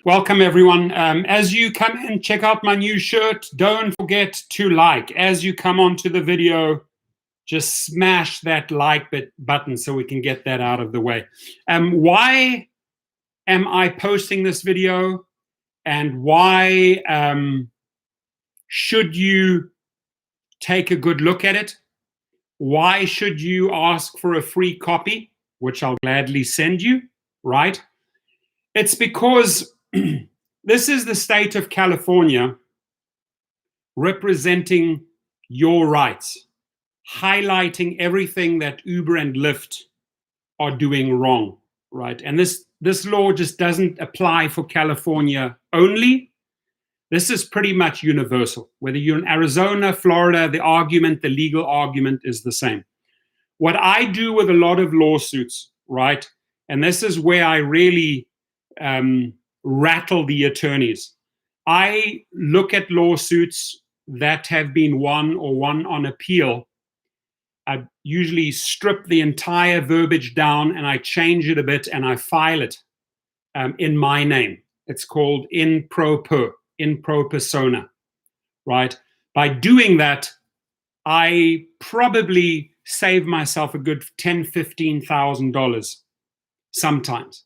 Welcome, everyone. As you come in, check out my new shirt. Don't forget to like. As you come onto the video, just smash that like button so we can get that out of the way. Why am I posting this video, and why should you take a good look at it? Why should you ask for a free copy, which I'll gladly send you, right? It's because this is the state of California representing your rights, highlighting everything that Uber and Lyft are doing wrong, right? And this law just doesn't apply for California only. This is pretty much universal. Whether you're in Arizona, Florida, the legal argument is the same. What I do with a lot of lawsuits, right, and this is where I really rattle the attorneys. I look at lawsuits that have been won or won on appeal. I usually strip the entire verbiage down and I change it a bit and I file it in my name. It's called in pro persona, right? By doing that, I probably save myself a good $10,000, $15,000 sometimes,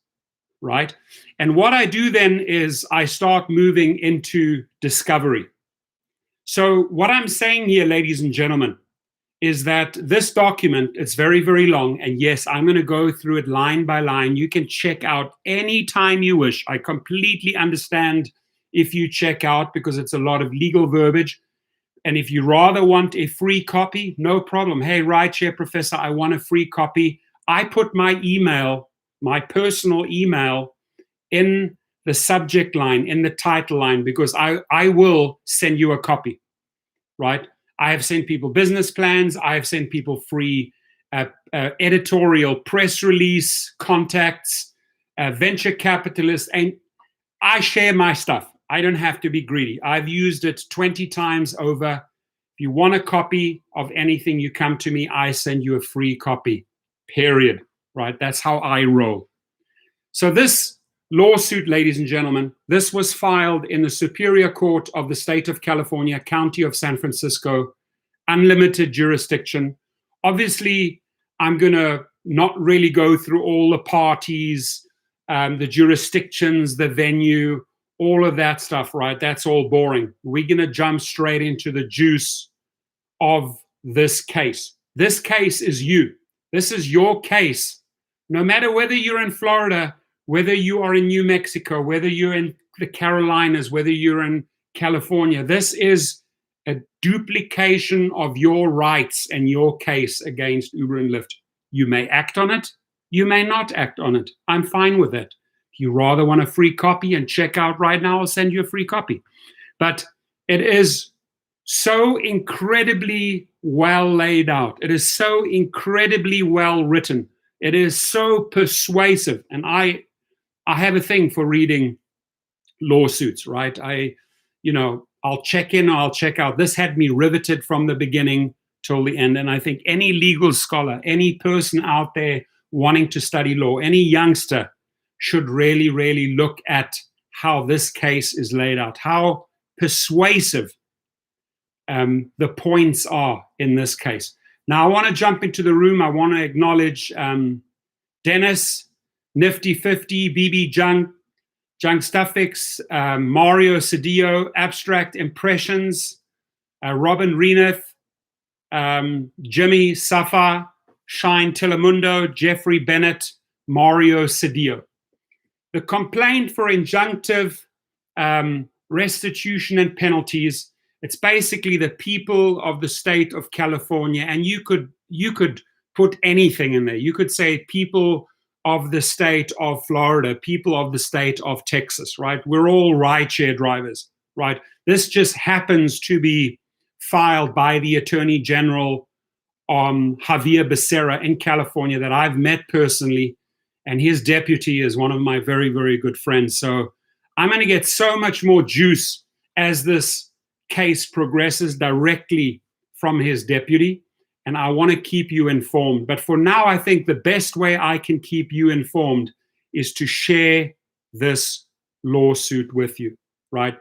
right? And what I do then is I start moving into discovery. So what I'm saying here, ladies and gentlemen, is that this document, it's very, very long. And yes, I'm going to go through it line by line. You can check out anytime you wish. I completely understand if you check out because it's a lot of legal verbiage. And if you rather want a free copy, no problem. Hey, Rideshare Professor, I want a free copy. I put my email, my personal email, in the subject line, in the title line, because I will send you a copy, right? I have sent people business plans. I have sent people free editorial press release contacts, venture capitalists, and I share my stuff. I don't have to be greedy. I've used it 20 times over. If you want a copy of anything, you come to me, I send you a free copy, period, right? That's how I roll. So this lawsuit, ladies and gentlemen, this was filed in the Superior Court of the State of California, County of San Francisco, unlimited jurisdiction. Obviously, I'm going to not really go through all the parties, the jurisdictions, the venue, all of that stuff, right? That's all boring. We're going to jump straight into the juice of this case. This case is you. This is your case. No matter whether you're in Florida, whether you are in New Mexico, whether you're in the Carolinas, whether you're in California, this is a duplication of your rights and your case against Uber and Lyft. You may act on it. You may not act on it. I'm fine with that. If you rather want a free copy and check out right now, I'll send you a free copy. But it is so incredibly well laid out. It is so incredibly well written. It is so persuasive. And I have a thing for reading lawsuits, right? I'll check in, I'll check out. This had me riveted from the beginning till the end. And I think any legal scholar, any person out there wanting to study law, any youngster should really, really look at how this case is laid out, how persuasive the points are in this case. Now, I want to jump into the room. I want to acknowledge Dennis, Nifty 50, BB Junk Stuffix, Mario Cedillo, Abstract Impressions, Robin Reneth, Jimmy Safa, Shine Telemundo, Jeffrey Bennett, Mario Cedillo. The complaint for injunctive restitution and penalties, it's basically the people of the state of California, and you could put anything in there. You could say people of the state of Florida, people of the state of Texas, right? We're all rideshare drivers, right? This just happens to be filed by the Attorney General Javier Becerra in California that I've met personally, and his deputy is one of my very, very good friends. So I'm going to get so much more juice as this case progresses directly from his deputy. And I want to keep you informed. But for now, I think the best way I can keep you informed is to share this lawsuit with you, right?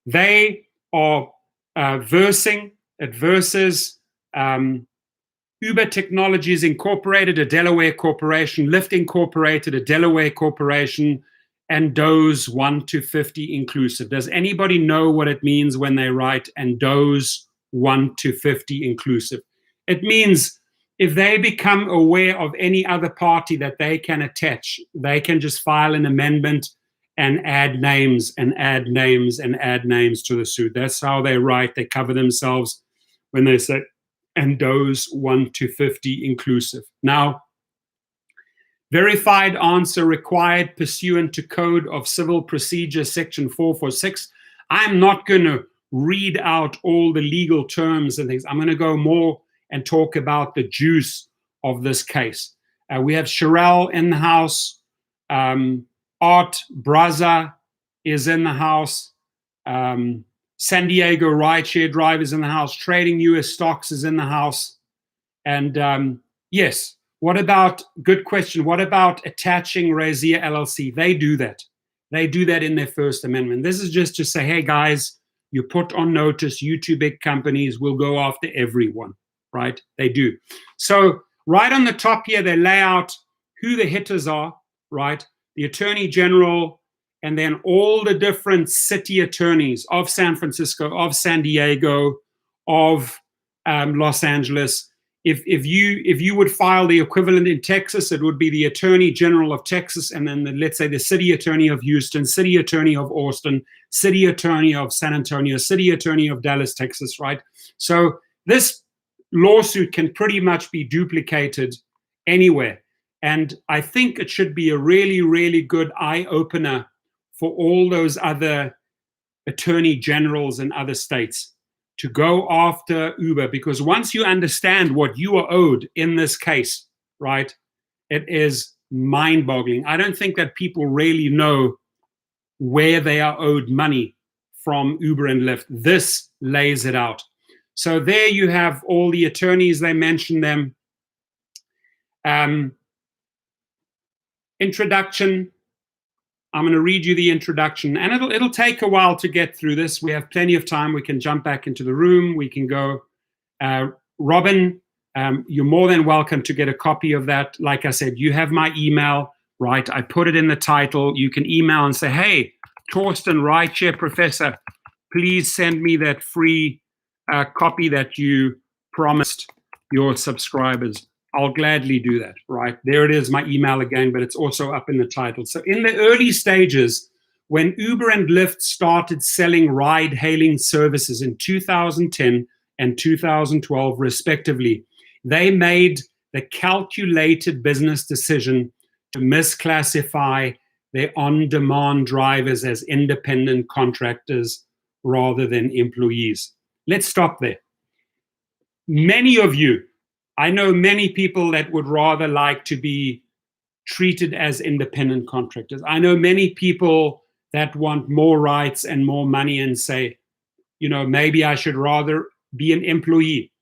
They are it versus Uber Technologies Incorporated, a Delaware corporation, Lyft Incorporated, a Delaware corporation, and DOE's 1 to 50 inclusive. Does anybody know what it means when they write and DOE's 1 to 50 inclusive? It means if they become aware of any other party that they can attach, they can just file an amendment and add names and add names and add names to the suit. That's how they write. They cover themselves when they say, and DOE's 1 to 50 inclusive. Now, verified answer required pursuant to Code of Civil Procedure, Section 446. I'm not going to read out all the legal terms and things. I'm going to go more and talk about the juice of this case. We have Sherelle in the house. Art Braza is in the house. San Diego rideshare drivers in the house. Trading US stocks is in the house. And yes, what about, good question, what about attaching Razia LLC? They do that. They do that in their First Amendment. This is just to say, hey guys, you put on notice, you two big companies will go after everyone, right? They do. So right on the top here, they lay out who the hitters are, right? The Attorney General, and then all the different city attorneys of San Francisco, of San Diego, of Los Angeles. If you would file the equivalent in Texas, it would be the Attorney General of Texas, and then let's say the City Attorney of Houston, City Attorney of Austin, City Attorney of San Antonio, City Attorney of Dallas, Texas, right? So this lawsuit can pretty much be duplicated anywhere. And I think it should be a really, really good eye-opener for all those other attorney generals in other states to go after Uber, because once you understand what you are owed in this case, right, it is mind-boggling. I don't think that people really know where they are owed money from Uber and Lyft. This lays it out. So there you have all the attorneys, they mention them. Introduction. I'm going to read you the introduction, and it'll take a while to get through this. We have plenty of time. We can jump back into the room. We can go. Robin, you're more than welcome to get a copy of that. Like I said, you have my email, right? I put it in the title. You can email and say, hey, Torsten, Rideshare Professor, please send me that free copy that you promised your subscribers. I'll gladly do that, right? There it is, my email again, but it's also up in the title. So in the early stages, when Uber and Lyft started selling ride-hailing services in 2010 and 2012, respectively, they made the calculated business decision to misclassify their on-demand drivers as independent contractors rather than employees. Let's stop there. Many of you, I know many people that would rather like to be treated as independent contractors. I know many people that want more rights and more money and say, you know, maybe I should rather be an employee.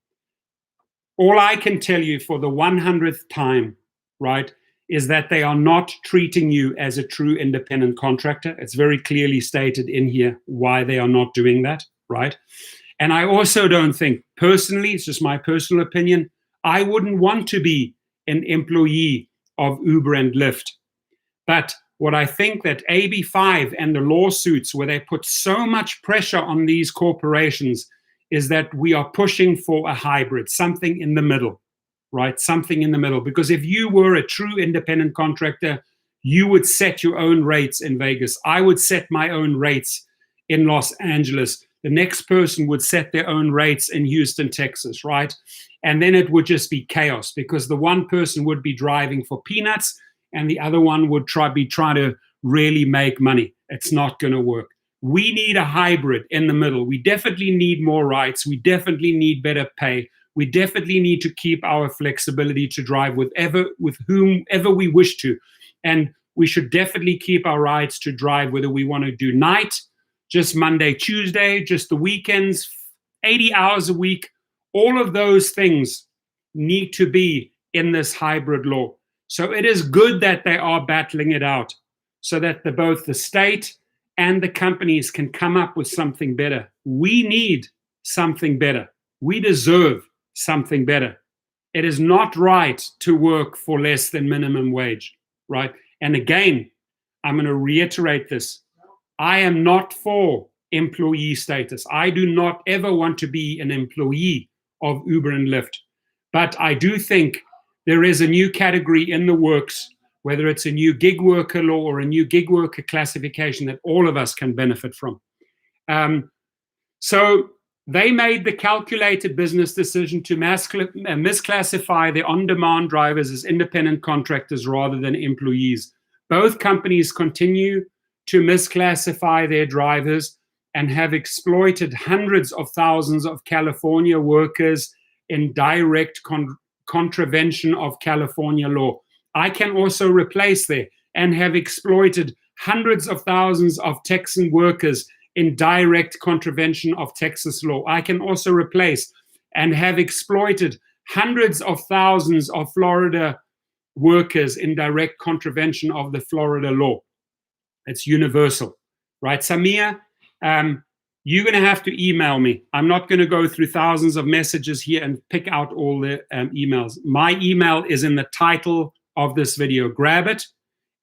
All I can tell you for the 100th time, right, is that they are not treating you as a true independent contractor. It's very clearly stated in here why they are not doing that, right? And I also don't think, personally, it's just my personal opinion, I wouldn't want to be an employee of Uber and Lyft. But what I think that AB5 and the lawsuits where they put so much pressure on these corporations is that we are pushing for a hybrid, something in the middle, right? Something in the middle. Because if you were a true independent contractor, you would set your own rates in Vegas. I would set my own rates in Los Angeles. The next person would set their own rates in Houston, Texas, right? And then it would just be chaos because the one person would be driving for peanuts and the other one would be trying to really make money. It's not going to work. We need a hybrid in the middle. We definitely need more rights. We definitely need better pay. We definitely need to keep our flexibility to drive with whomever we wish to. And we should definitely keep our rights to drive whether we want to do night, just Monday, Tuesday, just the weekends, 80 hours a week. All of those things need to be in this hybrid law. So it is good that they are battling it out so that both the state and the companies can come up with something better. We need something better. We deserve something better. It is not right to work for less than minimum wage, right? And again, I'm going to reiterate this. I am not for employee status. I do not ever want to be an employee of Uber and Lyft. But I do think there is a new category in the works, whether it's a new gig worker law or a new gig worker classification, that all of us can benefit from. So they made the calculated business decision to misclassify their on-demand drivers as independent contractors rather than employees. Both companies continue to misclassify their drivers and have exploited hundreds of thousands of California workers in direct contravention of California law. I can also replace there and have exploited hundreds of thousands of Texan workers in direct contravention of Texas law. I can also replace and have exploited hundreds of thousands of Florida workers in direct contravention of the Florida law. It's universal, right? Samia, you're going to have to email me. I'm not going to go through thousands of messages here and pick out all the emails. My email is in the title of this video. Grab it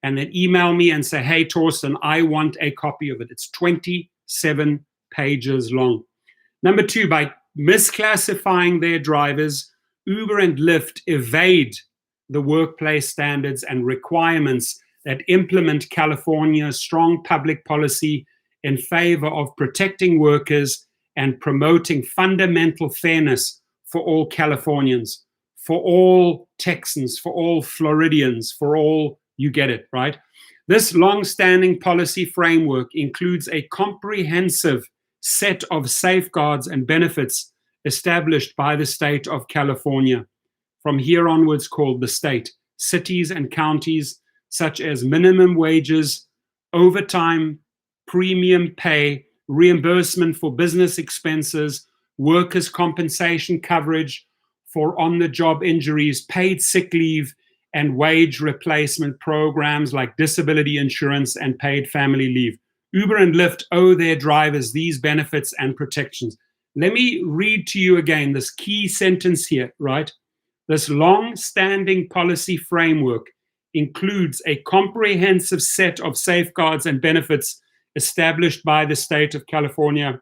and then email me and say, hey, Torsten, I want a copy of it. It's 27 pages long. Number two, by misclassifying their drivers, Uber and Lyft evade the workplace standards and requirements that implement California's strong public policy in favor of protecting workers and promoting fundamental fairness for all Californians, for all Texans, for all Floridians, for all, you get it, right? This long-standing policy framework includes a comprehensive set of safeguards and benefits established by the state of California. From here onwards called the state, cities and counties, such as minimum wages, overtime, premium pay, reimbursement for business expenses, workers' compensation coverage for on-the-job injuries, paid sick leave, and wage replacement programs like disability insurance and paid family leave. Uber and Lyft owe their drivers these benefits and protections. Let me read to you again this key sentence here, right? This long-standing policy framework includes a comprehensive set of safeguards and benefits established by the state of California,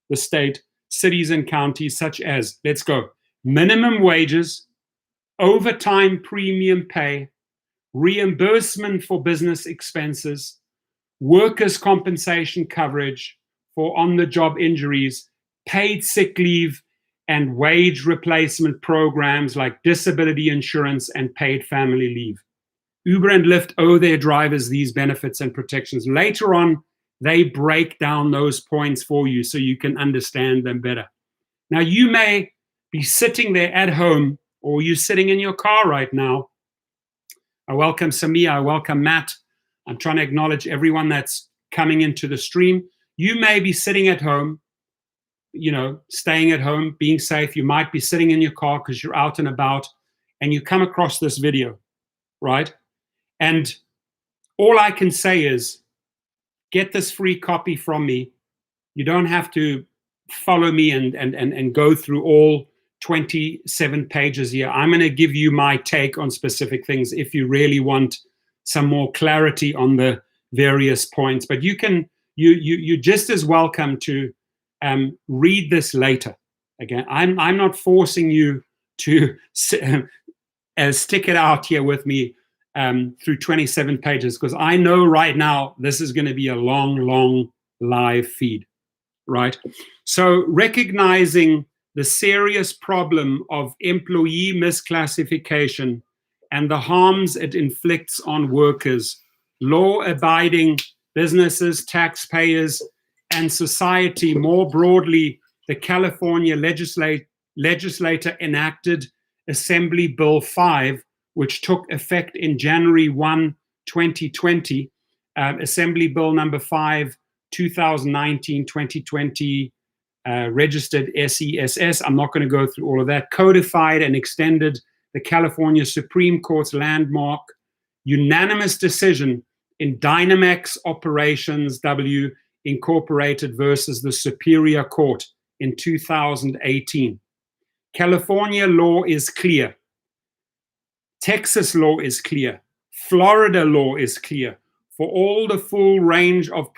the state, cities and counties, such as, let's go, minimum wages, overtime premium pay, reimbursement for business expenses, workers' compensation coverage for on-the-job injuries, paid sick leave, and wage replacement programs like disability insurance and paid family leave. Uber and Lyft owe their drivers these benefits and protections. Later on, they break down those points for you so you can understand them better. Now, you may be sitting there at home, or you're sitting in your car right now. I welcome Samia, I welcome Matt. I'm trying to acknowledge everyone that's coming into the stream. You may be sitting at home, you know, staying at home, being safe. You might be sitting in your car because you're out and about, and you come across this video, right? And all I can say is, get this free copy from me. You don't have to follow me and go through all 27 pages here. I'm going to give you my take on specific things if you really want some more clarity on the various points. But you're just as welcome to read this later. Again, I'm not forcing you to stick it out here with me through 27 pages, because I know right now this is going to be a long live feed, right? So recognizing the serious problem of employee misclassification and the harms it inflicts on workers, law-abiding businesses, taxpayers, and society more broadly, the California legislature enacted Assembly Bill 5, which took effect in January 1, 2020, Assembly Bill number 5, 2019-2020, registered SESS. I'm not going to go through all of that. Codified and extended the California Supreme Court's landmark unanimous decision in Dynamax Operations W Incorporated versus the Superior Court in 2018. California law is clear. Texas law is clear. Florida law is clear. For all the full range of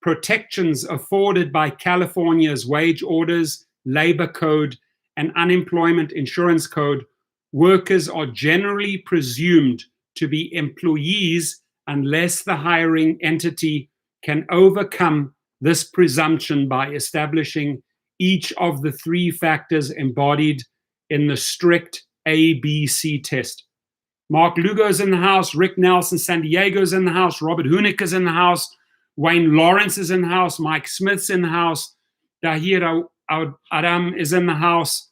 protections afforded by California's wage orders, labor code, and unemployment insurance code, workers are generally presumed to be employees unless the hiring entity can overcome this presumption by establishing each of the three factors embodied in the strict ABC test. Mark Lugo's in the house, Rick Nelson San Diego's in the house, Robert Hunick is in the house, Wayne Lawrence is in the house, Mike Smith's in the house, Dahir Adam is in the house,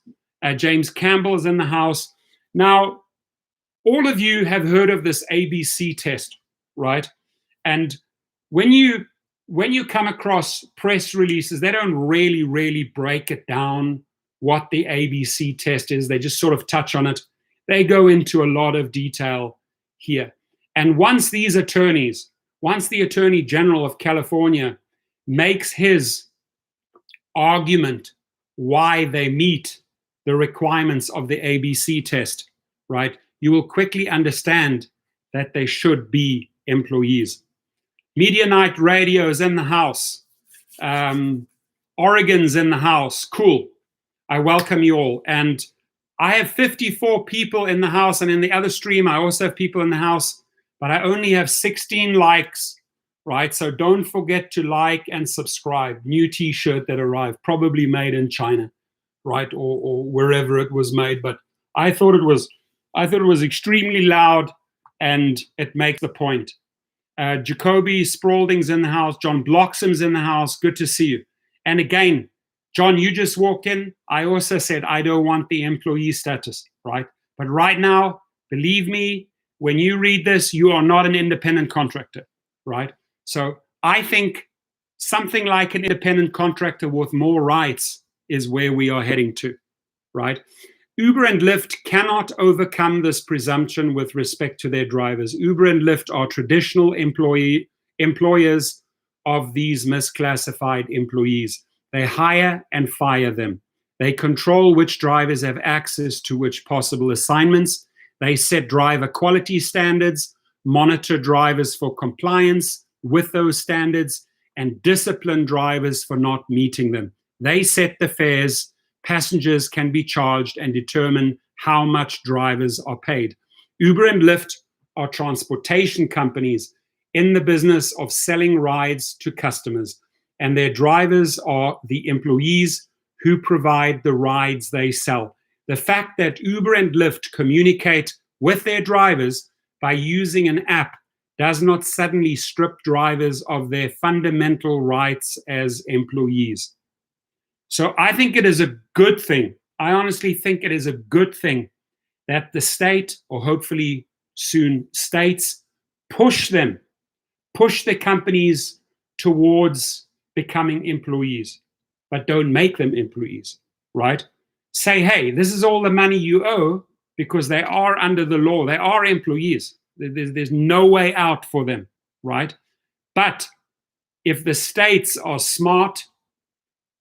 James Campbell is in the house. Now, all of you have heard of this ABC test, right? And when you come across press releases, they don't really break it down what the ABC test is. They just sort of touch on it. They go into a lot of detail here. And once the Attorney General of California makes his argument why they meet the requirements of the ABC test, right, you will quickly understand that they should be employees. Media Night Radio is in the house. Oregon's in the house. Cool. I welcome you all. And I have 54 people in the house, and in the other stream, I also have people in the house, but I only have 16 likes, right? So don't forget to like and subscribe. New t-shirt that arrived, probably made in China, right? Or wherever it was made. But I thought it was extremely loud, and it makes the point. Jacoby Spaulding's in the house. John Bloxham's in the house. Good to see you. And again, John, you just walked in. I also said I don't want the employee status, right? But right now, believe me, when you read this, you are not an independent contractor, right? So I think something like an independent contractor with more rights is where we are heading to, right? Uber and Lyft cannot overcome this presumption with respect to their drivers. Uber and Lyft are traditional employers of these misclassified employees. They hire and fire them. They control which drivers have access to which possible assignments. They set driver quality standards, monitor drivers for compliance with those standards, and discipline drivers for not meeting them. They set the fares. Passengers can be charged and determine how much drivers are paid. Uber and Lyft are transportation companies in the business of selling rides to customers, and their drivers are the employees who provide the rides they sell. The fact that Uber and Lyft communicate with their drivers by using an app does not suddenly strip drivers of their fundamental rights as employees. So I think it is a good thing. I honestly think it is a good thing that the state, or hopefully soon states, push the companies towards becoming employees, but don't make them employees, right? Say, hey, this is all the money you owe, because they are under the law. They are employees. There's no way out for them, right? But if the states are smart,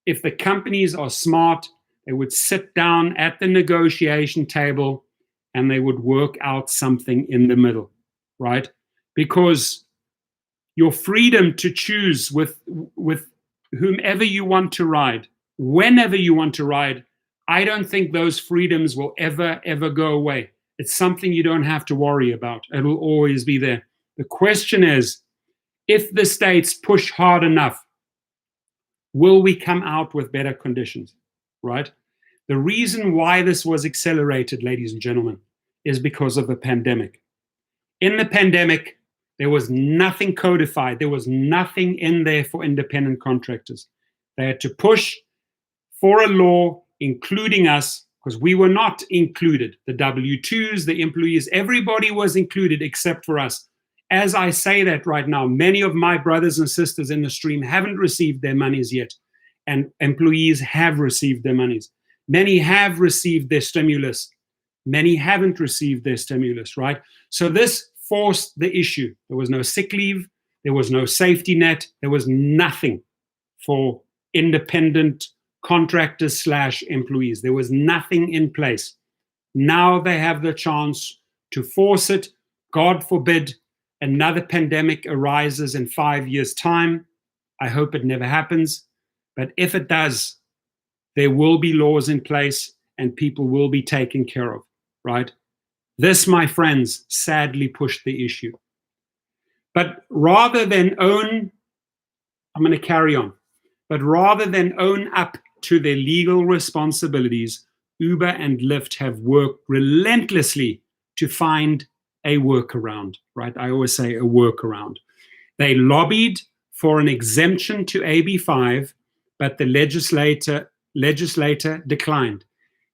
if the companies are smart, they would sit down at the negotiation table and they would work out something in the middle, right? Because your freedom to choose with whomever you want to ride, whenever you want to ride, I don't think those freedoms will ever go away. It's something you don't have to worry about. It will always be there. The question is, if the states push hard enough, will we come out with better conditions, right? The reason why this was accelerated, ladies and gentlemen, is because of the pandemic. In the pandemic, there was nothing codified. There was nothing in there for independent contractors. They had to push for a law, including us, because we were not included. The W-2s, the employees, everybody was included except for us. As I say that right now, many of my brothers and sisters in the stream haven't received their monies yet, and employees have received their monies. Many have received their stimulus. Many haven't received their stimulus, right? So this forced the issue. There was no sick leave. There was no safety net. There was nothing for independent contractors / employees. There was nothing in place. Now they have the chance to force it. God forbid another pandemic arises in 5 years' time. I hope it never happens. But if it does, there will be laws in place and people will be taken care of, right? This, my friends, sadly pushed the issue. But rather than own, I'm going to carry on, but rather than own up to their legal responsibilities, Uber and Lyft have worked relentlessly to find a workaround, right? I always say a workaround. They lobbied for an exemption to AB5, but the legislator declined.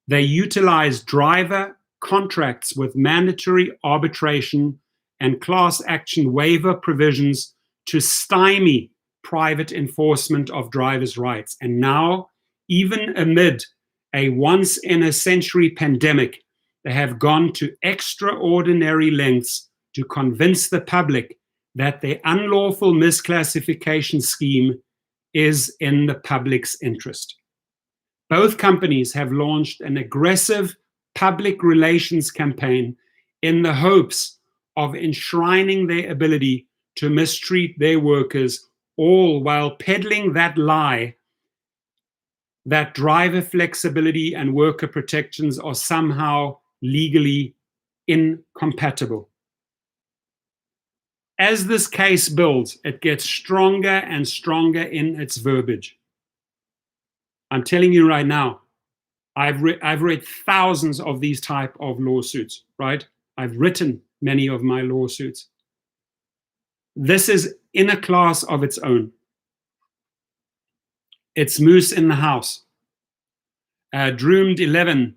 They utilized driver contracts with mandatory arbitration and class action waiver provisions to stymie private enforcement of drivers' rights. And now, even amid a once-in-a-century pandemic, they have gone to extraordinary lengths to convince the public that their unlawful misclassification scheme is in the public's interest. Both companies have launched an aggressive public relations campaign in the hopes of enshrining their ability to mistreat their workers, all while peddling that lie that driver flexibility and worker protections are somehow legally incompatible. As this case builds, it gets stronger and stronger in its verbiage. I'm telling you right now, I've read thousands of these type of lawsuits, right? I've written many of my lawsuits. This is in a class of its own. It's Moose in the house. Droomed 11,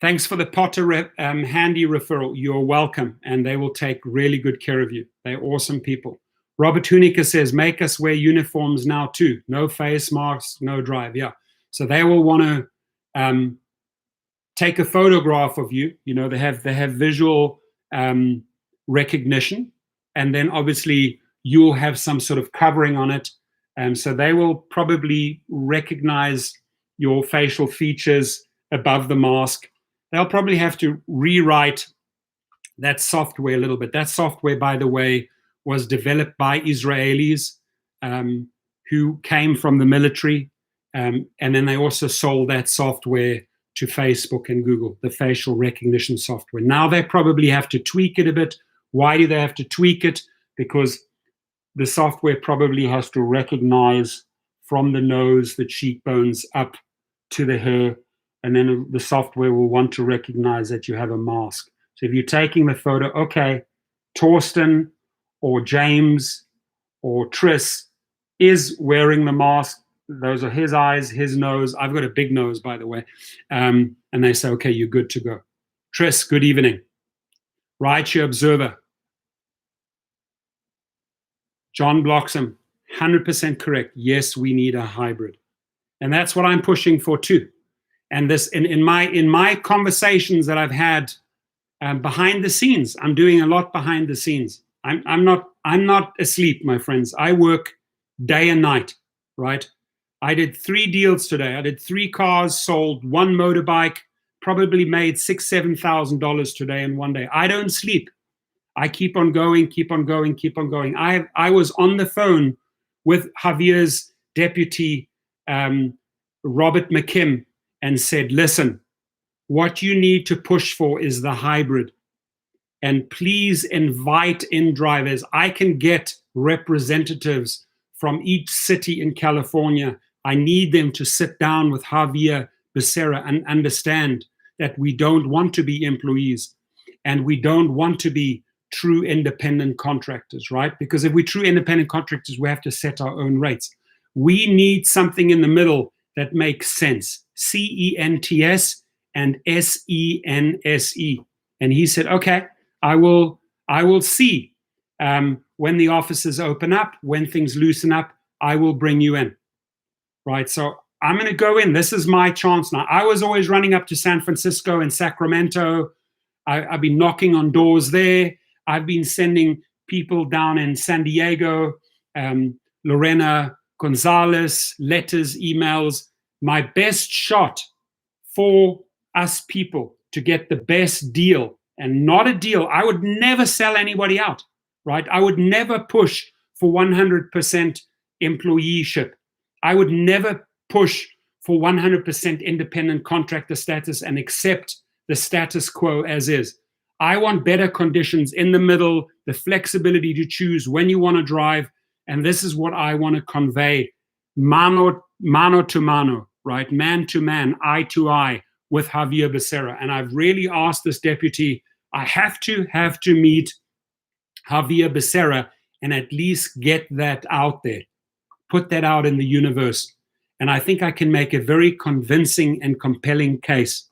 thanks for the Potter handy referral. You're welcome, and they will take really good care of you. They're awesome people. Robert Hunica says, make us wear uniforms now too. No face masks, no drive. Yeah. So they will want to take a photograph of you. You know, they have visual recognition, and then obviously you'll have some sort of covering on it. So they will probably recognize your facial features above the mask. They'll probably have to rewrite that software a little bit. That software, by the way, was developed by Israelis who came from the military. And then they also sold that software to Facebook and Google, the facial recognition software. Now they probably have to tweak it a bit. Why do they have to tweak it? Because the software probably has to recognize from the nose, the cheekbones up to the hair, and then the software will want to recognize that you have a mask. So if you're taking the photo, okay, Torsten or James or Tris is wearing the mask. Those are his eyes, his nose. I've got a big nose, by the way. And they say, okay, you're good to go. Tris, good evening. Rideshare Observer. John Bloxham, 100% correct. Yes, we need a hybrid. And that's what I'm pushing for too. And this in my conversations that I've had behind the scenes, I'm doing a lot behind the scenes. I'm not asleep, my friends. I work day and night, right? I did 3 deals today. I did 3 cars, sold 1 motorbike, probably made $6,000-7,000 today in one day. I don't sleep. I keep on going, keep on going, keep on going. I was on the phone with Javier's deputy, Robert McKim, and said, listen, what you need to push for is the hybrid. And please invite in drivers. I can get representatives from each city in California. I need them to sit down with Javier Becerra and understand that we don't want to be employees and we don't want to be true independent contractors, right? Because if we're true independent contractors, we have to set our own rates. We need something in the middle that makes sense. CENTS and SENSE. And he said, okay, I will see when the offices open up, when things loosen up, I will bring you in, right? So I'm going to go in. This is my chance now. I was always running up to San Francisco and Sacramento. I've been knocking on doors there. I've been sending people down in San Diego, Lorena Gonzalez, letters, emails. My best shot for us people to get the best deal, and not a deal. I would never sell anybody out, right? I would never push for 100% employeeship. I would never push for 100% independent contractor status and accept the status quo as is. I want better conditions in the middle, the flexibility to choose when you want to drive, and this is what I want to convey, mano to mano, right? Man to man, eye to eye with Javier Becerra. And I've really asked this deputy, I have to meet Javier Becerra and at least get that out there, put that out in the universe. And I think I can make a very convincing and compelling case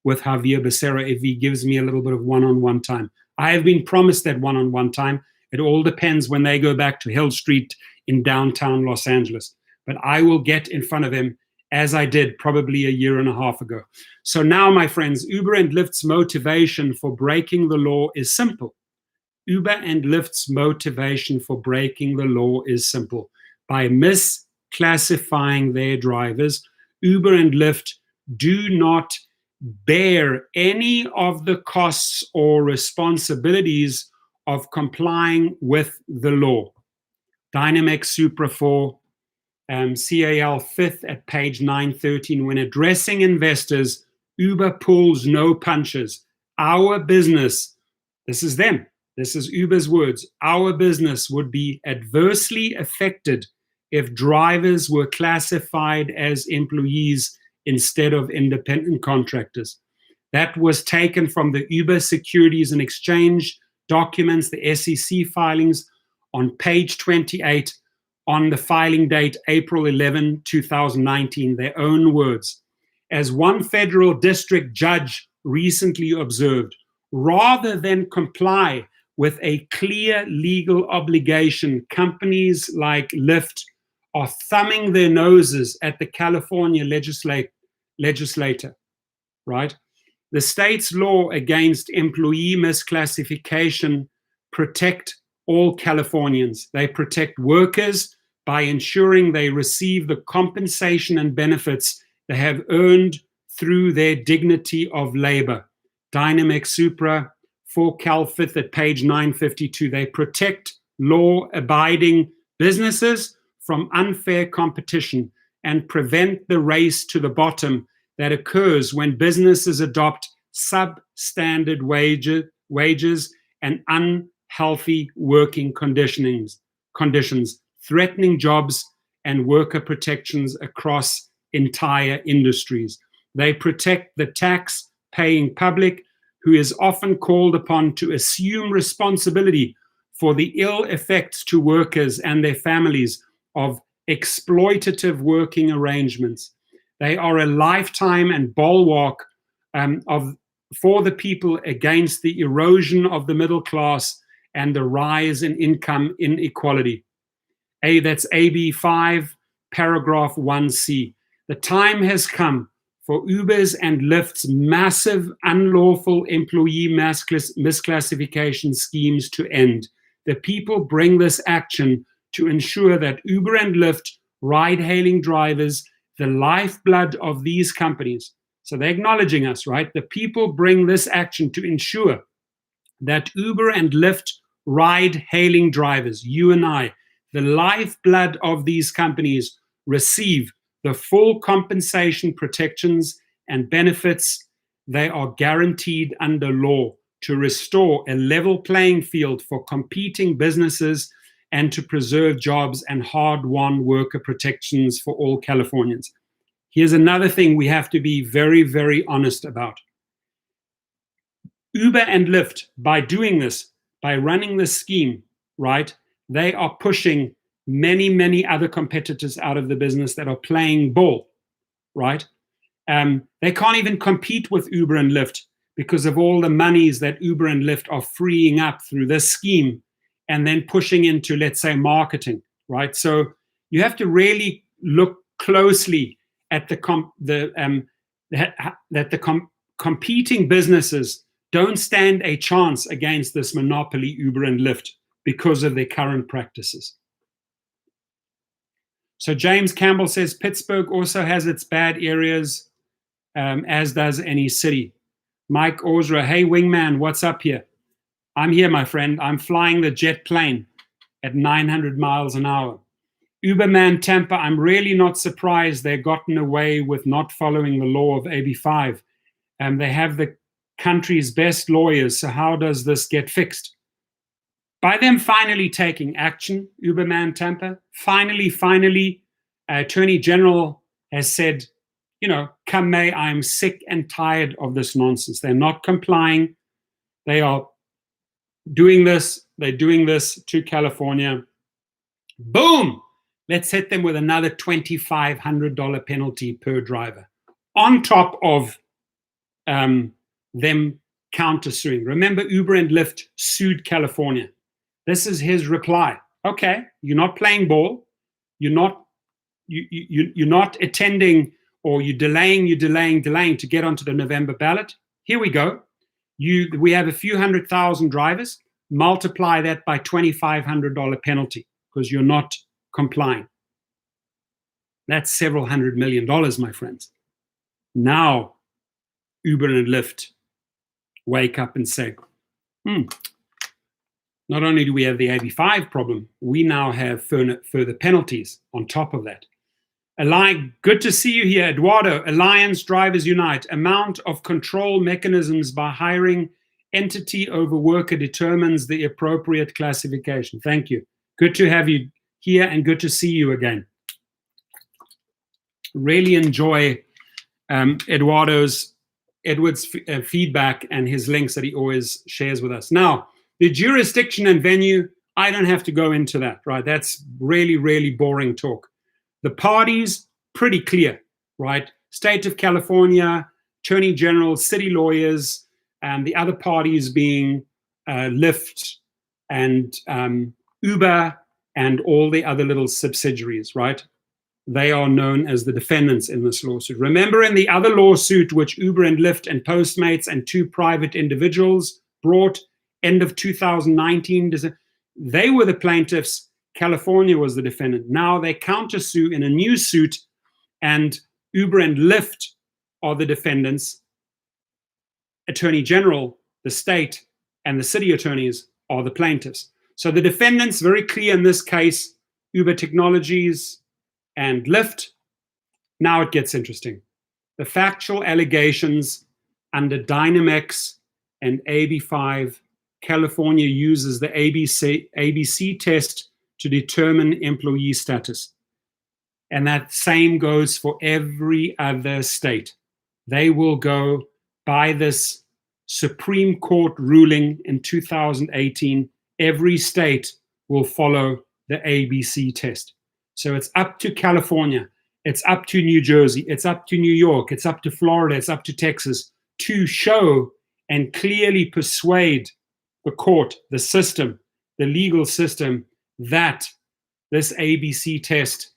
with Javier Becerra if he gives me a little bit of one-on-one time. I have been promised that one-on-one time. It all depends when they go back to Hill Street in downtown Los Angeles. But I will get in front of him as I did probably a year and a half ago. So now, my friends, Uber and Lyft's motivation for breaking the law is simple. Uber and Lyft's motivation for breaking the law is simple. By misclassifying their drivers, Uber and Lyft do not bear any of the costs or responsibilities of complying with the law. Dynamic Supra 4, CAL 5th at page 913, when addressing investors, Uber pulls no punches. Our business, this is them, this is Uber's words, our business would be adversely affected if drivers were classified as employees instead of independent contractors. That was taken from the Uber Securities and Exchange documents, the SEC filings, on page 28 on the filing date April 11, 2019, their own words. As one federal district judge recently observed, rather than comply with a clear legal obligation, companies like Lyft are thumbing their noses at the California legislator, right? The state's law against employee misclassification protect all Californians. They protect workers by ensuring they receive the compensation and benefits they have earned through their dignity of labor. Dynamic Supra 4 Cal 5th at page 952. They protect law-abiding businesses from unfair competition and prevent the race to the bottom that occurs when businesses adopt substandard wages and unhealthy working conditions, threatening jobs and worker protections across entire industries. They protect the tax-paying public, who is often called upon to assume responsibility for the ill effects to workers and their families of exploitative working arrangements. They are a lifetime and bulwark for the people against the erosion of the middle class and the rise in income inequality. That's AB 5, paragraph 1C. The time has come for Uber's and Lyft's massive unlawful employee misclassification schemes to end. The people bring this action to ensure that Uber and Lyft ride-hailing drivers, the lifeblood of these companies. So they're acknowledging us, right? The people bring this action to ensure that Uber and Lyft ride-hailing drivers, you and I, the lifeblood of these companies, receive the full compensation protections and benefits they are guaranteed under law to restore a level playing field for competing businesses and to preserve jobs and hard-won worker protections for all Californians. Here's another thing we have to be very, very honest about. Uber and Lyft, by doing this, by running this scheme, right, they are pushing many, many other competitors out of the business that are playing ball, right? They can't even compete with Uber and Lyft because of all the monies that Uber and Lyft are freeing up through this scheme and then pushing into, let's say, marketing, right? So you have to really look closely at competing businesses don't stand a chance against this monopoly Uber and Lyft. because of their current practices. So James Campbell says Pittsburgh also has its bad areas, as does any city. Mike Orzra, hey wingman, what's up here? I'm here, my friend. I'm flying the jet plane at 900 miles an hour. Uberman Tampa, I'm really not surprised they've gotten away with not following the law of AB5. They have the country's best lawyers, so how does this get fixed? By them finally taking action, Uberman Tampa, finally, Attorney General has said, come May, I'm sick and tired of this nonsense. They're not complying. They are doing this. They're doing this to California. Boom! Let's hit them with another $2,500 penalty per driver on top of them countersuing. Remember, Uber and Lyft sued California. This is his reply. Okay, you're not playing ball. You're not attending, or you're delaying to get onto the November ballot. Here we go. We have a few 100,000 drivers. Multiply that by $2,500 penalty because you're not complying. That's several $100 million, my friends. Now, Uber and Lyft wake up and say, not only do we have the AB5 problem, we now have further penalties on top of that. Good to see you here, Eduardo. Alliance Drivers Unite. Amount of control mechanisms by hiring entity over worker determines the appropriate classification. Thank you. Good to have you here and good to see you again. Really enjoy Edward's feedback and his links that he always shares with us. Now, the jurisdiction and venue, I don't have to go into that, right? That's really, really boring talk. The parties, pretty clear, right? State of California, Attorney General, city lawyers, and the other parties being Lyft and Uber and all the other little subsidiaries, right? They are known as the defendants in this lawsuit. Remember in the other lawsuit, which Uber and Lyft and Postmates and two private individuals brought end of 2019, they were the plaintiffs. California was the defendant. Now they countersue in a new suit, and Uber and Lyft are the defendants. Attorney General, the state, and the city attorneys are the plaintiffs. So the defendants, very clear in this case, Uber Technologies and Lyft. Now it gets interesting. The factual allegations under Dynamex and AB5, California uses the ABC test to determine employee status. And that same goes for every other state. They will go by this Supreme Court ruling in 2018. Every state will follow the ABC test. So it's up to California, it's up to New Jersey, it's up to New York, it's up to Florida, it's up to Texas to show and clearly persuade the court, the system, the legal system, that this ABC test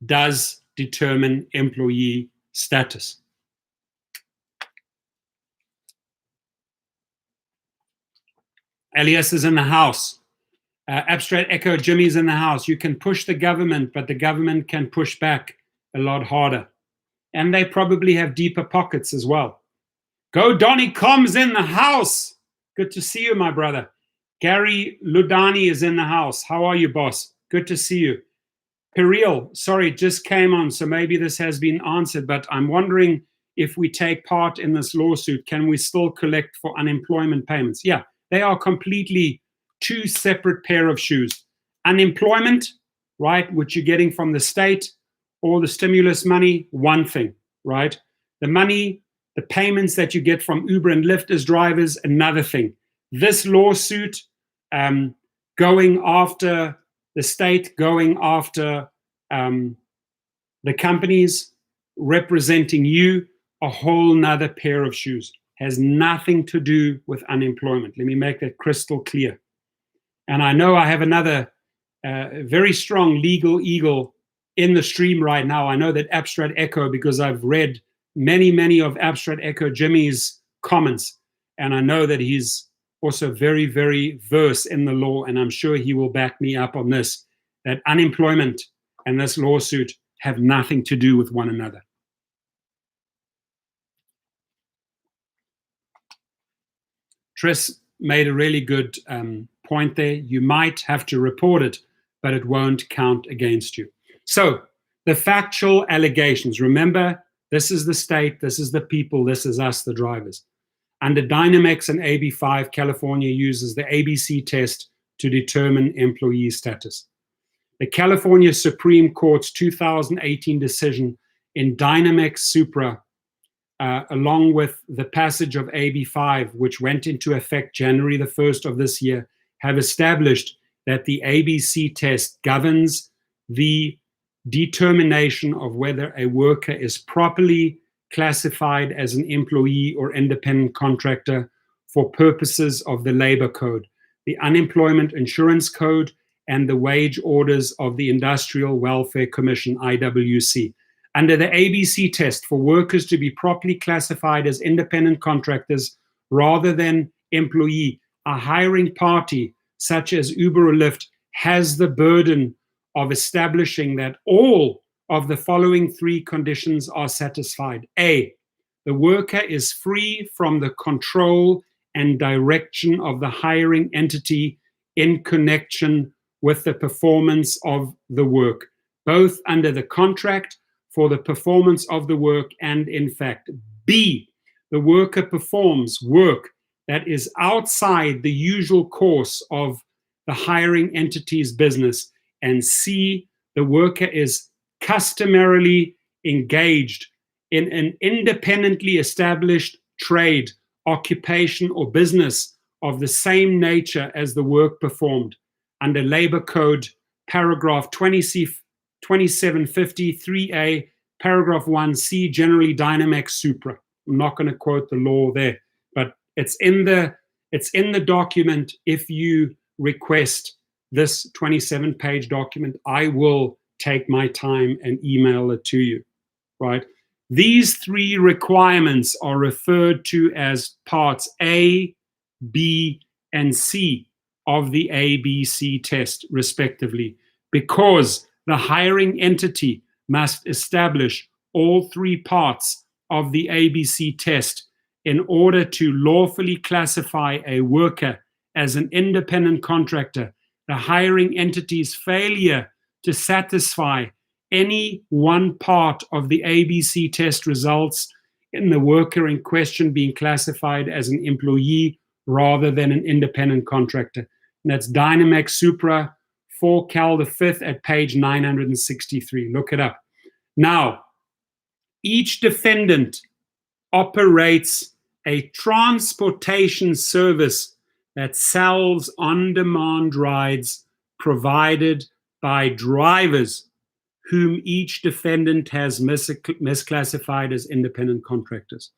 does determine employee status. Elias is in the house. Abstract Echo, Jimmy's in the house. You can push the government, but the government can push back a lot harder. And they probably have deeper pockets as well. Go Donnie Combs in the house. Good to see you, my brother. Gary Ludani is in the house. How are you, boss? Good to see you. Periel, sorry, it just came on, so maybe this has been answered, but I'm wondering if we take part in this lawsuit, can we still collect for unemployment payments? Yeah, they are completely two separate pair of shoes. Unemployment, right, which you're getting from the state, or the stimulus money, one thing, right? The money, the payments that you get from Uber and Lyft as drivers, another thing. This lawsuit, going after the state, going after the companies representing you, a whole nother pair of shoes. Has nothing to do with unemployment. Let me make that crystal clear. And I know I have another very strong legal eagle in the stream right now. I know that Abstract Echo, because I've read many of Abstract Echo Jimmy's comments, and I know that he's also very, very versed in the law, and I'm sure he will back me up on this, that unemployment and this lawsuit have nothing to do with one another. Tris made a really good point there. You might have to report it, but it won't count against you. So the factual allegations, remember, this is the state, this is the people, this is us, the drivers. Under Dynamex and AB5, California uses the ABC test to determine employee status. The California Supreme Court's 2018 decision in Dynamex Supra, along with the passage of AB5, which went into effect January the 1st of this year, have established that the ABC test governs the determination of whether a worker is properly classified as an employee or independent contractor for purposes of the Labor Code, the Unemployment Insurance Code, and the wage orders of the Industrial Welfare Commission, IWC. Under the ABC test, for workers to be properly classified as independent contractors rather than employee, a hiring party such as Uber or Lyft has the burden of establishing that all of the following three conditions are satisfied. A, the worker is free from the control and direction of the hiring entity in connection with the performance of the work, both under the contract for the performance of the work and in fact. B, the worker performs work that is outside the usual course of the hiring entity's business. And C, the worker is customarily engaged in an independently established trade, occupation, or business of the same nature as the work performed under Labor Code, paragraph 2750 3A, paragraph 1C, generally Dynamex Supra. I'm not going to quote the law there, but it's in the document. If you request this 27-page document, I will take my time and email it to you, right? These three requirements are referred to as parts A, B, and C of the ABC test, respectively, because the hiring entity must establish all three parts of the ABC test in order to lawfully classify a worker as an independent contractor. The hiring entity's failure to satisfy any one part of the ABC test results in the worker in question being classified as an employee rather than an independent contractor. And that's Dynamex Supra 4 Cal the 5th at page 963. Look it up. Now, each defendant operates a transportation service that sells on-demand rides provided by drivers whom each defendant has misclassified as independent contractors.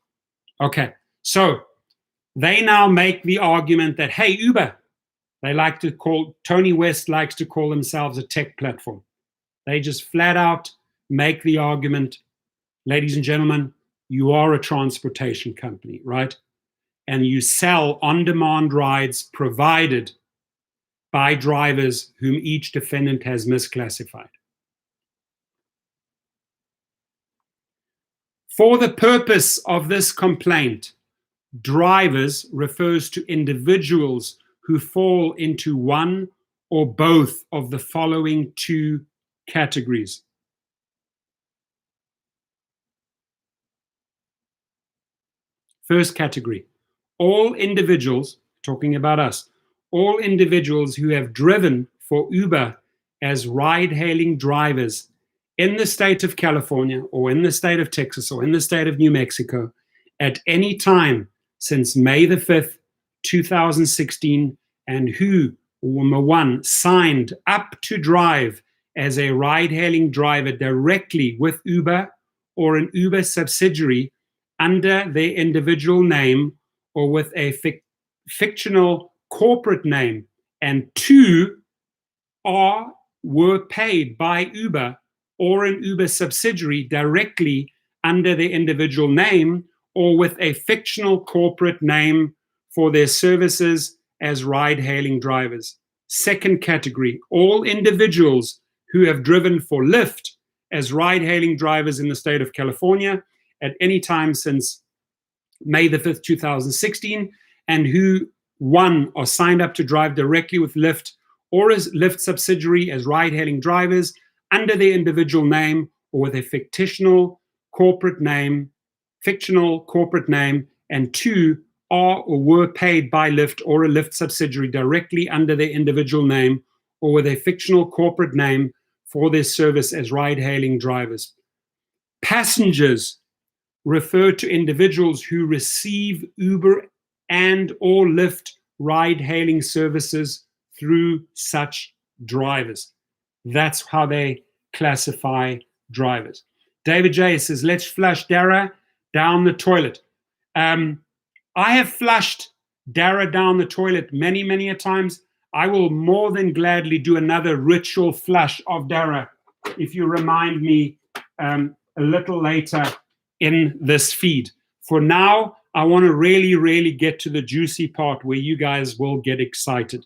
Okay, so they now make the argument that, hey, Uber, Tony West likes to call themselves a tech platform. They just flat out make the argument, ladies and gentlemen, you are a transportation company, right? And you sell on-demand rides provided by drivers whom each defendant has misclassified. For the purpose of this complaint, drivers refers to individuals who fall into one or both of the following two categories. First category, all individuals, talking about us, all individuals who have driven for Uber as ride-hailing drivers in the state of California or in the state of Texas or in the state of New Mexico at any time since May the 5th, 2016, and who, number one, signed up to drive as a ride-hailing driver directly with Uber or an Uber subsidiary under their individual name or with a fictional corporate name, and two, were paid by Uber or an Uber subsidiary directly under their individual name or with a fictional corporate name for their services as ride-hailing drivers. Second category, all individuals who have driven for Lyft as ride-hailing drivers in the state of California at any time since May the 5th, 2016, and who, one, are signed up to drive directly with Lyft or as Lyft subsidiary as ride-hailing drivers under their individual name or with a fictional corporate name, and two, are or were paid by Lyft or a Lyft subsidiary directly under their individual name or with a fictional corporate name for their service as ride-hailing drivers. Passengers refer to individuals who receive Uber and or Lyft ride-hailing services through such drivers. That's how they classify drivers. David J says, let's flush Dara down the toilet. I have flushed Dara down the toilet many, many a times. I will more than gladly do another ritual flush of Dara if you remind me a little later in this feed. For now, I want to really get to the juicy part where you guys will get excited.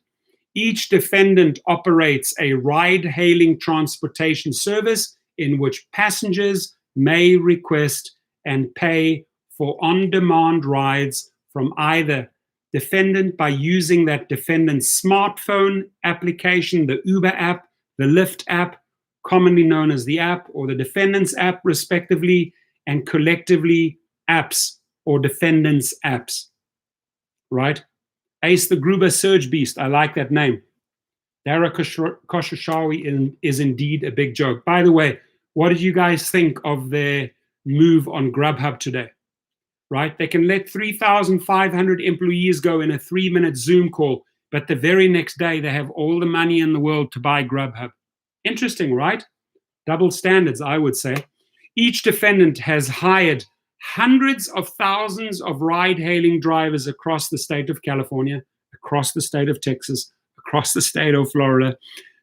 Each defendant operates a ride-hailing transportation service in which passengers may request and pay for on-demand rides from either defendant by using that defendant's smartphone application, the Uber app, the Lyft app, commonly known as the app, or the defendant's app, respectively, and collectively apps or defendant's apps, right? Ace the Gruber Surge Beast, I like that name. Dara Khosrowshahi is indeed a big joke. By the way, what did you guys think of their move on Grubhub today? Right? They can let 3,500 employees go in a 3-minute Zoom call, but the very next day they have all the money in the world to buy Grubhub. Interesting, right? Double standards, I would say. Each defendant has hired hundreds of thousands of ride-hailing drivers across the state of California, across the state of Texas, across the state of Florida,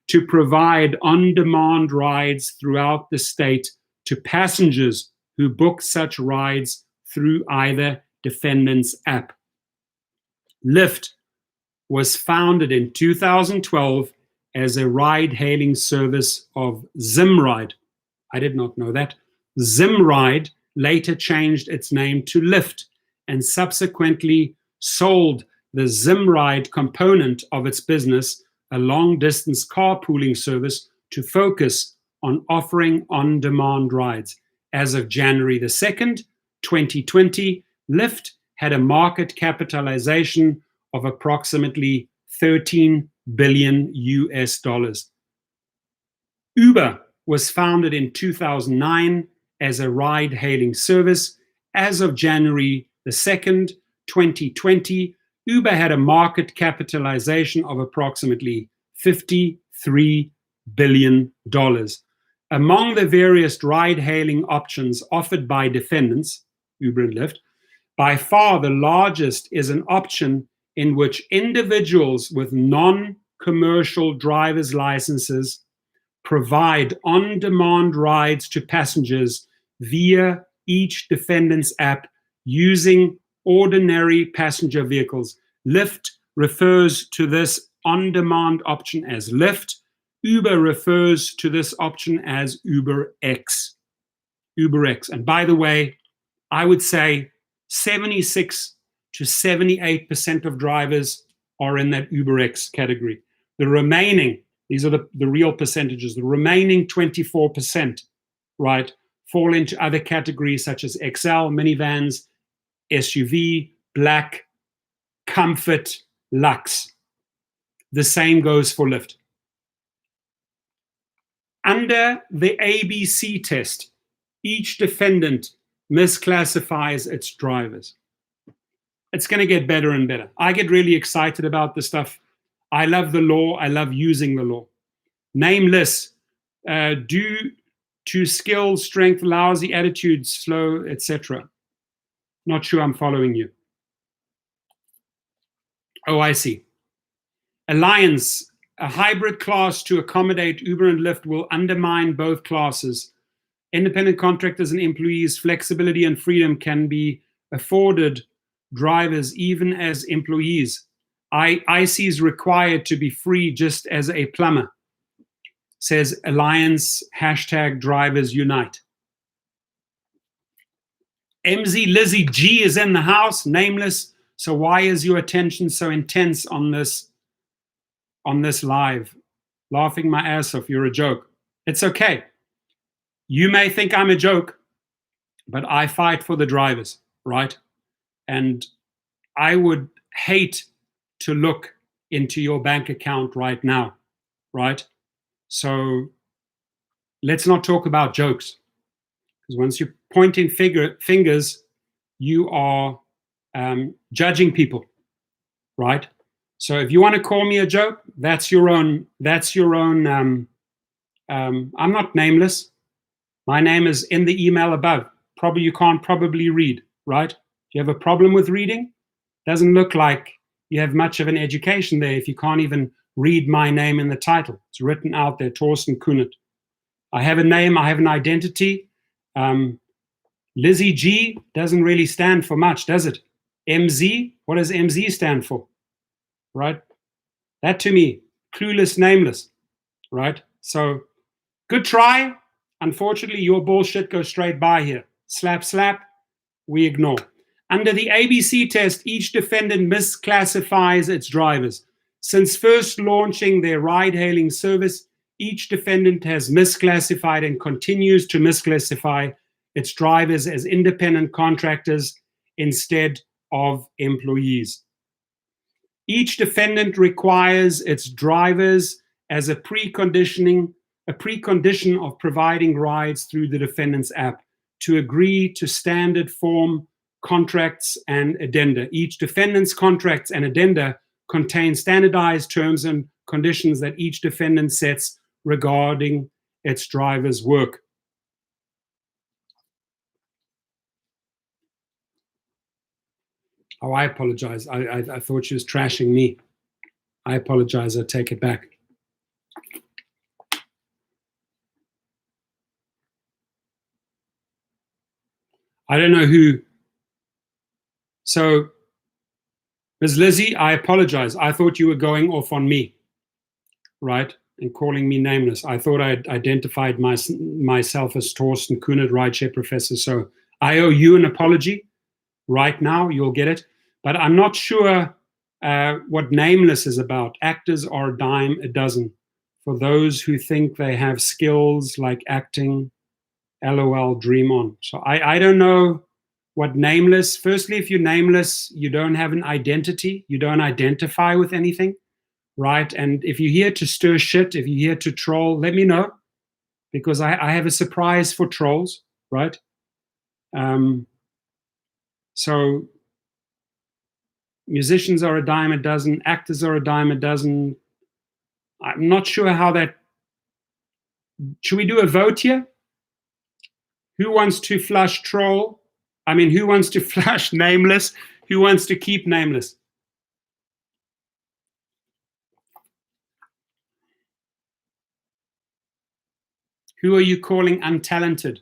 to provide on-demand rides throughout the state to passengers who book such rides through either defendant's app. Lyft was founded in 2012 as a ride-hailing service of Zimride. I did not know that. Zimride later changed its name to Lyft and subsequently sold the Zimride component of its business, a long-distance carpooling service, to focus on offering on-demand rides. As of January the 2nd, 2020, Lyft had a market capitalization of approximately $13 billion US. Uber was founded in 2009 as a ride-hailing service. As of January the 2nd, 2020, Uber had a market capitalization of approximately $53 billion. Among the various ride-hailing options offered by defendants, Uber and Lyft, by far the largest is an option in which individuals with non-commercial driver's licenses provide on-demand rides to passengers via each defendant's app using ordinary passenger vehicles. Lyft refers to this on-demand option as Lyft. Uber refers to this option as UberX. UberX. And by the way, I would say 76 to 78% of drivers are in that UberX category. The remaining, these are the real percentages, the remaining 24%, right, fall into other categories such as XL, minivans, SUV, black, comfort, luxe. The same goes for Lyft. Under the ABC test, each defendant misclassifies its drivers. It's going to get better and better. I get really excited about this stuff. I love the law. I love using the law. Nameless, due to skill, strength, lousy attitude, slow, etc. Not sure I'm following you. Oh, I see. Alliance, a hybrid class to accommodate Uber and Lyft will undermine both classes. Independent contractors and employees' flexibility and freedom can be afforded drivers even as employees. IC is required to be free just as a plumber, says Alliance #Drivers Unite. MZ Lizzie G is in the house, nameless. So why is your attention so intense on this live? Laughing my ass off, you're a joke. It's okay. You may think I'm a joke, but I fight for the drivers, right? And I would hate to look into your bank account right now, right? So let's not talk about jokes, because once you're pointing fingers, you are judging people, right? So if you want to call me a joke, that's your own. I'm not nameless. My name is in the email above. Probably you can't probably read, right? Do you have a problem with reading? Doesn't look like you have much of an education there if you can't even read my name in the title. It's written out there, Torsten Kunert. I have a name, I have an identity. Lizzie G doesn't really stand for much, does it? MZ, what does MZ stand for? Right? That to me, clueless, nameless, right? So good try. Unfortunately, your bullshit goes straight by here. Slap, slap, we ignore. Under the ABC test, each defendant misclassifies its drivers. Since first launching their ride-hailing service, each defendant has misclassified and continues to misclassify its drivers as independent contractors instead of employees. Each defendant requires its drivers as a precondition of providing rides through the defendant's app to agree to standard form contracts and addenda. Each defendant's contracts and addenda contain standardized terms and conditions that each defendant sets regarding its driver's work. Oh, I apologize. I thought she was trashing me. I apologize. I take it back. I don't know who. So, Ms. Lizzie, I apologize. I thought you were going off on me, right? And calling me nameless. I thought I'd identified myself as Torsten Kunert, rideshare professor. So I owe you an apology right now. You'll get it. But I'm not sure what nameless is about. Actors are a dime a dozen. For those who think they have skills like acting, LOL, dream on. So I don't know what nameless. Firstly, if you're nameless, you don't have an identity. You don't identify with anything, right? And if you're here to stir shit, if you're here to troll, let me know, because I have a surprise for trolls, right? So musicians are a dime a dozen, actors are a dime a dozen. I'm not sure how that. Should we do a vote here? Who wants to flush troll? I mean, who wants to flush nameless? Who wants to keep nameless? Who are you calling untalented?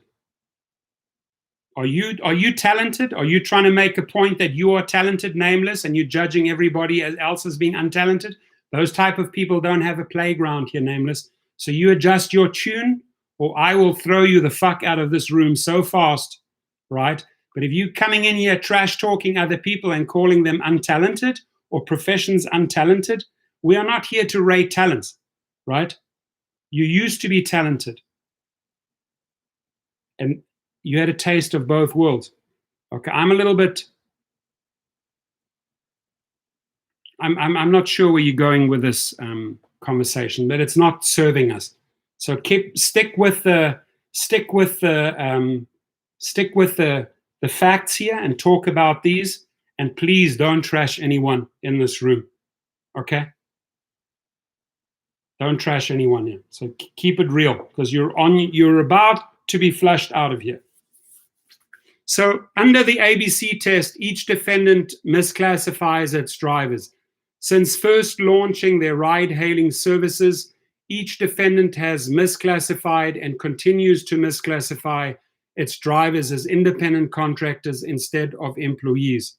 Are you talented? Are you trying to make a point that you are talented, nameless, and you're judging everybody else as being untalented? Those type of people don't have a playground here, nameless. So you adjust your tune, or I will throw you the fuck out of this room so fast, right? But if you coming in here trash talking other people and calling them untalented or professions untalented, we are not here to rate talents, right? You used to be talented, and you had a taste of both worlds. Okay, I'm a little bit. I'm not sure where you're going with this conversation, but it's not serving us. So stick with the facts here and talk about these, and please don't trash anyone in this room. Okay? Don't trash anyone here. So keep it real, because you're about to be flushed out of here. So under the ABC test, each defendant misclassifies its drivers. Since first launching their ride-hailing services, each defendant has misclassified and continues to misclassify its drivers as independent contractors instead of employees.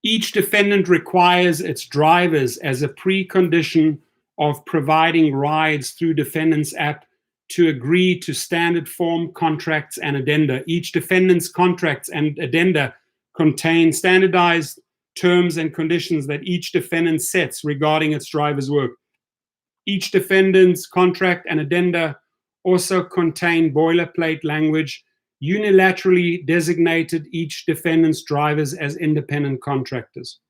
Each defendant requires its drivers as a precondition of providing rides through defendant's app to agree to standard form contracts and addenda. Each defendant's contracts and addenda contain standardized terms and conditions that each defendant sets regarding its driver's work. Each defendant's contract and addenda also contain boilerplate language unilaterally designated each defendant's drivers as independent contractors.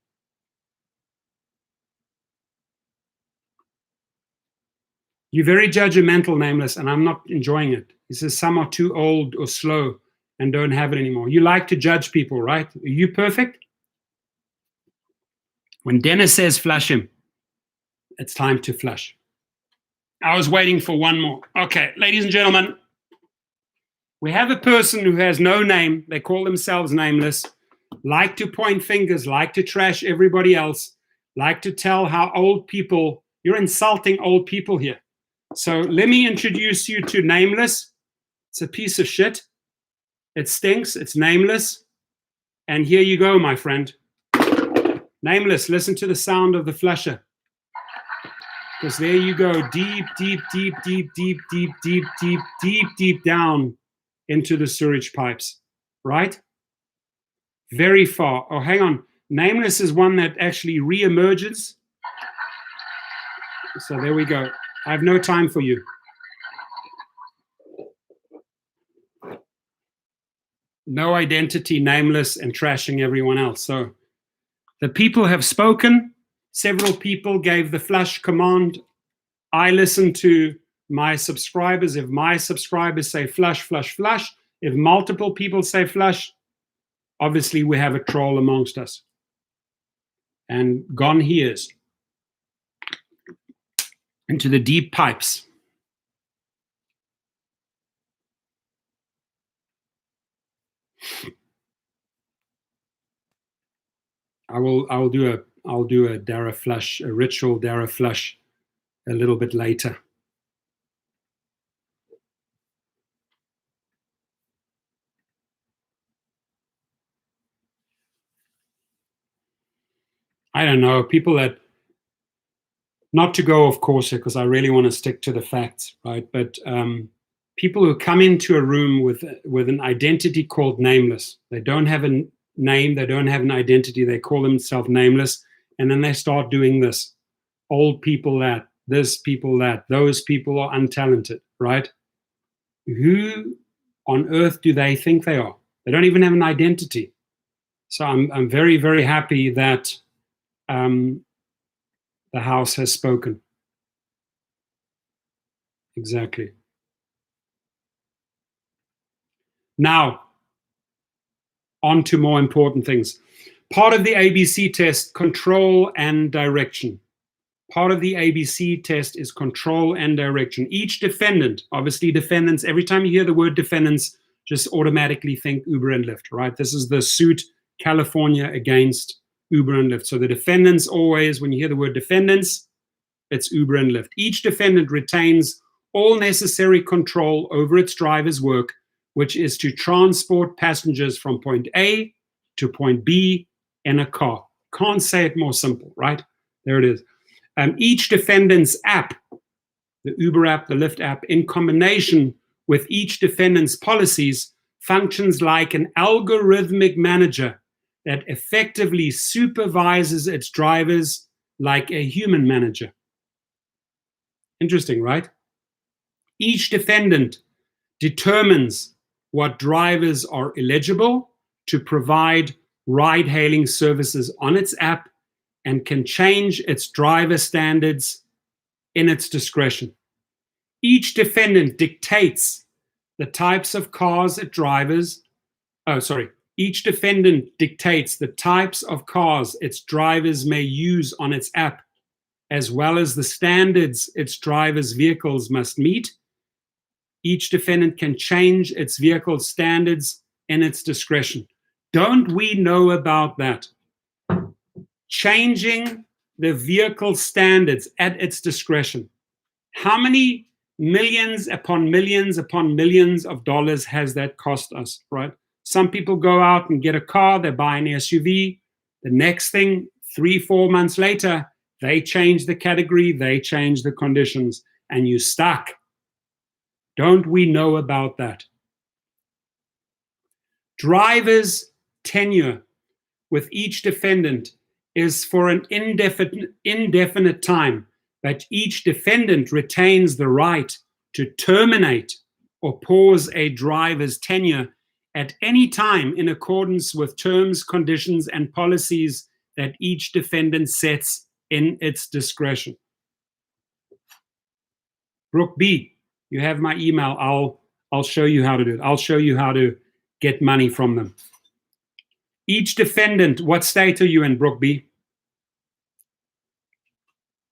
You're very judgmental, Nameless, and I'm not enjoying it. He says some are too old or slow and don't have it anymore. You like to judge people, right? Are you perfect? When Dennis says flush him, it's time to flush. I was waiting for one more. Okay, ladies and gentlemen, we have a person who has no name. They call themselves Nameless, like to point fingers, like to trash everybody else, like to tell how old people, you're insulting old people here. So let me introduce you to Nameless. It's a piece of shit. It stinks. It's Nameless. And here you go, my friend. Nameless, listen to the sound of the flusher. Because there you go, deep, deep, deep, deep, deep, deep, deep, deep, deep, deep down into the sewage pipes, right? Very far. Oh, hang on. Nameless is one that actually re-emerges. So there we go. I have no time for you. No identity, Nameless, and trashing everyone else. So the people have spoken. Several people gave the flush command. I listen to my subscribers. If my subscribers say flush, flush, flush, if multiple people say flush, obviously we have a troll amongst us. And gone he is. Into the deep pipes. I'll do a Dara flush, a ritual Dara flush a little bit later. I don't know, people that, not to go off course here because I really want to stick to the facts, right? But people who come into a room with an identity called Nameless, they don't have a name, they don't have an identity, they call themselves Nameless, and then they start doing this. Old people that, this people that, those people are untalented, right? Who on earth do they think they are? They don't even have an identity. So I'm very, very happy that the House has spoken. Exactly. Now, on to more important things. Part of the ABC test, control and direction. Part of the ABC test is control and direction. Each defendant, obviously defendants, every time you hear the word defendants, just automatically think Uber and Lyft, right? This is the suit California against Uber and Lyft. So the defendants always, when you hear the word defendants, it's Uber and Lyft. Each defendant retains all necessary control over its driver's work, which is to transport passengers from point A to point B in a car. Can't say it more simple, right? There it is. Each defendant's app, the Uber app, the Lyft app, in combination with each defendant's policies, functions like an algorithmic manager that effectively supervises its drivers like a human manager. Interesting, right? Each defendant determines what drivers are eligible to provide ride-hailing services on its app and can change its driver standards in its discretion. Each defendant dictates the types of cars it drivers. Each defendant dictates the types of cars its drivers may use on its app, as well as the standards its drivers' vehicles must meet. Each defendant can change its vehicle standards in its discretion. Don't we know about that? Changing the vehicle standards at its discretion. How many millions upon millions upon millions of dollars has that cost us, right? Some people go out and get a car, they buy an SUV, The next thing, 3-4 months later, they change the category, they change the conditions, and you're stuck. Don't we know about that? Driver's tenure with each defendant is for an indefinite time, but each defendant retains the right to terminate or pause a driver's tenure at any time in accordance with terms, conditions, and policies that each defendant sets in its discretion. Brooke B, you have my email. I'll show you how to do it. I'll show you how to get money from them. Each defendant, what state are you in, Brooke B?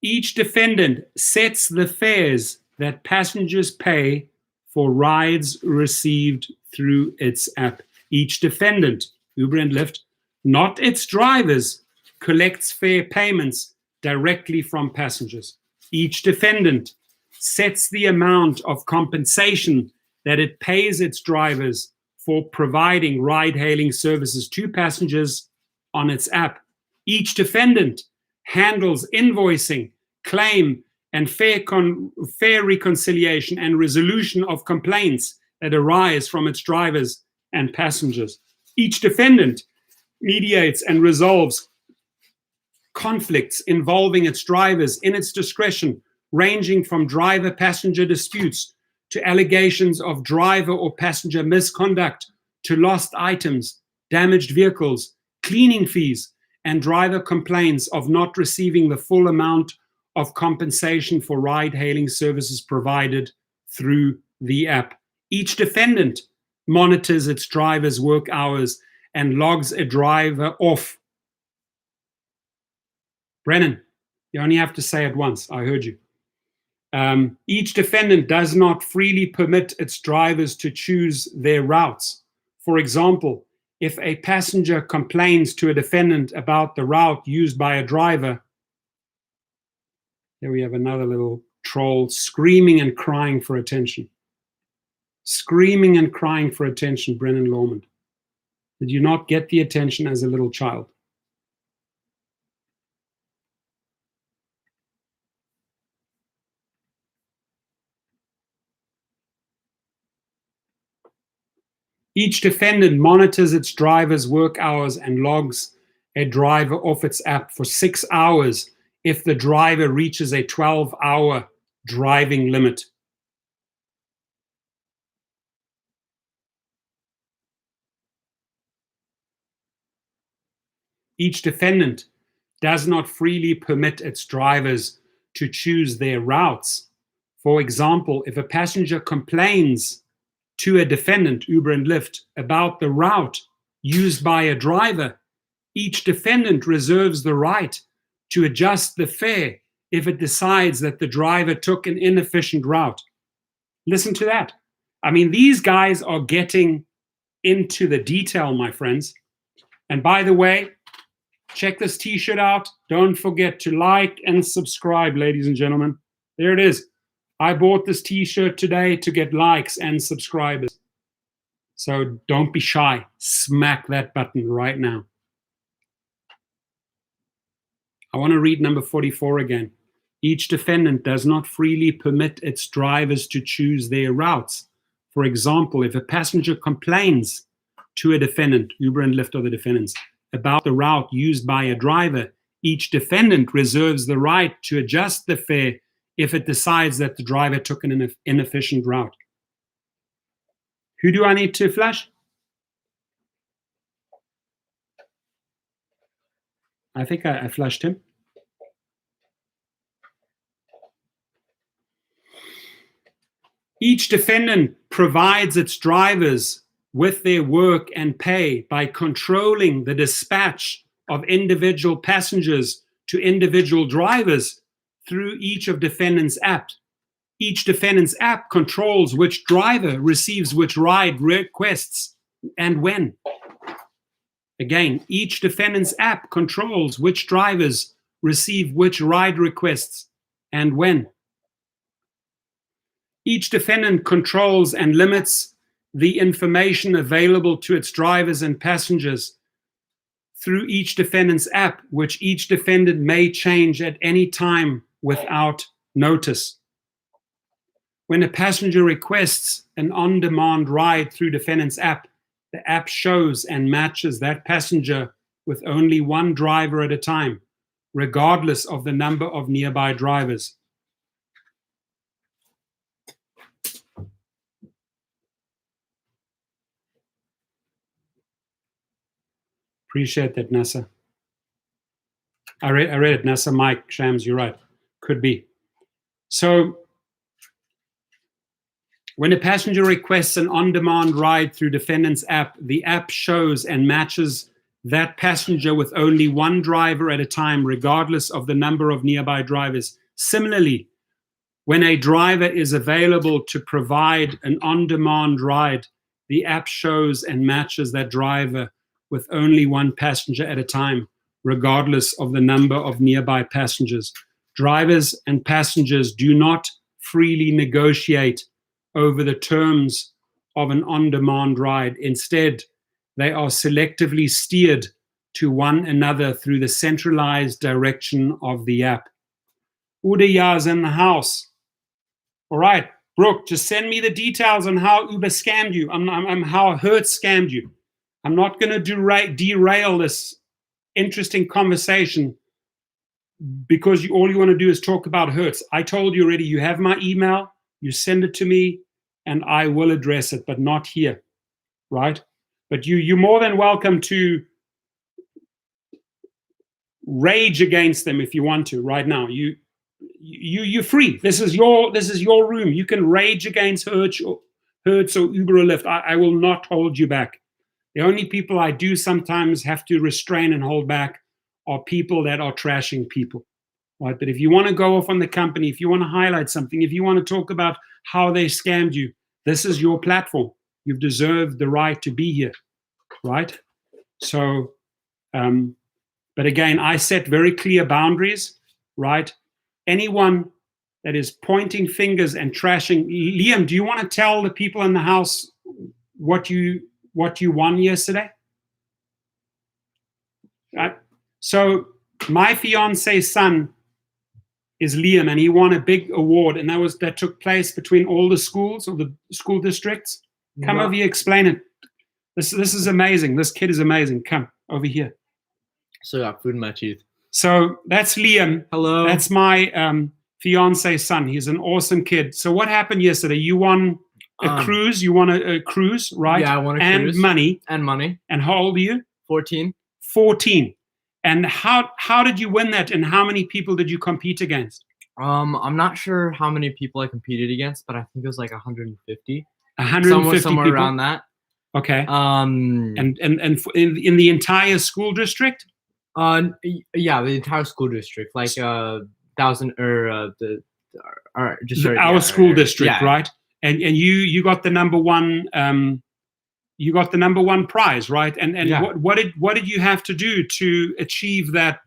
Each defendant sets the fares that passengers pay for rides received through its app. Each defendant, Uber and Lyft, not its drivers, collects fare payments directly from passengers. Each defendant sets the amount of compensation that it pays its drivers for providing ride-hailing services to passengers on its app. Each defendant handles invoicing, claim, and fair reconciliation and resolution of complaints that arise from its drivers and passengers. Each defendant mediates and resolves conflicts involving its drivers in its discretion, ranging from driver-passenger disputes to allegations of driver or passenger misconduct, to lost items, damaged vehicles, cleaning fees, and driver complaints of not receiving the full amount of compensation for ride-hailing services provided through the app. Each defendant monitors its driver's work hours and logs a driver off. Brennan, you only have to say it once. I heard you. Each defendant does not freely permit its drivers to choose their routes. For example, if a passenger complains to a defendant about the route used by a driver, here we have another little troll screaming and crying for attention. Screaming and crying for attention, Brennan Lormond. Did you not get the attention as a little child? Each defendant monitors its driver's work hours and logs a driver off its app for 6 hours if the driver reaches a 12-hour driving limit. Each defendant does not freely permit its drivers to choose their routes. For example, if a passenger complains to a defendant, Uber and Lyft, about the route used by a driver, each defendant reserves the right to adjust the fare if it decides that the driver took an inefficient route. Listen to that. I mean, these guys are getting into the detail, my friends. And by the way, check this t-shirt out. Don't forget to like and subscribe, ladies and gentlemen. There it is. I bought this t-shirt today to get likes and subscribers. So don't be shy. Smack that button right now. I want to read number 44 again. Each defendant does not freely permit its drivers to choose their routes. For example, if a passenger complains to a defendant, Uber and Lyft are the defendants, about the route used by a driver, each defendant reserves the right to adjust the fare if it decides that the driver took an inefficient route. Who do I need to flash? I think I flashed him. Each defendant provides its drivers with their work and pay by controlling the dispatch of individual passengers to individual drivers through each of defendant's app. Each defendant's app controls which driver receives which ride requests and when. Again, each defendant's app controls which drivers receive which ride requests and when. Each defendant controls and limits the information available to its drivers and passengers through each defendant's app, which each defendant may change at any time without notice. When a passenger requests an on-demand ride through defendant's app, the app shows and matches that passenger with only one driver at a time, regardless of the number of nearby drivers. Appreciate that, Nessa. I read it, Nessa. Mike, Shams, you're right. Could be. So, when a passenger requests an on-demand ride through defendant's app, the app shows and matches that passenger with only one driver at a time, regardless of the number of nearby drivers. Similarly, when a driver is available to provide an on-demand ride, the app shows and matches that driver with only one passenger at a time, regardless of the number of nearby passengers. Drivers and passengers do not freely negotiate over the terms of an on-demand ride. Instead, they are selectively steered to one another through the centralized direction of the app. Udaya's in the house. All right, Brooke, just send me the details on how Uber scammed you, how Hertz scammed you. I'm not going to derail this interesting conversation because all you want to do is talk about Hertz. I told you already, you have my email, you send it to me, and I will address it, but not here, right? But you're more than welcome to rage against them if you want to right now. You're free. This is your room. You can rage against Hertz or Uber or Lyft. I will not hold you back. The only people I do sometimes have to restrain and hold back are people that are trashing people, right? But if you want to go off on the company, if you want to highlight something, if you want to talk about how they scammed you, this is your platform. You've deserved the right to be here, right? So, but again, I set very clear boundaries, right? Anyone that is pointing fingers and trashing. Liam, do you want to tell the people in the house what you won yesterday? So my fiance's son is Liam, and he won a big award, and that took place between all the schools or the school districts. Come over here, explain it. This is amazing. This kid is amazing. Come over here. So I got food in my teeth. So that's Liam. Hello. That's my fiance's son. He's an awesome kid. So what happened yesterday? You won a cruise. You won a cruise, right? Yeah, I won a cruise. And money. And how old are you? 14. 14. And how did you win that? And how many people did you compete against? I'm not sure how many people I competed against, but I think it was like 150. 150 somewhere people? around that. Okay. And in the entire school district? Yeah, the entire school district, like 1,000 or our school district, yeah. Right? And you got the number one. You got the number one prize, right? And yeah. What did you have to do to achieve that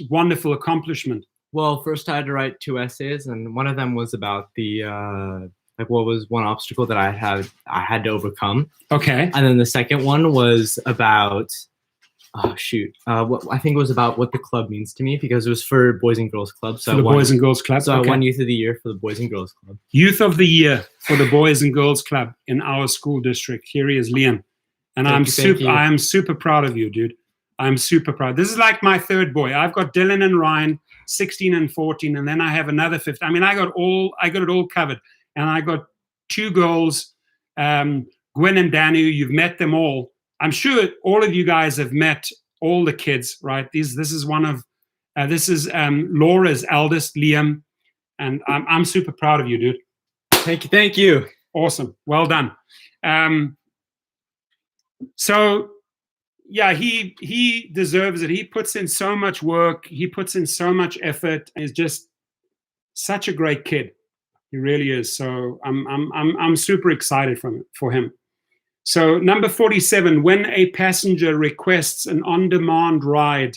wonderful accomplishment? Well, first I had to write 2 essays, and one of them was about the what was one obstacle that I had to overcome. Okay. And then the second one was about what I think it was about what the club means to me, because it was for Boys and Girls Club. So Boys and Girls Club. So okay. I won Youth of the Year for the Boys and Girls Club. Youth of the Year for the Boys and Girls Club in our school district. Here he is, Liam. And I am super proud of you, dude. I'm super proud. This is like my third boy. I've got Dylan and Ryan, 16 and 14, and then I have another 5th. I mean, I got it all covered. And I got 2 girls, Gwen and Danu. You've met them all. I'm sure all of you guys have met all the kids, right? This is Laura's eldest, Liam, and I'm super proud of you, dude. Thank you. Awesome, well done. So yeah, he deserves it. He puts in so much work. He puts in so much effort. He's just such a great kid. He really is. So I'm super excited for him. So number 47, when a passenger requests an on-demand ride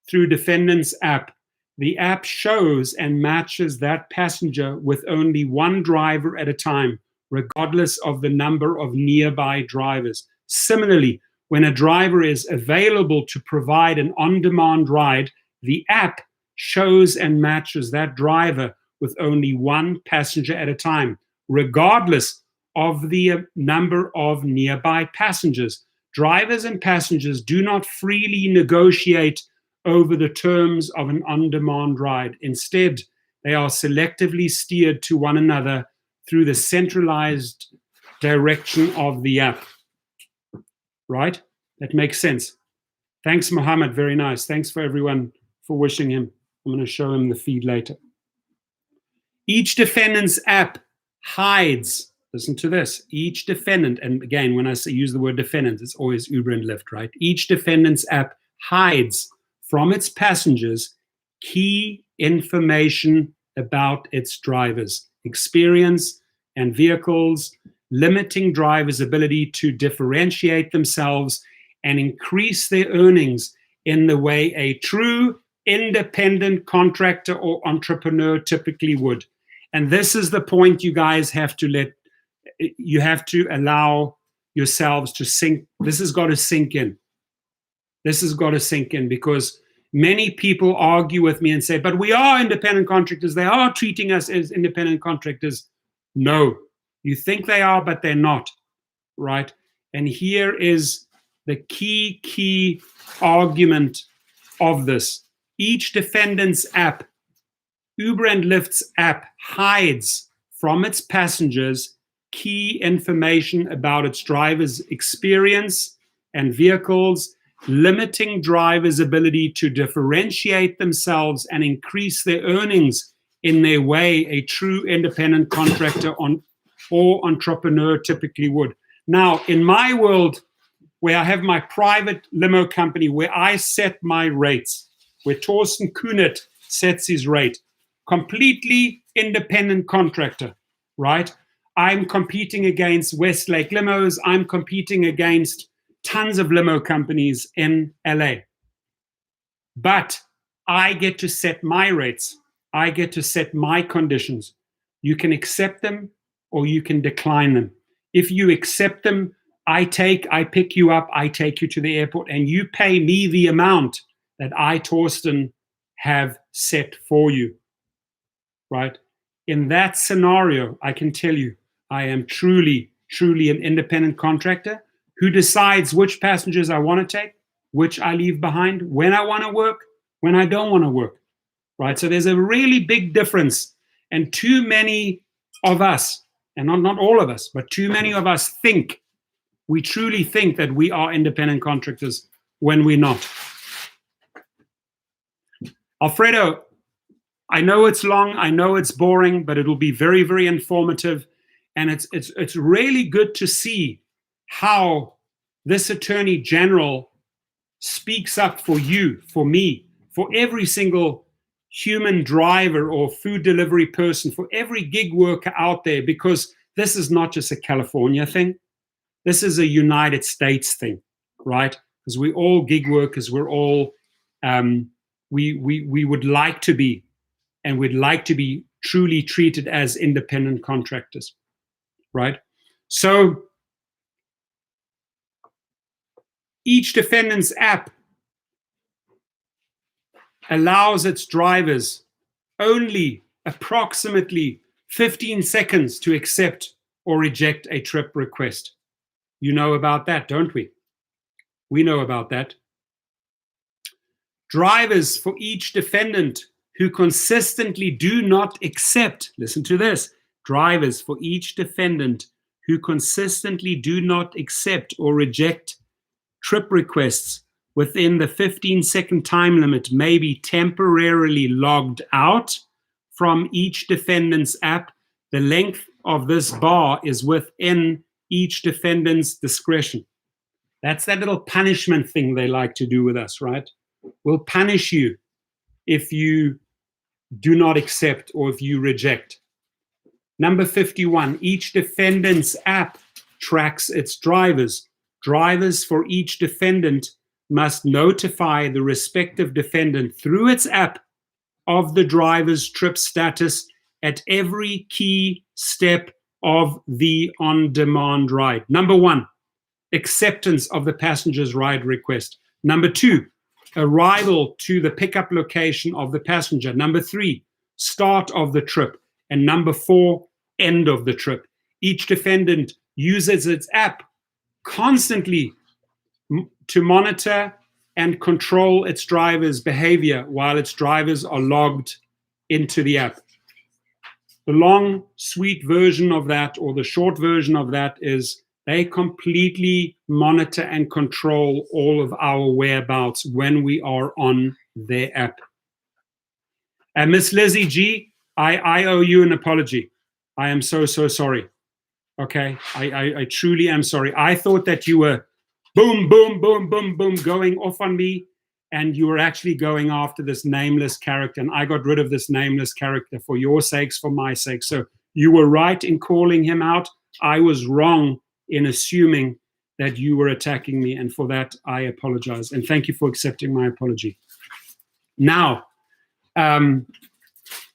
through defendant's app, the app shows and matches that passenger with only one driver at a time, regardless of the number of nearby drivers. Similarly, when a driver is available to provide an on-demand ride, the app shows and matches that driver with only one passenger at a time, regardless of the number of nearby passengers. Drivers and passengers do not freely negotiate over the terms of an on-demand ride. Instead, they are selectively steered to one another through the centralized direction of the app. Right? That makes sense. Thanks, Mohammed. Very nice. Thanks for everyone for wishing him. I'm going to show him the feed later. Each defendant's app hides, listen to this, each defendant, and again, when I say use the word defendant, it's always Uber and Lyft, right? Each defendant's app hides from its passengers key information about its drivers, experience, and vehicles, limiting drivers' ability to differentiate themselves and increase their earnings in the way a true independent contractor or entrepreneur typically would. And this is the point you guys have to allow yourselves to sink. This has got to sink in. This has got to sink in, because many people argue with me and say, but we are independent contractors. They are treating us as independent contractors. No, you think they are, but they're not, right? And here is the key argument of this. Each defendant's app, Uber and Lyft's app, hides from its passengers key information about its drivers' experience and vehicles, limiting drivers' ability to differentiate themselves and increase their earnings in their way a true independent contractor or entrepreneur typically would. Now, in my world, where I have my private limo company, where I set my rates, where Torstenkunert sets his rate, completely independent contractor, right? I'm competing against Westlake Limos. I'm competing against tons of limo companies in LA. But I get to set my rates. I get to set my conditions. You can accept them or you can decline them. If you accept them, I pick you up, I take you to the airport, and you pay me the amount that I, Torsten, have set for you, right? In that scenario, I can tell you, I am truly an independent contractor who decides which passengers I want to take, which I leave behind, when I want to work, when I don't want to work, right? So there's a really big difference, and too many of us, and not all of us, but too many of us we truly think that we are independent contractors when we're not. Alfredo, I know it's long, I know it's boring, but it'll be very, very informative. And it's really good to see how this Attorney General speaks up for you, for me, for every single human driver or food delivery person, for every gig worker out there, because this is not just a California thing. This is a United States thing, right? Because we're all gig workers. We're all, we would like to be, and we'd like to be truly treated as independent contractors, right? So each defendant's app allows its drivers only approximately 15 seconds to accept or reject a trip request. You know about that, don't we? We know about that. Drivers for each defendant who consistently do not accept, listen to this, drivers for each defendant who consistently do not accept or reject trip requests within the 15-second time limit may be temporarily logged out from each defendant's app. The length of this bar is within each defendant's discretion. That's that little punishment thing they like to do with us, right? We'll punish you if you do not accept or if you reject. Number 51, each defendant's app tracks its drivers. Drivers for each defendant must notify the respective defendant through its app of the driver's trip status at every key step of the on-demand ride. Number one, acceptance of the passenger's ride request. Number 2, arrival to the pickup location of the passenger. Number 3, start of the trip. And number 4, end of the trip. Each defendant uses its app constantly to monitor and control its drivers' behavior while its drivers are logged into the app. The long, sweet version of that, or the short version of that, is they completely monitor and control all of our whereabouts when we are on their app. And Miss Lizzie G, I owe you an apology. I am so sorry. Okay, I truly am sorry. I thought that you were boom, boom, boom, boom, boom, going off on me, and you were actually going after this nameless character, and I got rid of this nameless character for your sakes, for my sake. So you were right in calling him out. I was wrong in assuming that you were attacking me, and for that, I apologize. And thank you for accepting my apology. Now,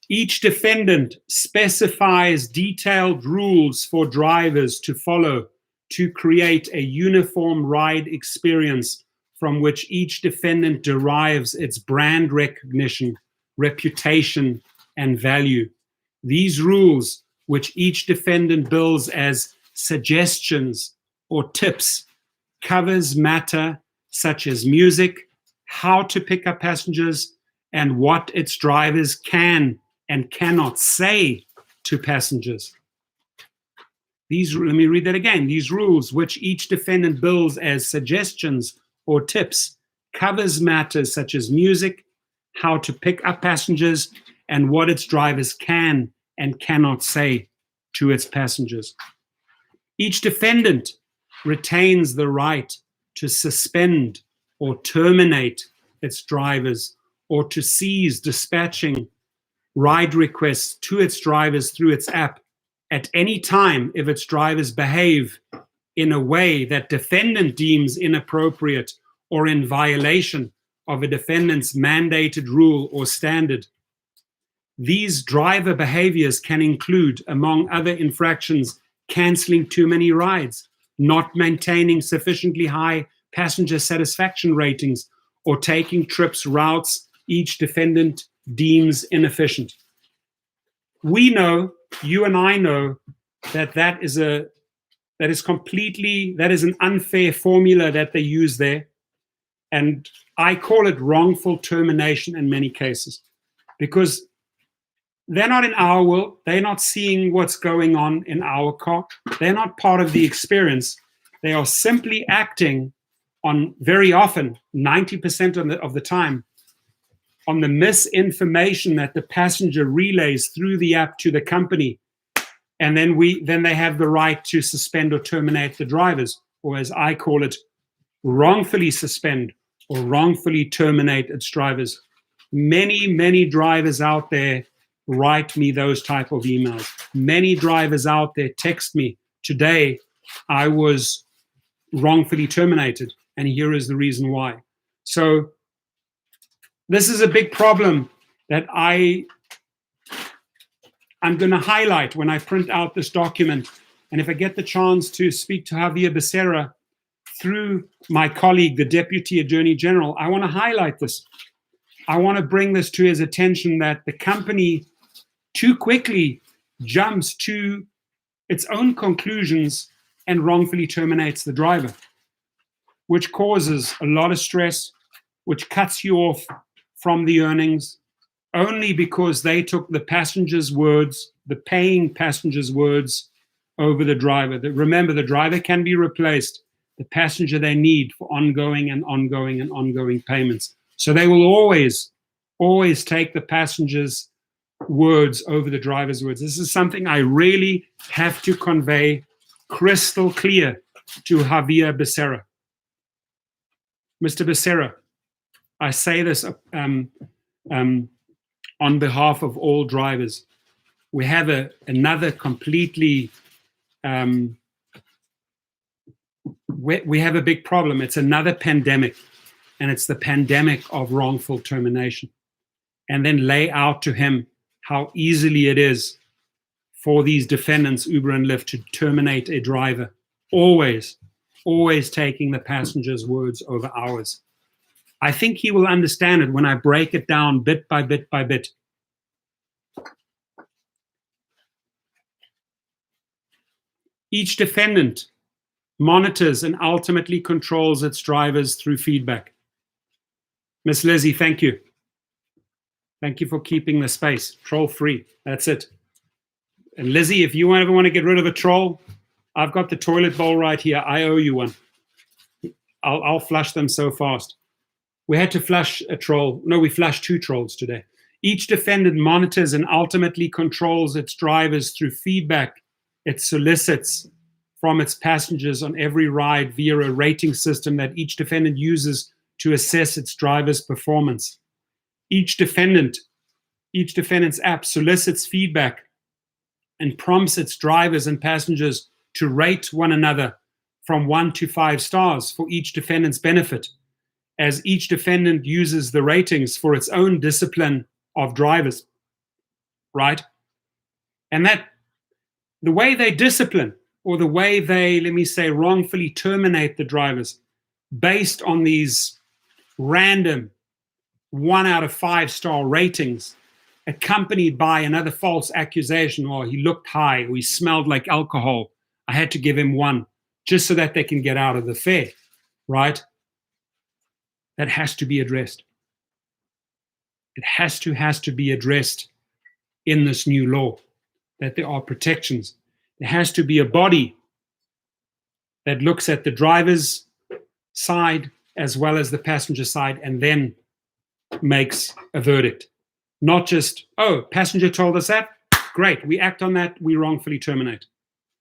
each defendant specifies detailed rules for drivers to follow to create a uniform ride experience from which each defendant derives its brand recognition, reputation, and value. These rules, which each defendant bills as suggestions or tips, covers matter such as music, how to pick up passengers, and what its drivers can and cannot say to passengers. Let me read that again. These rules, which each defendant bills as suggestions or tips, covers matters such as music, how to pick up passengers, and what its drivers can and cannot say to its passengers. Each defendant retains the right to suspend or terminate its drivers, or to cease dispatching ride requests to its drivers through its app at any time if its drivers behave in a way that defendant deems inappropriate or in violation of a defendant's mandated rule or standard. These driver behaviors can include, among other infractions, canceling too many rides, not maintaining sufficiently high passenger satisfaction ratings, or taking trips routes each defendant deems inefficient. We know, you and I know, that is an unfair formula that they use there. And I call it wrongful termination in many cases, because they're not in our world. They're not seeing what's going on in our car. They're not part of the experience. They are simply acting on, very often, 90% of the time, on the misinformation that the passenger relays through the app to the company. And then they have the right to suspend or terminate the drivers, or as I call it, wrongfully suspend or wrongfully terminate its drivers. Many drivers out there write me those type of emails. Many drivers out there text me, today I was wrongfully terminated, and here is the reason why. So this is a big problem that I'm going to highlight when I print out this document. And if I get the chance to speak to Javier Becerra through my colleague, the Deputy Attorney General, I want to highlight this. I want to bring this to his attention that the company too quickly jumps to its own conclusions and wrongfully terminates the driver, which causes a lot of stress, which cuts you off from the earnings, only because they took the passenger's words, the paying passenger's words, over the driver. Remember, the driver can be replaced. The passenger they need for ongoing payments. So they will always take the passenger's words over the driver's words. This is something I really have to convey crystal clear to Javier Becerra. Mr. Becerra, I say this on behalf of all drivers. We have another completely, we have a big problem. It's another pandemic, and it's the pandemic of wrongful termination. And then lay out to him how easily it is for these defendants, Uber and Lyft, to terminate a driver. Always. always taking the passenger's words over ours. I think he will understand it when I break it down bit by bit by bit. Each defendant monitors and ultimately controls its drivers through feedback. Miss Lizzie, thank you. Thank you for keeping the space. Troll free. That's it. And Lizzie, if you ever want to get rid of a troll, I've got the toilet bowl right here. I owe you one. I'll flush them so fast. We had to flush a troll. No, we flushed 2 trolls today. Each defendant monitors and ultimately controls its drivers through feedback it solicits from its passengers on every ride via a rating system that each defendant uses to assess its driver's performance. Each defendant's app solicits feedback and prompts its drivers and passengers to rate one another from 1 to 5 stars for each defendant's benefit, as each defendant uses the ratings for its own discipline of drivers, right? And that the way they discipline, or the way they, let me say, wrongfully terminate the drivers based on these random 1 out of 5 star ratings, accompanied by another false accusation, or he looked high, or he smelled like alcohol, I had to give him 1, just so that they can get out of the fare, right? That has to be addressed. It has to be addressed in this new law, that there are protections. There has to be a body that looks at the driver's side as well as the passenger side and then makes a verdict. Not just, oh, passenger told us that, great, we act on that, we wrongfully terminate.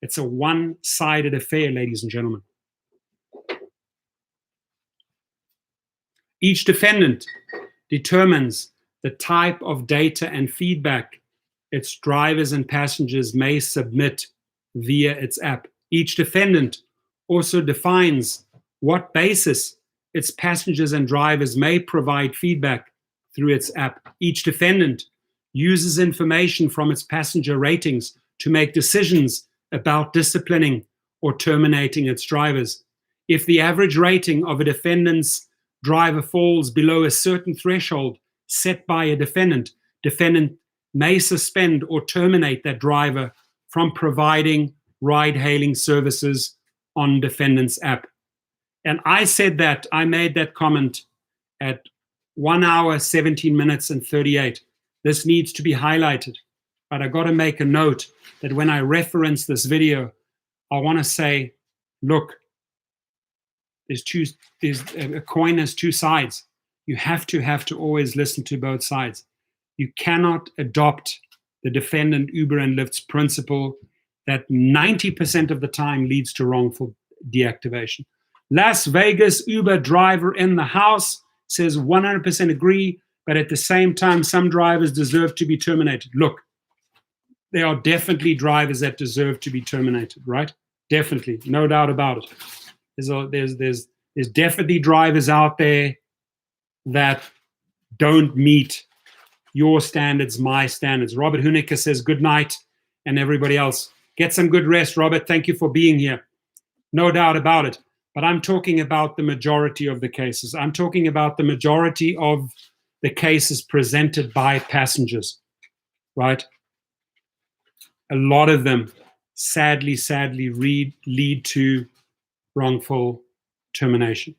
It's a one-sided affair, ladies and gentlemen. Each defendant determines the type of data and feedback its drivers and passengers may submit via its app. Each defendant also defines what basis its passengers and drivers may provide feedback through its app. Each defendant uses information from its passenger ratings to make decisions about disciplining or terminating its drivers. If the average rating of a defendant's driver falls below a certain threshold set by a defendant may suspend or terminate that driver from providing ride-hailing services on defendant's app. And I made that comment at 1 hour, 17 minutes, and 38. This needs to be highlighted. But I got to make a note that when I reference this video, I want to say, look, a coin has 2 sides. You have to always listen to both sides. You cannot adopt the defendant Uber and Lyft's principle that 90% of the time leads to wrongful deactivation. Las Vegas Uber driver in the house says 100% agree, but at the same time, some drivers deserve to be terminated. Look, there are definitely drivers that deserve to be terminated, right? Definitely, no doubt about it. There's definitely drivers out there that don't meet your standards, my standards. Robert Huneker says good night, and everybody else. Get some good rest, Robert. Thank you for being here. No doubt about it. But I'm talking about the majority of the cases. I'm talking about the majority of the cases presented by passengers, right? A lot of them, sadly, lead to wrongful termination.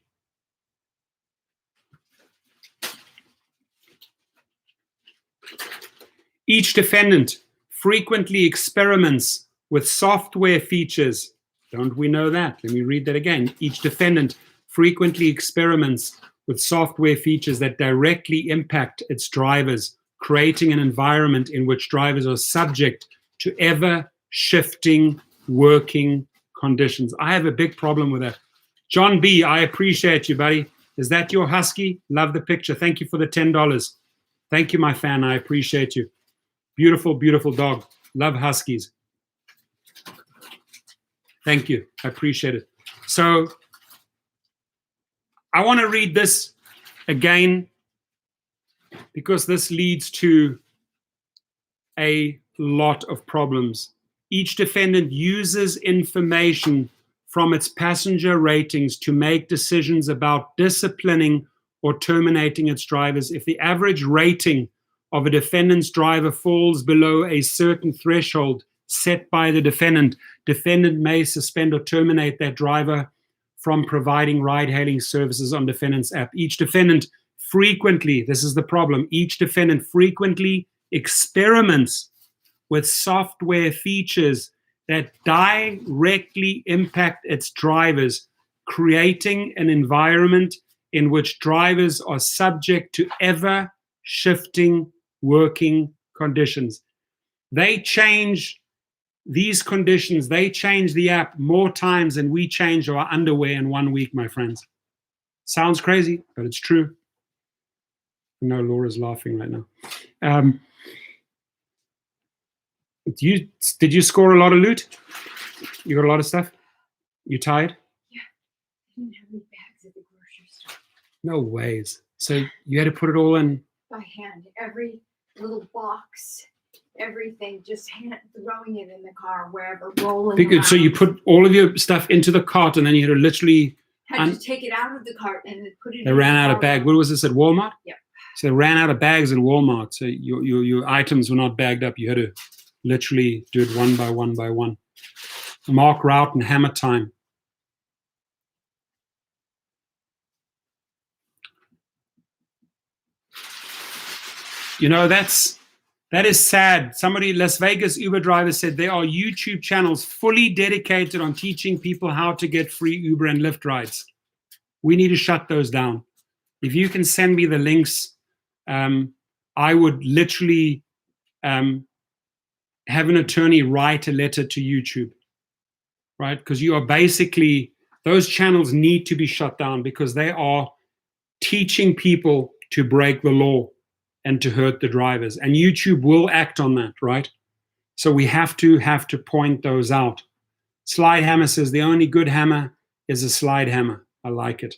Each defendant frequently experiments with software features. Don't we know that? Let me read that again. Each defendant frequently experiments with software features that directly impact its drivers, creating an environment in which drivers are subject to ever-shifting working conditions. I have a big problem with that. John B., I appreciate you, buddy. Is that your husky? Love the picture. Thank you for the $10. Thank you, my fan. I appreciate you. Beautiful, beautiful dog. Love huskies. Thank you. I appreciate it. So I want to read this again because this leads to a lot of problems. Each defendant uses information from its passenger ratings to make decisions about disciplining or terminating its drivers. If the average rating of a defendant's driver falls below a certain threshold set by the defendant may suspend or terminate that driver from providing ride-hailing services on defendant's app. Each defendant frequently, this is the problem, each defendant frequently experiments with software features that directly impact its drivers, creating an environment in which drivers are subject to ever-shifting working conditions. They change these conditions, they change the app more times than we change our underwear in 1 week, my friends. Sounds crazy, but it's true. No, Laura's laughing right now. Did you score a lot of loot? You got a lot of stuff? You tired? Yeah. I didn't have any bags at the grocery store. No ways. So you had to put it all in? By hand. Every little box, everything, just throwing it in the car, wherever, rolling around. So you put all of your stuff into the cart and then you had to literally... Had to take it out of the cart and put it in They ran out of bags. What was this, at Walmart? Yep. So they ran out of bags at Walmart. So your items were not bagged up. You had to literally do it one by one by one. Mark, route, and hammer time. You know, that is sad. Somebody, Las Vegas Uber driver, said there are YouTube channels fully dedicated on teaching people how to get free Uber and Lyft rides. We need to shut those down. If you can send me the links, I would literally have an attorney write a letter to YouTube, right? Because you are basically, those channels need to be shut down because they are teaching people to break the law and to hurt the drivers. And YouTube will act on that, right? So we have to point those out. Slide Hammer says, the only good hammer is a slide hammer. I like it.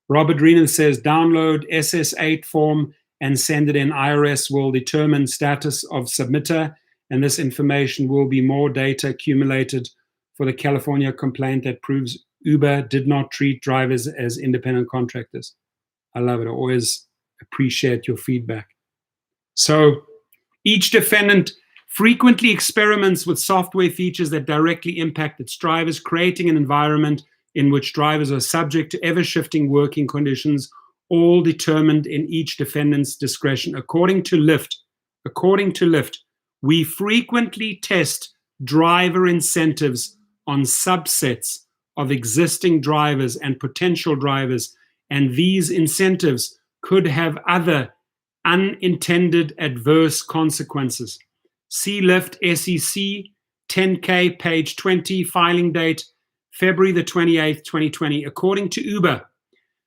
Robert Reenan says, download SS8 form and send it in. IRS will determine status of submitter, and this information will be more data accumulated for the California complaint that proves Uber did not treat drivers as independent contractors. I love it. I always appreciate your feedback. So each defendant frequently experiments with software features that directly impact its drivers, creating an environment in which drivers are subject to ever-shifting working conditions, all determined in each defendant's discretion. According to Lyft, we frequently test driver incentives on subsets of existing drivers and potential drivers, and these incentives could have other unintended adverse consequences. See Lyft SEC 10K, page 20, filing date February the 28th, 2020. According to Uber,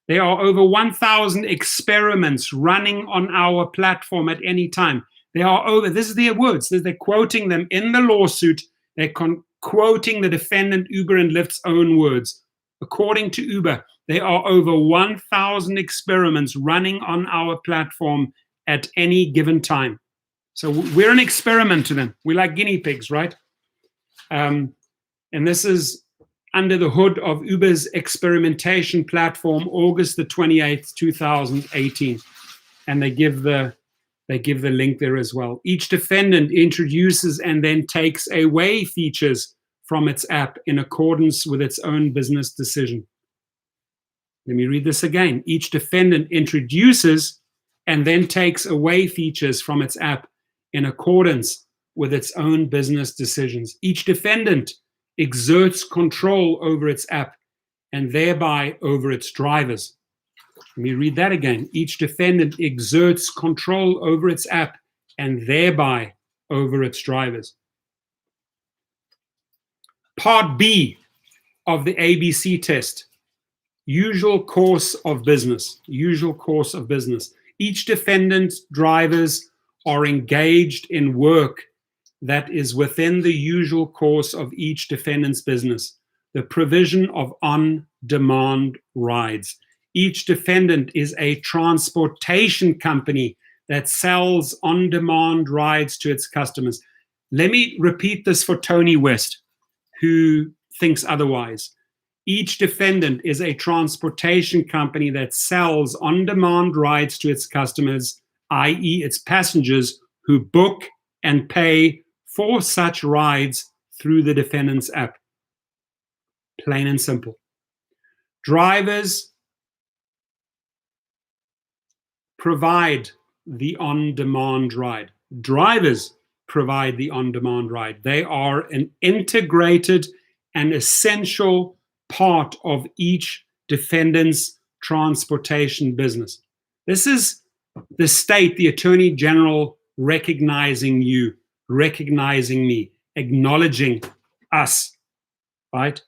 there are over 1,000 experiments running on our platform at any time. There are over, this is their words, they're quoting them in the lawsuit, they're quoting the defendant Uber and Lyft's own words. According to Uber, there are over 1,000 experiments running on our platform at any given time. So we're an experiment to them. We're like guinea pigs, right? And this is under the hood of Uber's experimentation platform, August the 28th, 2018. And they give the link there as well. Each defendant introduces and then takes away features from its app in accordance with its own business decision. Let me read this again. Each defendant introduces and then takes away features from its app in accordance with its own business decisions. Each defendant exerts control over its app and thereby over its drivers. Let me read that again. Each defendant exerts control over its app and thereby over its drivers. Part B of the ABC test, usual course of business. Usual course of business. Each defendant's drivers are engaged in work that is within the usual course of each defendant's business, the provision of on-demand rides. Each defendant is a transportation company that sells on-demand rides to its customers. Let me repeat this for Tony West, who thinks otherwise. Each defendant is a transportation company that sells on-demand rides to its customers, i.e. its passengers who book and pay for such rides through the defendant's app. Plain and simple. Drivers provide the on-demand ride. Drivers provide the on-demand ride. They are an integrated and essential part of each defendant's transportation business. This is the state, the Attorney General, recognizing you, recognizing me, acknowledging us, right?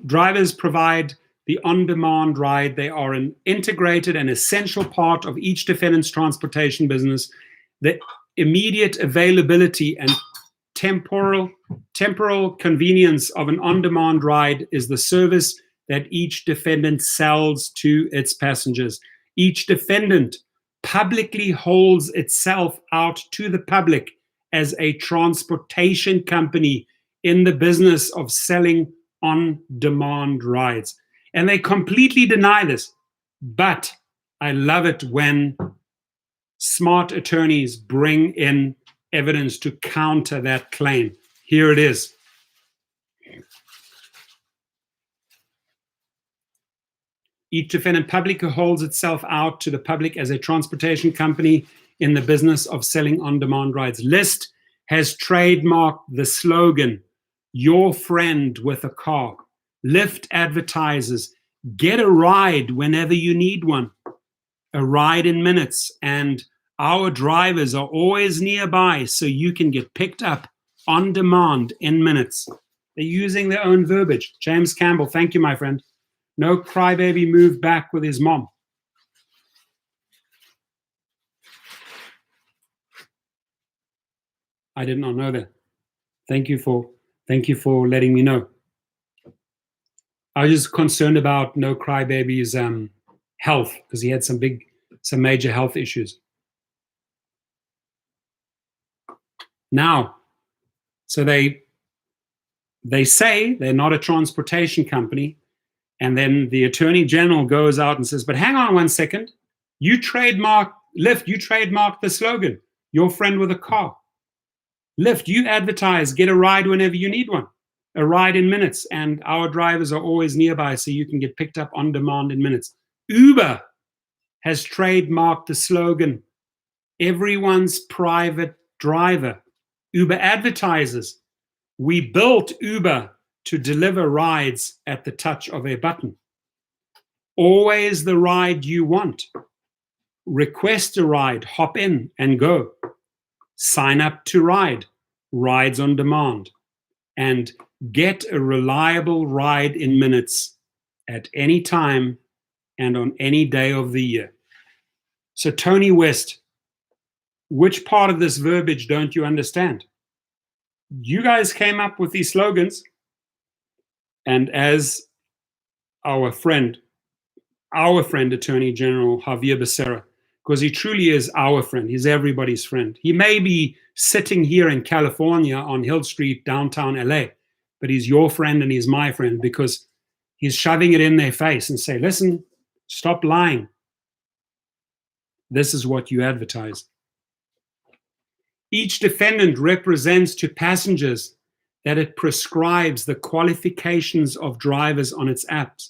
Drivers provide the on-demand ride. They are an integrated and essential part of each defendant's transportation business. The immediate availability and temporal convenience of an on-demand ride is the service that each defendant sells to its passengers. Each defendant publicly holds itself out to the public as a transportation company in the business of selling on-demand rides. And they completely deny this. But I love it when smart attorneys bring in evidence to counter that claim. Here it is. Each defendant publicly holds itself out to the public as a transportation company in the business of selling on-demand rides. Lyft has trademarked the slogan, "Your friend with a car." Lyft advertises, "Get a ride whenever you need one. A ride in minutes, and our drivers are always nearby so you can get picked up on demand in minutes." They're using their own verbiage. James Campbell, thank you, my friend. No crybaby moved back with his mom. I did not know that. Thank you for letting me know. I was just concerned about No Crybaby's health, because he had some major health issues. Now, so they say they're not a transportation company, and then the Attorney General goes out and says, but hang on 1 second, you trademarked Lyft, you trademarked the slogan, "Your friend with a car." Lyft, you advertise, "Get a ride whenever you need one. A ride in minutes, and our drivers are always nearby so you can get picked up on demand in minutes." Uber has trademarked the slogan, "Everyone's private driver." Uber advertises, "We built Uber to deliver rides at the touch of a button. Always the ride you want. Request a ride, hop in and go. Sign up to ride, rides on demand. And get a reliable ride in minutes at any time and on any day of the year." So Tony West, which part of this verbiage don't you understand? You guys came up with these slogans, and as our friend Attorney General Javier Becerra, because he truly is our friend, he's everybody's friend. He may be sitting here in California on Hill Street, downtown LA, but he's your friend and he's my friend, because he's shoving it in their face and say, listen, stop lying. This is what you advertise. Each defendant represents to passengers that it prescribes the qualifications of drivers on its apps,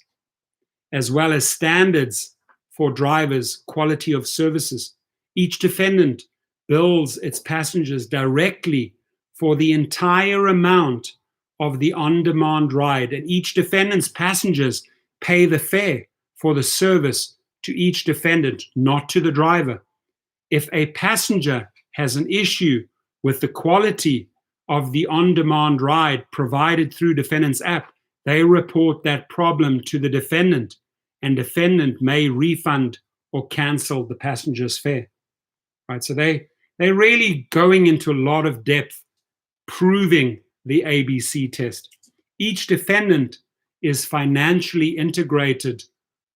as well as standards for drivers' quality of services. Each defendant bills its passengers directly for the entire amount of the on-demand ride, and each defendant's passengers pay the fare for the service to each defendant, not to the driver. If a passenger has an issue with the quality of the on-demand ride provided through defendant's app, they report that problem to the defendant, and defendant may refund or cancel the passenger's fare. Right? So they're really going into a lot of depth proving the ABC test. Each defendant is financially integrated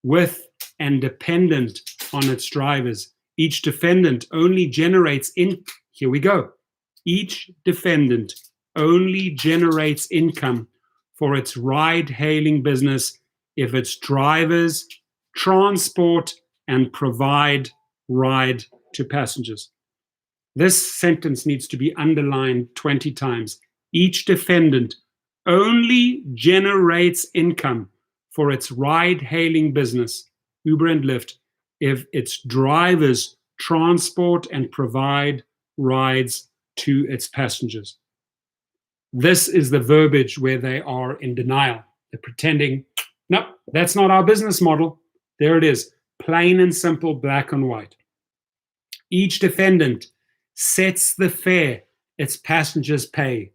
with and dependent on its drivers. Each defendant only generates here we go. each defendant only generates income for its ride-hailing business if its drivers transport and provide ride to passengers. This sentence needs to be underlined 20 times. Each defendant only generates income for its ride-hailing business, Uber and Lyft, if its drivers transport and provide rides to its passengers. This is the verbiage where they are in denial. They're pretending, no, that's not our business model. There it is, plain and simple, black and white. Each defendant sets the fare its passengers pay,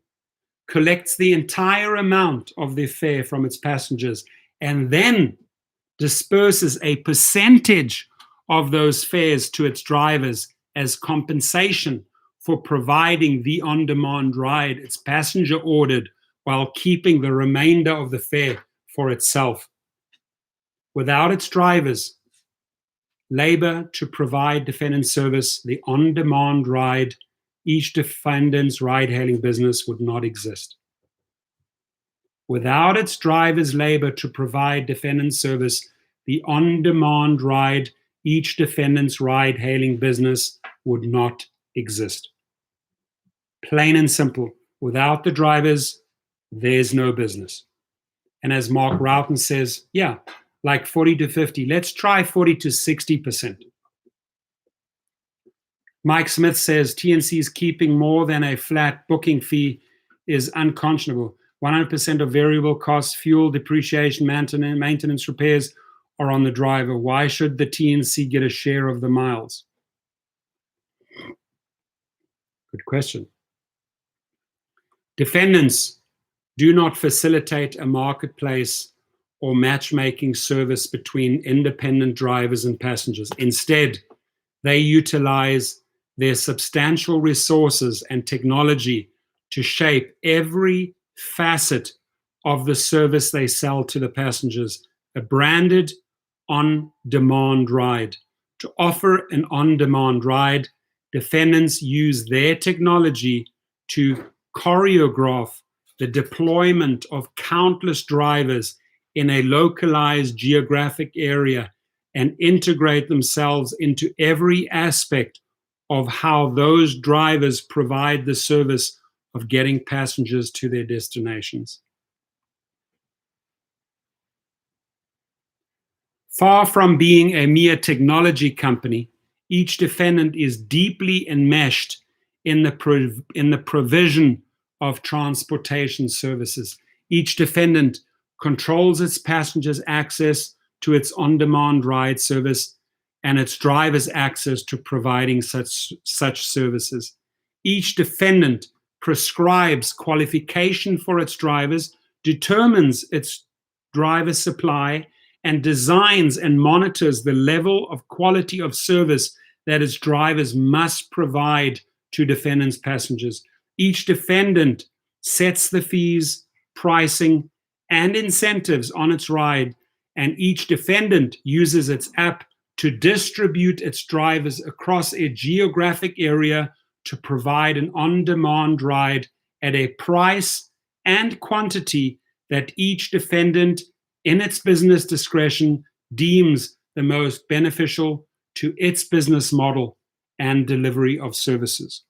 collects the entire amount of their fare from its passengers, and then disperses a percentage of those fares to its drivers as compensation for providing the on-demand ride its passenger ordered, while keeping the remainder of the fare for itself. Without its drivers, labor to provide defendant service, the on-demand ride, each defendant's ride-hailing business would not exist. Without its drivers' labor to provide defendant service, the on-demand ride, each defendant's ride-hailing business would not exist. Plain and simple. Without the drivers, there's no business. And as Mark Roughton says, yeah, like 40 to 50. Let's try 40 to 60%. Mike Smith says TNC's keeping more than a flat booking fee is unconscionable. 100% of variable costs, fuel, depreciation, maintenance, repairs are on the driver. Why should the TNC get a share of the miles? Good question. Defendants do not facilitate a marketplace or matchmaking service between independent drivers and passengers. Instead, they utilize their substantial resources and technology to shape every facet of the service they sell to the passengers, a branded on-demand ride. To offer an on-demand ride, defendants use their technology to choreograph the deployment of countless drivers in a localized geographic area and integrate themselves into every aspect of how those drivers provide the service of getting passengers to their destinations. Far from being a mere technology company, each defendant is deeply enmeshed in the provision of transportation services. Each defendant controls its passengers' access to its on-demand ride service and its drivers' access to providing such services. Each defendant prescribes qualification for its drivers, determines its driver supply, and designs and monitors the level of quality of service that its drivers must provide to defendants' passengers. Each defendant sets the fees, pricing, and incentives on its ride, and each defendant uses its app to distribute its drivers across a geographic area to provide an on-demand ride at a price and quantity that each defendant, in its business discretion, deems the most beneficial to its business model and delivery of services.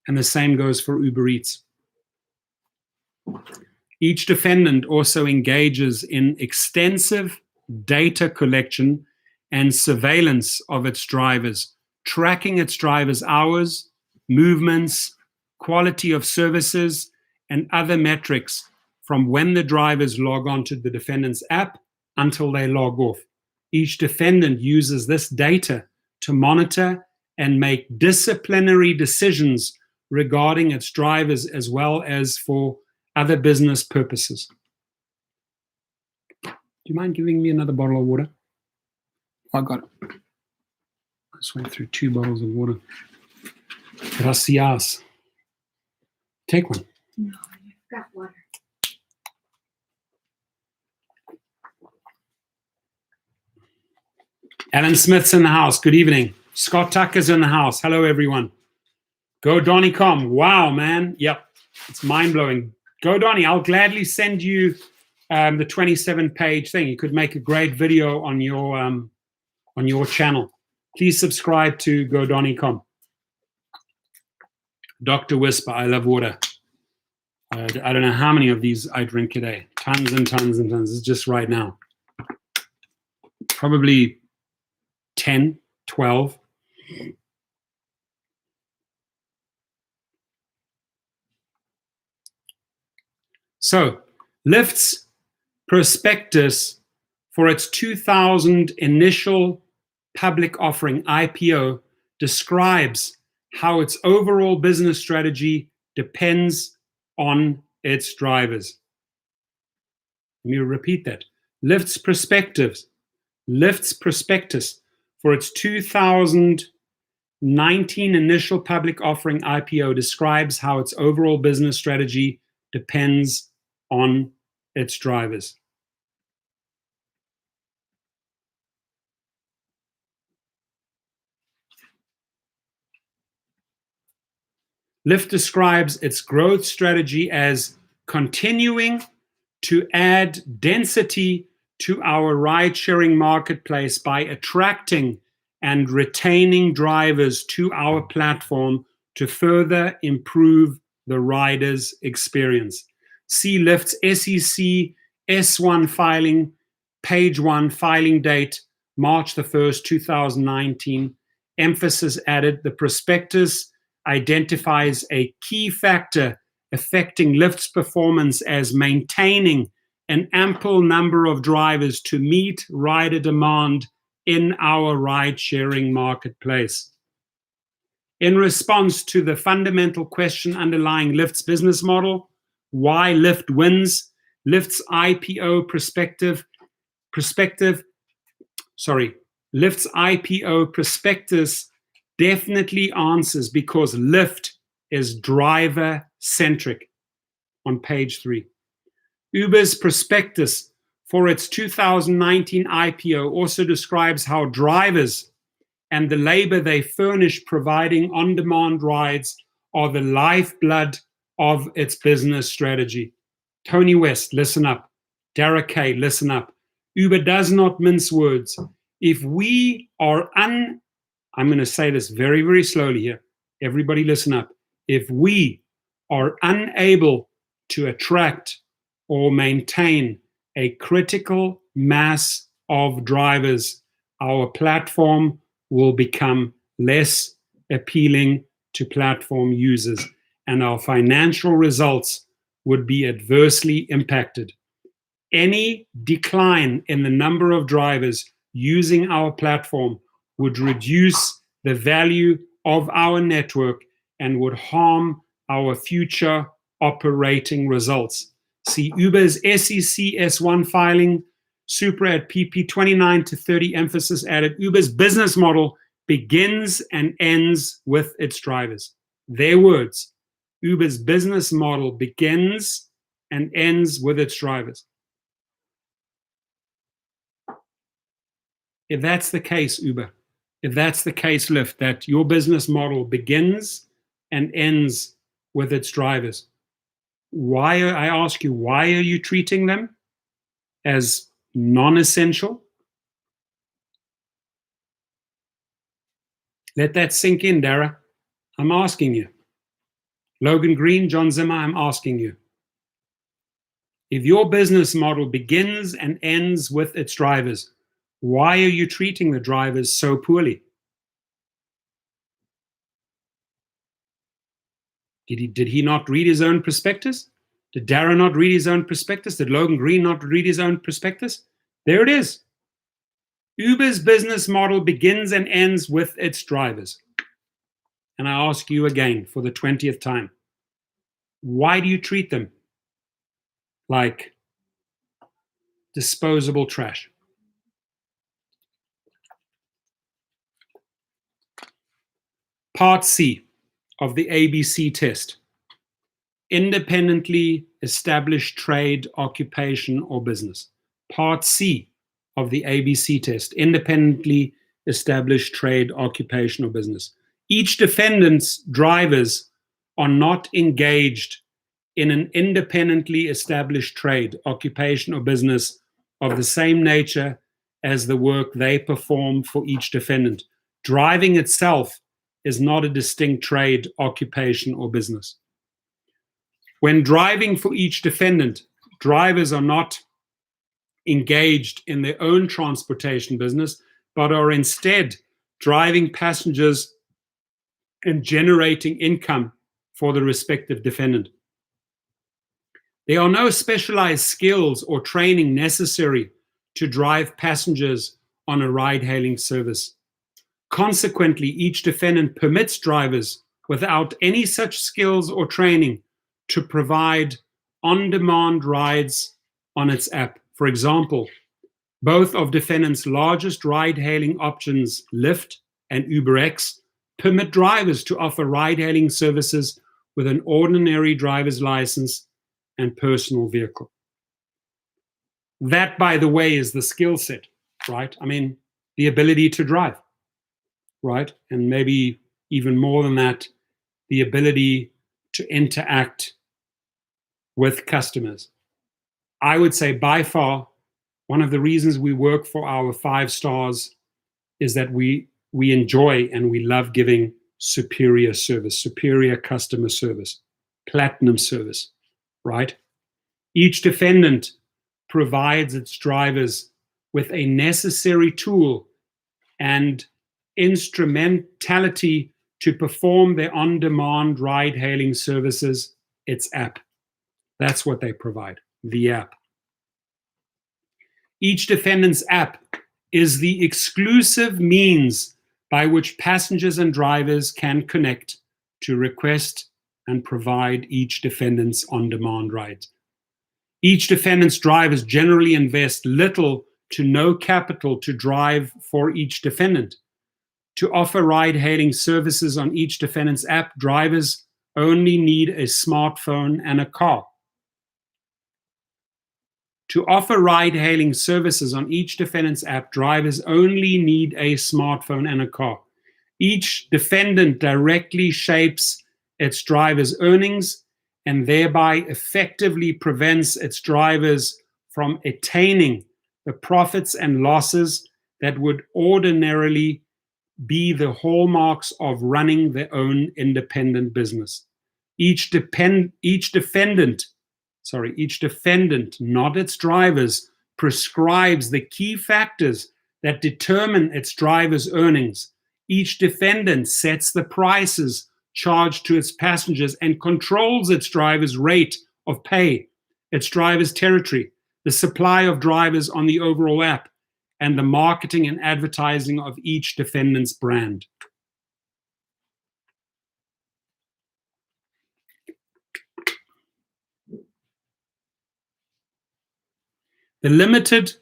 And the same goes for Uber Eats. Each defendant also engages in extensive data collection and surveillance of its drivers, tracking its drivers' hours, movements, quality of services, and other metrics from when the drivers log on to the defendant's app until they log off. Each defendant uses this data to monitor and make disciplinary decisions regarding its drivers as well as for other business purposes. Do you mind giving me another bottle of water? I got it. I just went through 2 bottles of water. Gracias. Take one. No, I've got water. Alan Smith's in the house. Good evening. Scott Tucker's in the house. Hello, everyone. Go Donny.com. Wow, man. Yep. It's mind-blowing. Go Donny. I'll gladly send you the 27-page thing. You could make a great video on your channel. Please subscribe to Go Donny.com. Dr. Whisper, I love water. I don't know how many of these I drink a day. Tons and tons and tons. It's just right now. Probably 10, 12. So, Lyft's prospectus for its 2000 initial public offering, IPO, describes how its overall business strategy depends on its drivers. Let me repeat that. Lyft's prospectus for its 2019 initial public offering IPO describes how its overall business strategy depends on its drivers. Lyft describes its growth strategy as continuing to add density to our ride-sharing marketplace by attracting and retaining drivers to our platform to further improve the rider's experience. See Lyft's SEC S1 filing, page 1, filing date, March the 1st, 2019. Emphasis added, the prospectus identifies a key factor affecting Lyft's performance as maintaining an ample number of drivers to meet rider demand in our ride-sharing marketplace. In response to the fundamental question underlying Lyft's business model, why Lyft wins, Lyft's IPO prospectus definitely answers because Lyft is driver-centric on page 3. Uber's prospectus for its 2019 IPO also describes how drivers and the labor they furnish providing on-demand rides are the lifeblood of its business strategy. Tony West, listen up. Dara Kay, listen up. Uber does not mince words. If we are I'm going to say this very, very slowly here. Everybody listen up. If we are unable to attract or maintain a critical mass of drivers, our platform will become less appealing to platform users, and our financial results would be adversely impacted. Any decline in the number of drivers using our platform would reduce the value of our network and would harm our future operating results. See Uber's SEC S1 filing, Supra at PP 29 to 30, emphasis added. Uber's business model begins and ends with its drivers. Their words. Uber's business model begins and ends with its drivers. If that's the case, Uber, if that's the case, Lyft, that your business model begins and ends with its drivers, why are you treating them as non-essential? Let that sink in, Dara. I'm asking you. Logan Green, John Zimmer, I'm asking you. If your business model begins and ends with its drivers, why are you treating the drivers so poorly? Did he not read his own prospectus? Did Dara not read his own prospectus? Did Logan Green not read his own prospectus? There it is. Uber's business model begins and ends with its drivers. And I ask you again for the 20th time, why do you treat them like disposable trash? Part C of the ABC test. Independently established trade, occupation, or business. Part C of the ABC test. Independently established trade, occupation, or business. Each defendant's drivers are not engaged in an independently established trade, occupation, or business of the same nature as the work they perform for each defendant. Driving itself is not a distinct trade, occupation, or business. When driving for each defendant, drivers are not engaged in their own transportation business, but are instead driving passengers and generating income for the respective defendant. There are no specialized skills or training necessary to drive passengers on a ride-hailing service. Consequently, each defendant permits drivers without any such skills or training to provide on-demand rides on its app. For example, both of defendants' largest ride-hailing options, Lyft and UberX, permit drivers to offer ride-hailing services with an ordinary driver's license and personal vehicle. That, by the way, is the skill set, right? I mean, the ability to drive, right? And maybe even more than that, the ability to interact with customers. I would say by far, one of the reasons we work for our 5 stars is that we enjoy and we love giving superior service, superior customer service, platinum service, right? Each defendant provides its drivers with a necessary tool and instrumentality to perform their on-demand ride-hailing services, its app. That's what they provide, the app. Each defendant's app is the exclusive means by which passengers and drivers can connect to request and provide each defendant's on-demand rides. Each defendant's drivers generally invest little to no capital to drive for each defendant. To offer ride-hailing services on each defendant's app, drivers only need a smartphone and a car. To offer ride-hailing services on each defendant's app, drivers only need a smartphone and a car. Each defendant directly shapes its driver's earnings and thereby effectively prevents its drivers from attaining the profits and losses that would ordinarily be the hallmarks of running their own independent business. Each defendant, not its drivers, prescribes the key factors that determine its drivers' earnings. Each defendant sets the prices charged to its passengers and controls its drivers' rate of pay, its drivers' territory, the supply of drivers on the overall app, and the marketing and advertising of each defendant's brand. The limited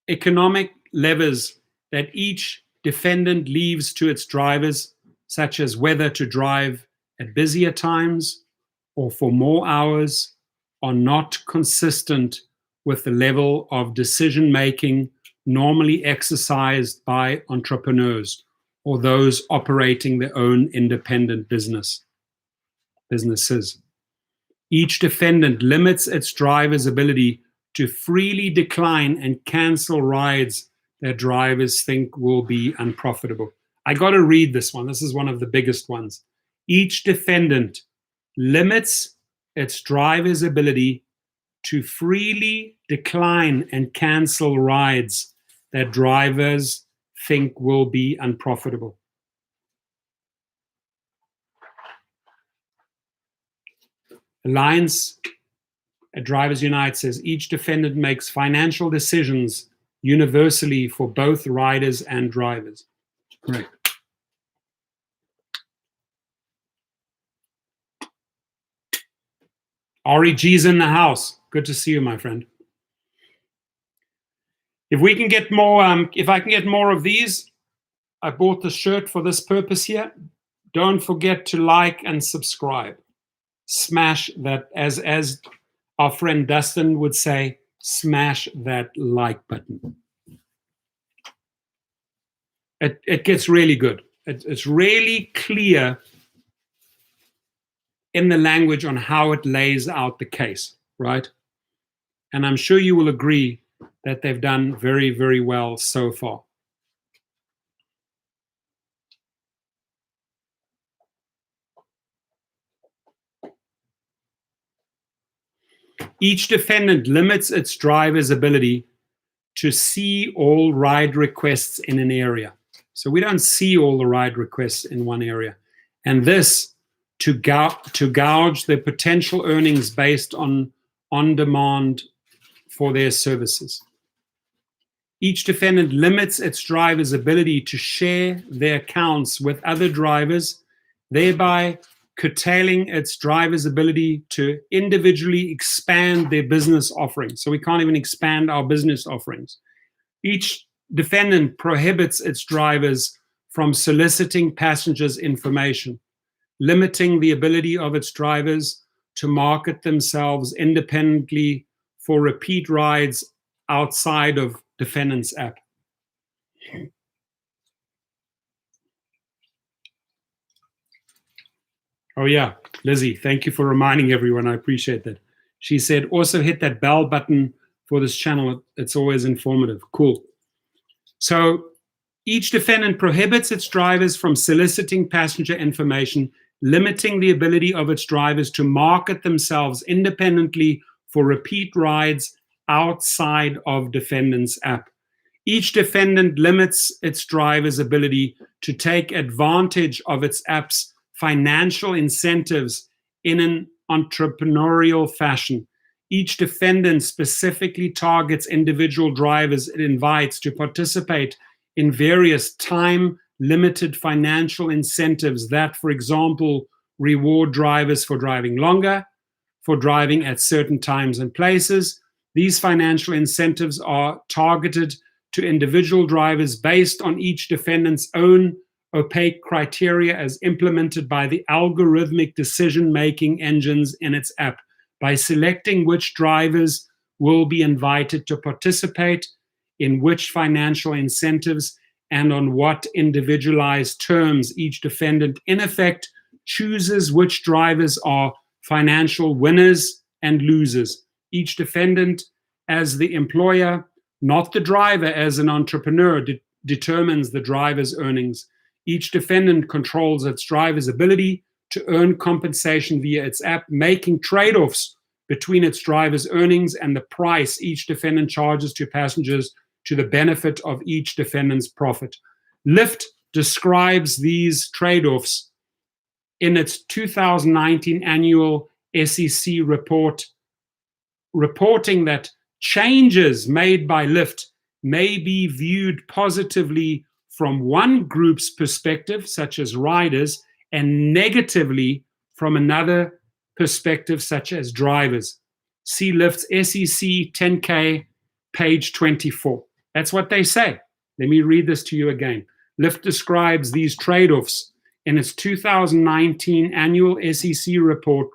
economic levers that each defendant leaves to its drivers, such as whether to drive at busier times or for more hours, are not consistent with the level of decision-making normally exercised by entrepreneurs or those operating their own independent businesses. Each defendant limits its driver's ability to freely decline and cancel rides that drivers think will be unprofitable. I got to read this one. This is one of the biggest ones. Each defendant limits its driver's ability to freely decline and cancel rides that drivers think will be unprofitable. Alliance at Drivers Unite says each defendant makes financial decisions universally for both riders and drivers. Great. REG's in the house. Good to see you, my friend. If we can get more, if I can get more of these, I bought the shirt for this purpose here. Don't forget to like and subscribe. Smash that, as our friend Dustin would say, smash that like button. It gets really good. It's really clear in the language on how it lays out the case, right? And I'm sure you will agree that they've done very, very well so far. Each defendant limits its driver's ability to see all ride requests in an area. So we don't see all the ride requests in one area. And this to gouge their potential earnings based on demand for their services. Each defendant limits its driver's ability to share their accounts with other drivers, thereby curtailing its driver's ability to individually expand their business offerings. So we can't even expand our business offerings. Each defendant prohibits its drivers from soliciting passengers' information, limiting the ability of its drivers to market themselves independently for repeat rides outside of defendant's app. Oh yeah, Lizzie, thank you for reminding everyone. I appreciate that. She said, also hit that bell button for this channel. It's always informative. Cool. So each defendant prohibits its drivers from soliciting passenger information, limiting the ability of its drivers to market themselves independently for repeat rides outside of defendant's app. Each defendant limits its driver's ability to take advantage of its app's financial incentives in an entrepreneurial fashion. Each defendant specifically targets individual drivers it invites to participate in various time-limited financial incentives that, for example, reward drivers for driving longer, for driving at certain times and places. These financial incentives are targeted to individual drivers based on each defendant's own opaque criteria as implemented by the algorithmic decision-making engines in its app, by selecting which drivers will be invited to participate in which financial incentives and on what individualized terms. Each defendant, in effect, chooses which drivers are financial winners and losers. Each defendant, as the employer, not the driver as an entrepreneur, determines the driver's earnings. Each defendant controls its driver's ability to earn compensation via its app, making trade-offs between its driver's earnings and the price each defendant charges to passengers to the benefit of each defendant's profit. Lyft describes these trade-offs in its 2019 annual SEC report, reporting that changes made by Lyft may be viewed positively from one group's perspective, such as riders, and negatively from another perspective, such as drivers. See Lyft's SEC 10K, page 24. That's what they say. Let me read this to you again. Lyft describes these trade-offs in its 2019 annual SEC report,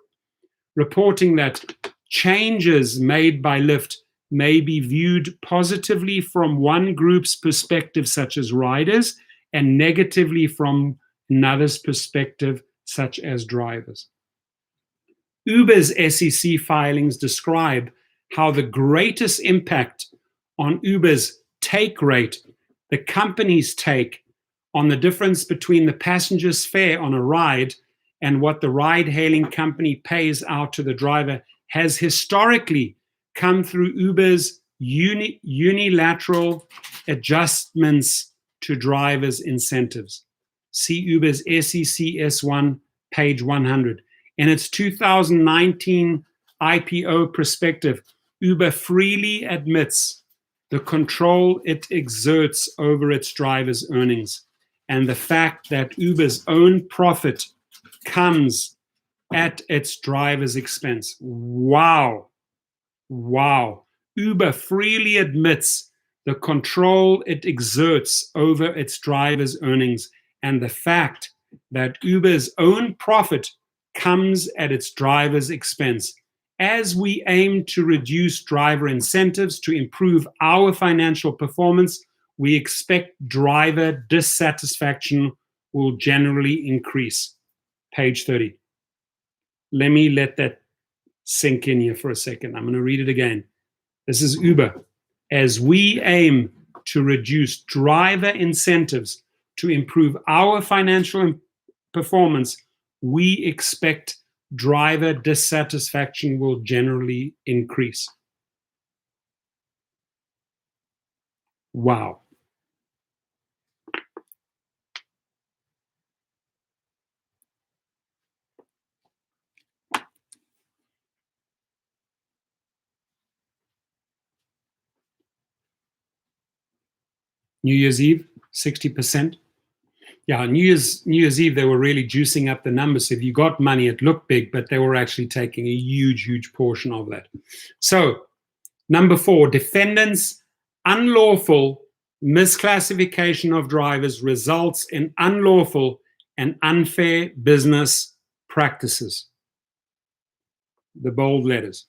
reporting that changes made by Lyft may be viewed positively from one group's perspective, such as riders, and negatively from another's perspective, such as drivers. Uber's SEC filings describe how the greatest impact on Uber's take rate, the company's take on the difference between the passenger's fare on a ride and what the ride-hailing company pays out to the driver, has historically come through Uber's unilateral adjustments to drivers' incentives. See Uber's SEC S1, page 100. In its 2019 IPO perspective, Uber freely admits the control it exerts over its drivers' earnings and the fact that Uber's own profit comes at its drivers' expense. Wow. Wow. Uber freely admits the control it exerts over its drivers' earnings and the fact that Uber's own profit comes at its drivers' expense. As we aim to reduce driver incentives to improve our financial performance, we expect driver dissatisfaction will generally increase. Page 30. Let me let that sink in here for a second. I'm going to read it again. This is Uber. As we aim to reduce driver incentives to improve our financial performance, we expect driver dissatisfaction will generally increase. Wow. New Year's Eve, 60%. Yeah, New Year's Eve, they were really juicing up the numbers. If you got money, it looked big, but they were actually taking a huge portion of that. So, number 4, defendants' unlawful misclassification of drivers results in unlawful and unfair business practices. The bold letters.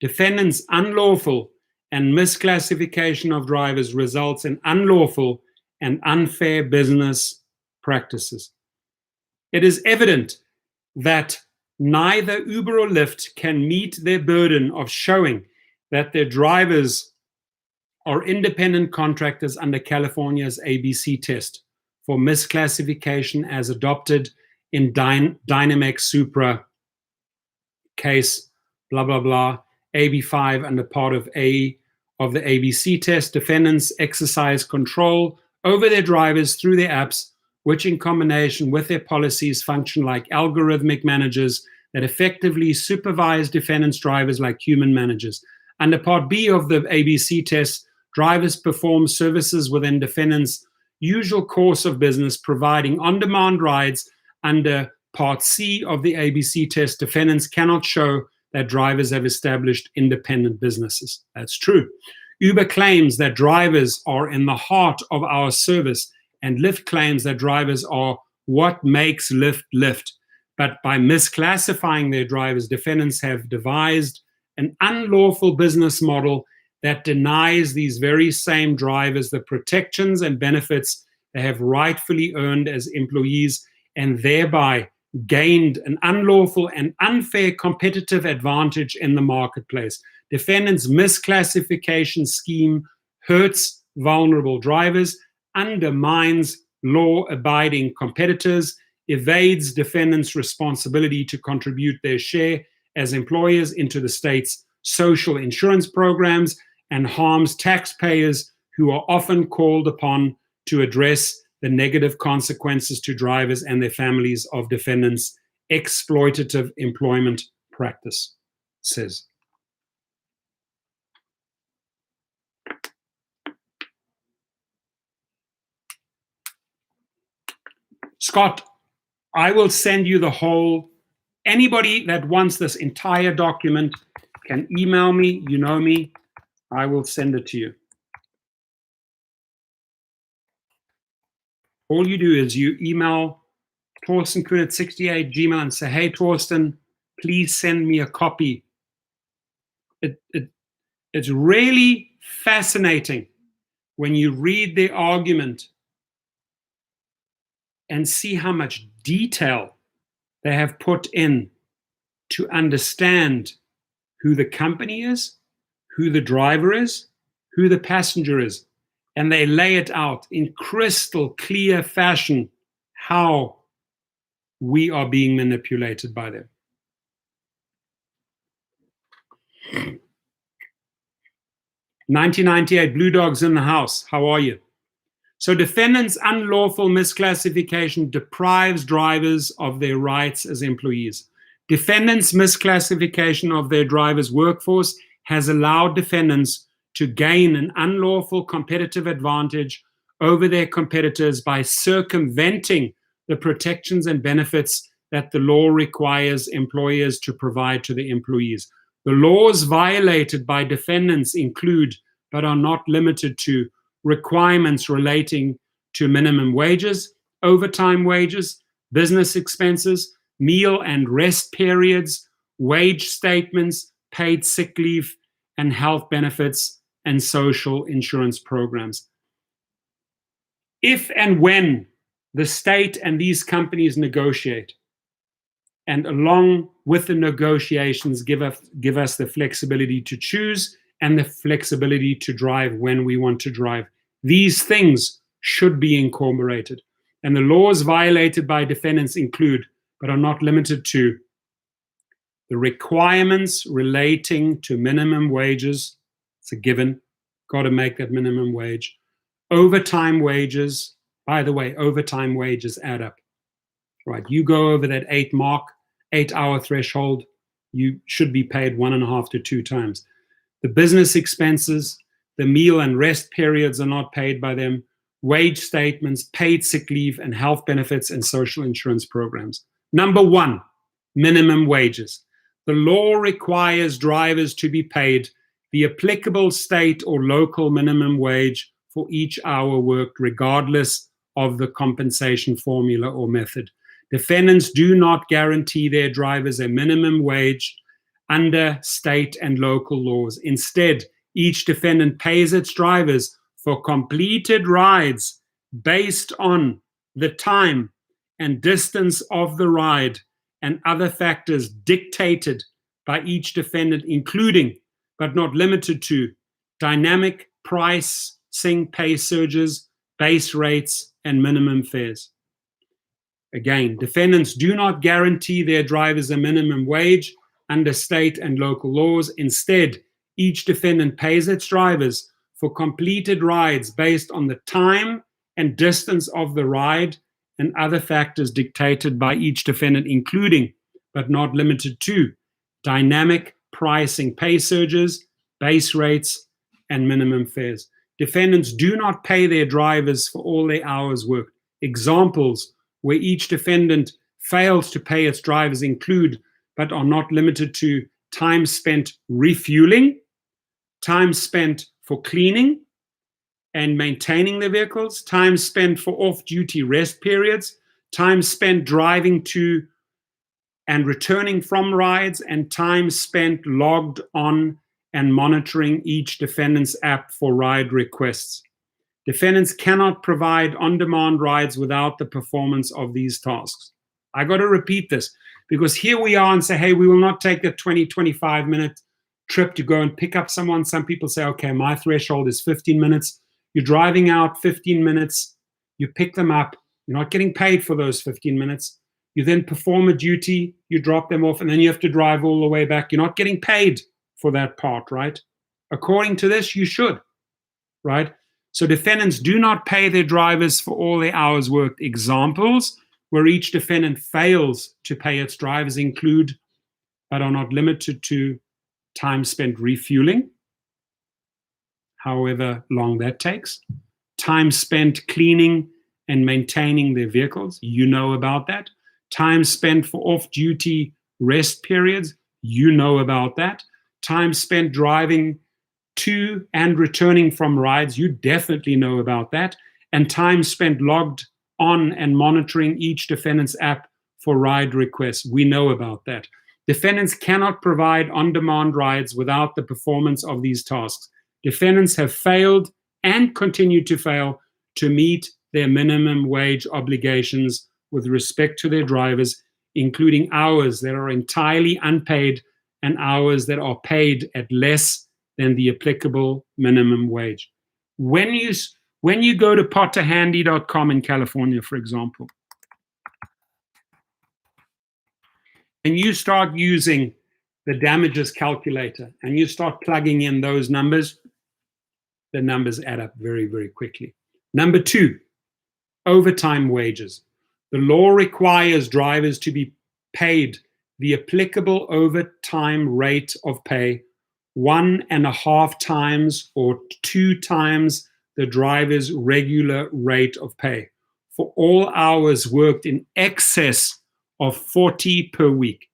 Defendants' unlawful and misclassification of drivers results in unlawful and unfair business practices. It is evident that neither Uber or Lyft can meet their burden of showing that their drivers are independent contractors under California's ABC test for misclassification as adopted in Dynamex Supra case, blah, blah, blah, AB5 under part of A of the ABC test. Defendants exercise control over their drivers through their apps, which in combination with their policies function like algorithmic managers that effectively supervise defendants' drivers like human managers. Under part B of the ABC test, drivers perform services within defendants' usual course of business, providing on-demand rides. Under part C of the ABC test, defendants cannot show that drivers have established independent businesses. That's true. Uber claims that drivers are in the heart of our service, and Lyft claims that drivers are what makes Lyft Lyft. But by misclassifying their drivers, defendants have devised an unlawful business model that denies these very same drivers the protections and benefits they have rightfully earned as employees, and thereby gained an unlawful and unfair competitive advantage in the marketplace. Defendants' misclassification scheme hurts vulnerable drivers, undermines law-abiding competitors, evades defendants' responsibility to contribute their share as employers into the state's social insurance programs, and harms taxpayers who are often called upon to address the negative consequences to drivers and their families of defendants' exploitative employment practices. Scott, I will send you the whole. Anybody that wants this entire document can email me. You know me. I will send it to you. All you do is you email torstenkunert68 Gmail and say, hey, Torsten, please send me a copy. It's really fascinating when you read the argument and see how much detail they have put in to understand who the company is, who the driver is, who the passenger is. And they lay it out in crystal clear fashion how we are being manipulated by them. In 1998, Blue Dog's in the house. How are you? So defendants' unlawful misclassification deprives drivers of their rights as employees. Defendants' misclassification of their drivers' workforce has allowed defendants to gain an unlawful competitive advantage over their competitors by circumventing the protections and benefits that the law requires employers to provide to the employees. The laws violated by defendants include, but are not limited to, requirements relating to minimum wages, overtime wages, business expenses, meal and rest periods, wage statements, paid sick leave, and health benefits, and social insurance programs. If and when the state and these companies negotiate. And along with the negotiations, give us the flexibility to choose and the flexibility to drive when we want to drive. These things should be incorporated. And the laws violated by defendants include, but are not limited to, the requirements relating to minimum wages. It's a given. Got to make that minimum wage. Overtime wages. By the way, overtime wages add up. Right? You go over that 8-hour threshold, you should be paid 1.5 to 2 times. The business expenses, the meal and rest periods are not paid by them. Wage statements, paid sick leave, and health benefits and social insurance programs. Number 1, minimum wages. The law requires drivers to be paid the applicable state or local minimum wage for each hour worked, regardless of the compensation formula or method. Defendants do not guarantee their drivers a minimum wage under state and local laws. Instead, each defendant pays its drivers for completed rides based on the time and distance of the ride and other factors dictated by each defendant, including, but not limited to, dynamic pricing, pay surges, base rates, and minimum fares. Again, defendants do not guarantee their drivers a minimum wage under state and local laws. Instead, each defendant pays its drivers for completed rides based on the time and distance of the ride and other factors dictated by each defendant, including, but not limited to, dynamic pricing, pay surges, base rates, and minimum fares. Defendants do not pay their drivers for all their hours worked. Examples where each defendant fails to pay its drivers include, but are not limited to, time spent refueling, time spent for cleaning and maintaining the vehicles, time spent for off-duty rest periods, time spent driving to and returning from rides, and time spent logged on and monitoring each defendant's app for ride requests. Defendants cannot provide on-demand rides without the performance of these tasks. I got to repeat this because here we are and say, hey, we will not take a 20, 25-minute trip to go and pick up someone. Some people say, okay, my threshold is 15 minutes. You're driving out 15 minutes. You pick them up. You're not getting paid for those 15 minutes. You then perform a duty. You drop them off, and then you have to drive all the way back. You're not getting paid for that part, right? According to this, you should, right? So defendants do not pay their drivers for all their hours worked. Examples where each defendant fails to pay its drivers include, but are not limited to, time spent refueling, however long that takes, time spent cleaning and maintaining their vehicles, you know about that, time spent for off-duty rest periods, you know about that, time spent driving to and returning from rides, you definitely know about that, and time spent logged on and monitoring each defendant's app for ride requests, we know about that. Defendants cannot provide on-demand rides without the performance of these tasks. Defendants have failed and continue to fail to meet their minimum wage obligations with respect to their drivers, including hours that are entirely unpaid and hours that are paid at less than the applicable minimum wage. When you go to potterhandy.com in California, for example, and you start using the damages calculator and you start plugging in those numbers, the numbers add up very, very quickly. Number 2, overtime wages. The law requires drivers to be paid the applicable overtime rate of pay 1.5 times or 2 times the driver's regular rate of pay for all hours worked in excess of 40 per week.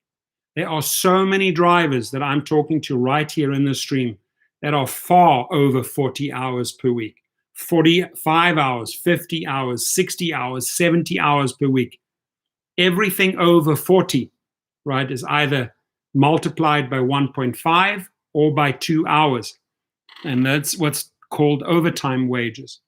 There are so many drivers that I'm talking to right here in the stream that are far over 40 hours per week, 45 hours, 50 hours, 60 hours, 70 hours per week. Everything over 40, right, is either multiplied by 1.5 or by 2 hours. And that's what's called overtime wages.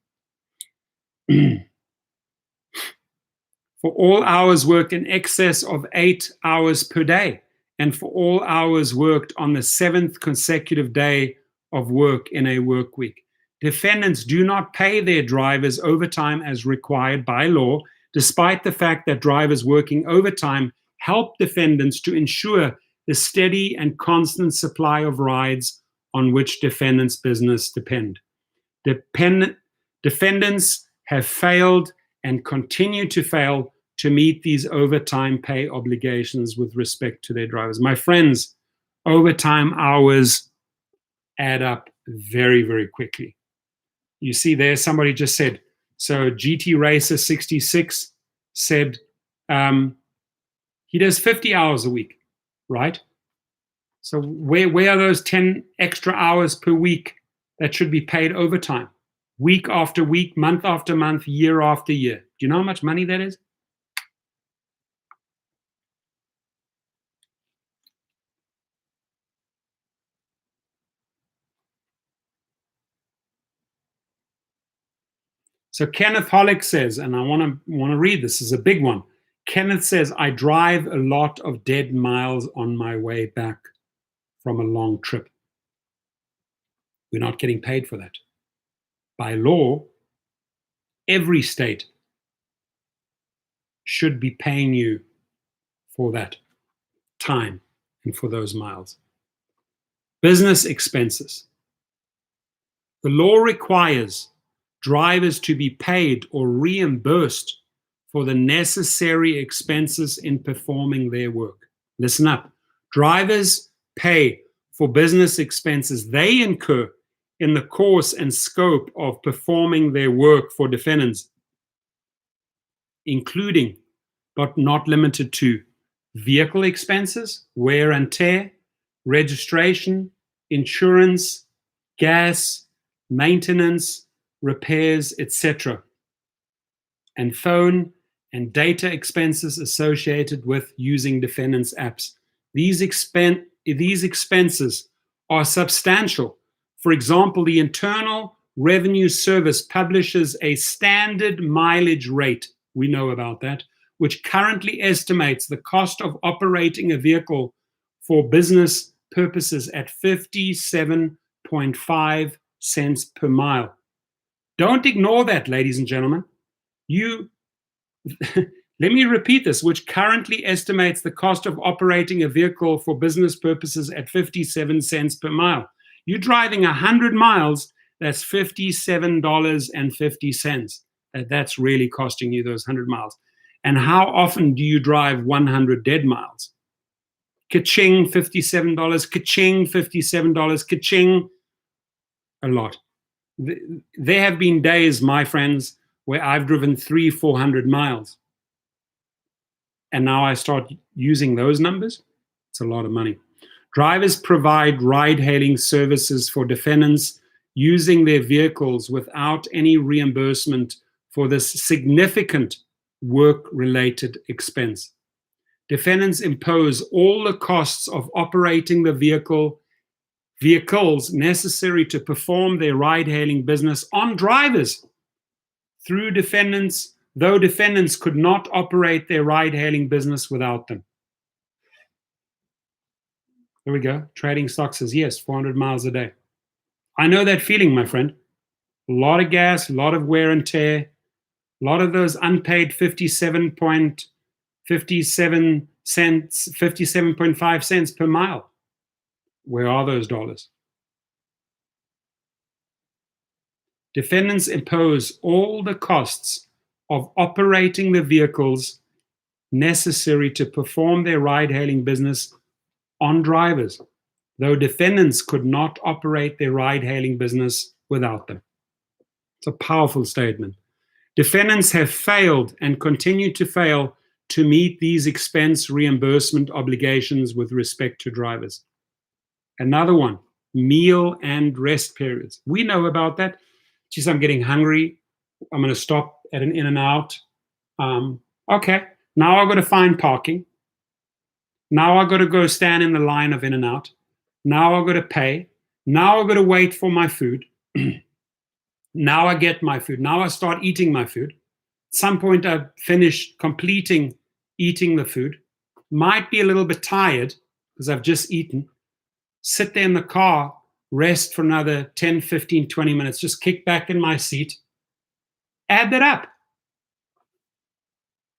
for all hours worked in excess of 8 hours per day, and for all hours worked on the 7th consecutive day of work in a work week. Defendants do not pay their drivers overtime as required by law, despite the fact that drivers working overtime help defendants to ensure the steady and constant supply of rides on which defendants' business depend. Defendants have failed and continue to fail to meet these overtime pay obligations with respect to their drivers. My friends, overtime hours add up very, very quickly. You see there, somebody just said, so GT Racer 66 said he does 50 hours a week, right? So where are those 10 extra hours per week that should be paid overtime? Week after week, month after month, year after year. Do you know how much money that is? So Kenneth Hollick says, and I want to read this is a big one. Kenneth says, I drive a lot of dead miles on my way back from a long trip. We're not getting paid for that. By law, every state should be paying you for that time and for those miles. Business expenses. The law requires drivers to be paid or reimbursed for the necessary expenses in performing their work. Listen up. Drivers pay for business expenses they incur in the course and scope of performing their work for defendants, including, but not limited to, vehicle expenses, wear and tear, registration, insurance, gas, maintenance, repairs, etc., and phone and data expenses associated with using defendants' apps. These expenses are substantial. For example, the Internal Revenue Service publishes a standard mileage rate, we know about that, which currently estimates the cost of operating a vehicle for business purposes at 57.5 cents per mile. Don't ignore that, ladies and gentlemen. Let me repeat this, which currently estimates the cost of operating a vehicle for business purposes at 57 cents per mile. You're driving 100 miles, that's $57.50. That's really costing you those 100 miles. And how often do you drive 100 dead miles? Ka-ching, $57, ka-ching, $57, ka-ching, a lot. There have been days, my friends, where I've driven 300-400 miles. And now I start using those numbers. It's a lot of money. Drivers provide ride-hailing services for defendants using their vehicles without any reimbursement for this significant work-related expense. Defendants impose all the costs of operating the vehicles necessary to perform their ride-hailing business on drivers through defendants, though defendants could not operate their ride-hailing business without them. There we go. Trading stock says, yes, 400 miles a day. I know that feeling, my friend. A lot of gas, a lot of wear and tear, a lot of those unpaid 57.5 cents per mile. Where are those dollars? Defendants impose all the costs of operating the vehicles necessary to perform their ride-hailing business on drivers, though defendants could not operate their ride-hailing business without them. It's a powerful statement. Defendants have failed and continue to fail to meet these expense reimbursement obligations with respect to drivers. Another one, meal and rest periods. We know about that. Geez, I'm getting hungry. I'm going to stop at an In-N-Out. Okay, now I've got to find parking. Now I've got to go stand in the line of In-N-Out. Now I've got to pay. Now I've got to wait for my food. Now I get my food. Now I start eating my food. some point I've finished eating the food, might be a little bit tired because I've just eaten, sit there in the car, rest for another 10, 15, 20 minutes, just kick back in my seat, add that up.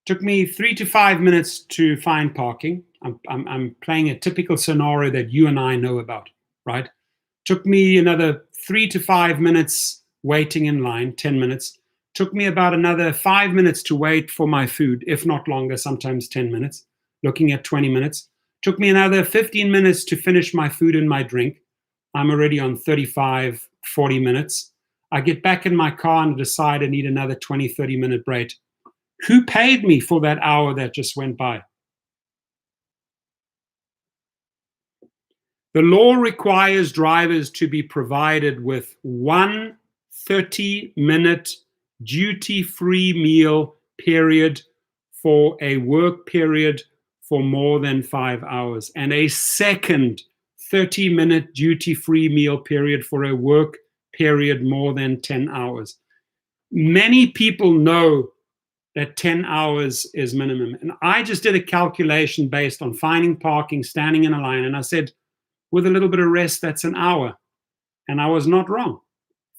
Took me 3 to 5 minutes to find parking. I'm playing a typical scenario that you and I know about, right? Took me another 3 to 5 minutes waiting in line, 10 minutes. Took me about another 5 minutes to wait for my food, if not longer, sometimes 10 minutes, looking at 20 minutes. Took me another 15 minutes to finish my food and my drink. I'm already on 35, 40 minutes. I get back in my car and decide I need another 20, 30-minute break. Who paid me for that hour that just went by? The law requires drivers to be provided with 1 30-minute duty-free meal period for a work period for more than 5 hours, and a second 30-minute duty-free meal period for a work period more than 10 hours. Many people know that 10 hours is minimum. And I just did a calculation based on finding parking, standing in a line, and I said, with a little bit of rest, that's an hour. And I was not wrong.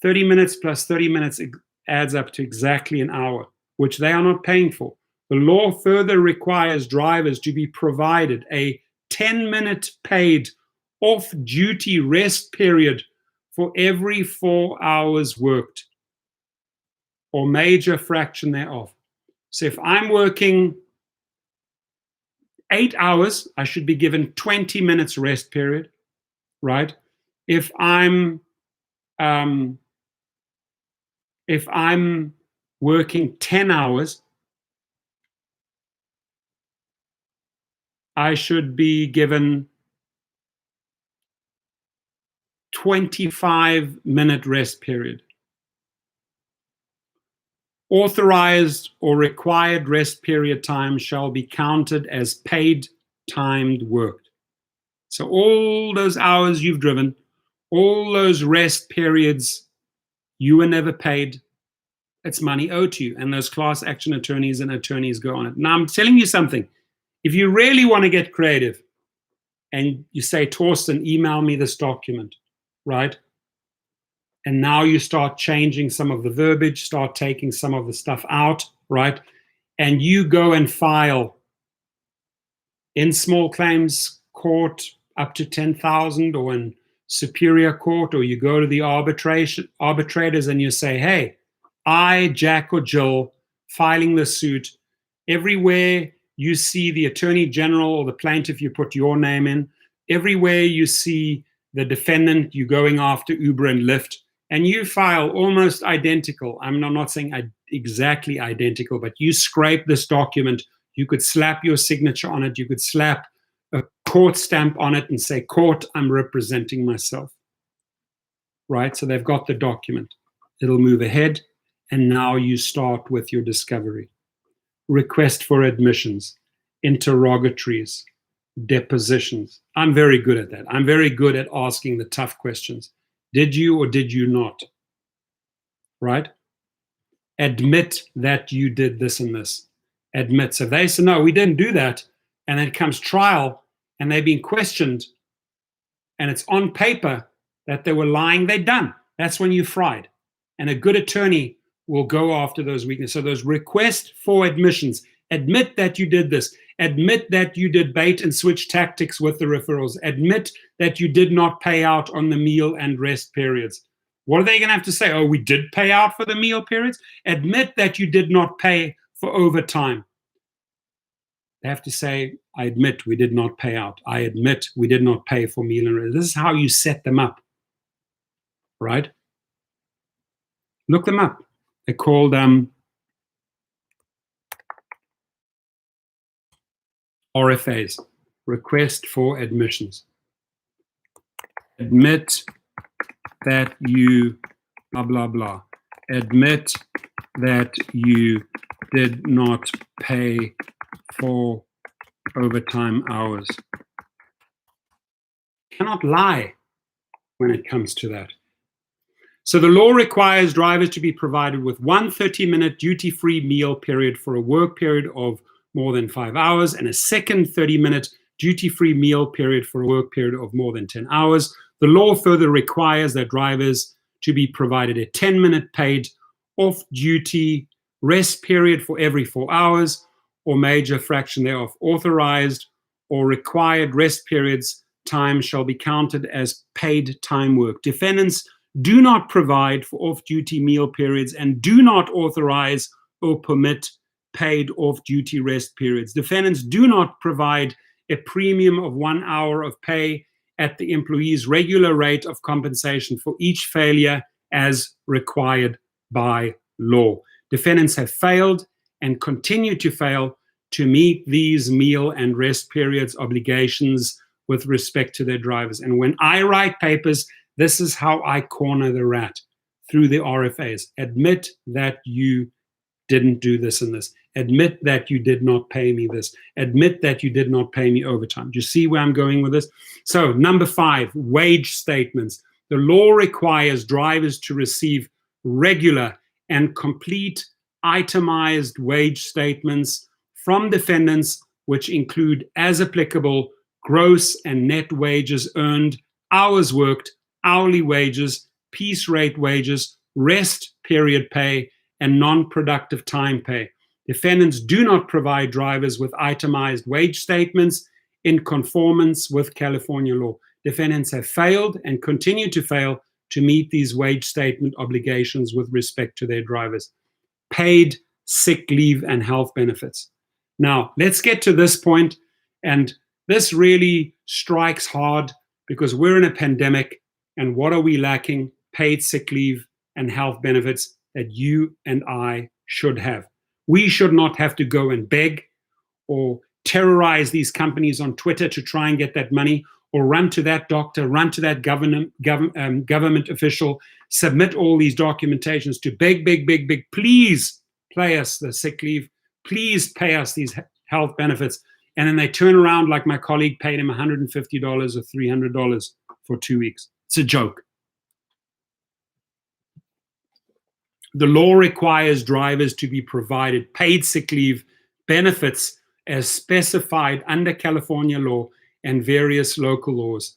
30 minutes plus 30 minutes adds up to exactly an hour, which they are not paying for. The law further requires drivers to be provided a 10-minute paid off-duty rest period for every 4 hours worked, or major fraction thereof. So if I'm working 8 hours, I should be given 20 minutes rest period, right? If I'm working 10 hours, I should be given 25-minute rest period. Authorized or required rest period time shall be counted as paid timed worked. So all those hours you've driven, all those rest periods you were never paid, it's money owed to you. And those class action attorneys and attorneys go on it. Now I'm telling you something. If you really want to get creative and you say, Torsten, email me this document, right? And now you start changing some of the verbiage, start taking some of the stuff out, right? And you go and file in small claims court up to 10,000, or in superior court, or you go to the arbitrators and you say, hey, I, Jack or Jill, filing the suit, everywhere you see the attorney general or the plaintiff, you put your name in. Everywhere you see the defendant, you going after Uber and Lyft, and you file almost identical. I'm not saying exactly identical, but you scrape this document. You could slap your signature on it. You could slap a court stamp on it and say, court, I'm representing myself. Right? So they've got the document. It'll move ahead. And now you start with your discovery. Request for admissions, interrogatories, depositions. I'm very good at that. I'm very good at asking the tough questions. Did you or did you not? Right? Admit that you did this and this. Admit. So if they say, no, we didn't do that, and then it comes trial, and they're being questioned, and it's on paper that they were lying, they're done. That's when you fried. And a good attorney will go after those weaknesses. So those requests for admissions, admit that you did this. Admit that you did bait and switch tactics with the referrals. Admit that you did not pay out on the meal and rest periods. What are they going to have to say? Oh, we did pay out for the meal periods? Admit that you did not pay for overtime. They have to say, I admit we did not pay out. I admit we did not pay for meal and rest. This is how you set them up, right? Look them up. They're called RFAs, request for admissions. Admit that you blah, blah, blah. Admit that you did not pay for overtime hours. Cannot lie when it comes to that. So the law requires drivers to be provided with one 30-minute duty-free meal period for a work period of more than 5 hours and a second 30-minute duty-free meal period for a work period of more than 10 hours. The law further requires that drivers to be provided a 10-minute paid off-duty rest period for every 4 hours or major fraction thereof. Authorized or required rest periods time shall be counted as paid time work. Defendants do not provide for off-duty meal periods and do not authorize or permit paid off-duty rest periods. Defendants do not provide a premium of 1 hour of pay at the employee's regular rate of compensation for each failure as required by law. Defendants have failed and continue to fail to meet these meal and rest periods obligations with respect to their drivers. And when I write papers, this is how I corner the rat, through the RFAs. Admit that you didn't do this and this. Admit that you did not pay me this. Admit that you did not pay me overtime. Do you see where I'm going with this? So, number 5, wage statements. The law requires drivers to receive regular and complete itemized wage statements from defendants, which include, as applicable, gross and net wages earned, hours worked, hourly wages, piece rate wages, rest period pay, and non-productive time pay. Defendants do not provide drivers with itemized wage statements in conformance with California law. Defendants have failed and continue to fail to meet these wage statement obligations with respect to their drivers. Paid sick leave and health benefits. Now, let's get to this point, and this really strikes hard because we're in a pandemic, and what are we lacking? Paid sick leave and health benefits that you and I should have. We should not have to go and beg or terrorize these companies on Twitter to try and get that money, or run to that doctor, run to that government official, submit all these documentations to beg, please pay us the sick leave, please pay us these health benefits. And then they turn around like my colleague paid him $150 or $300 for 2 weeks. It's a joke. The law requires drivers to be provided paid sick leave benefits as specified under California law and various local laws,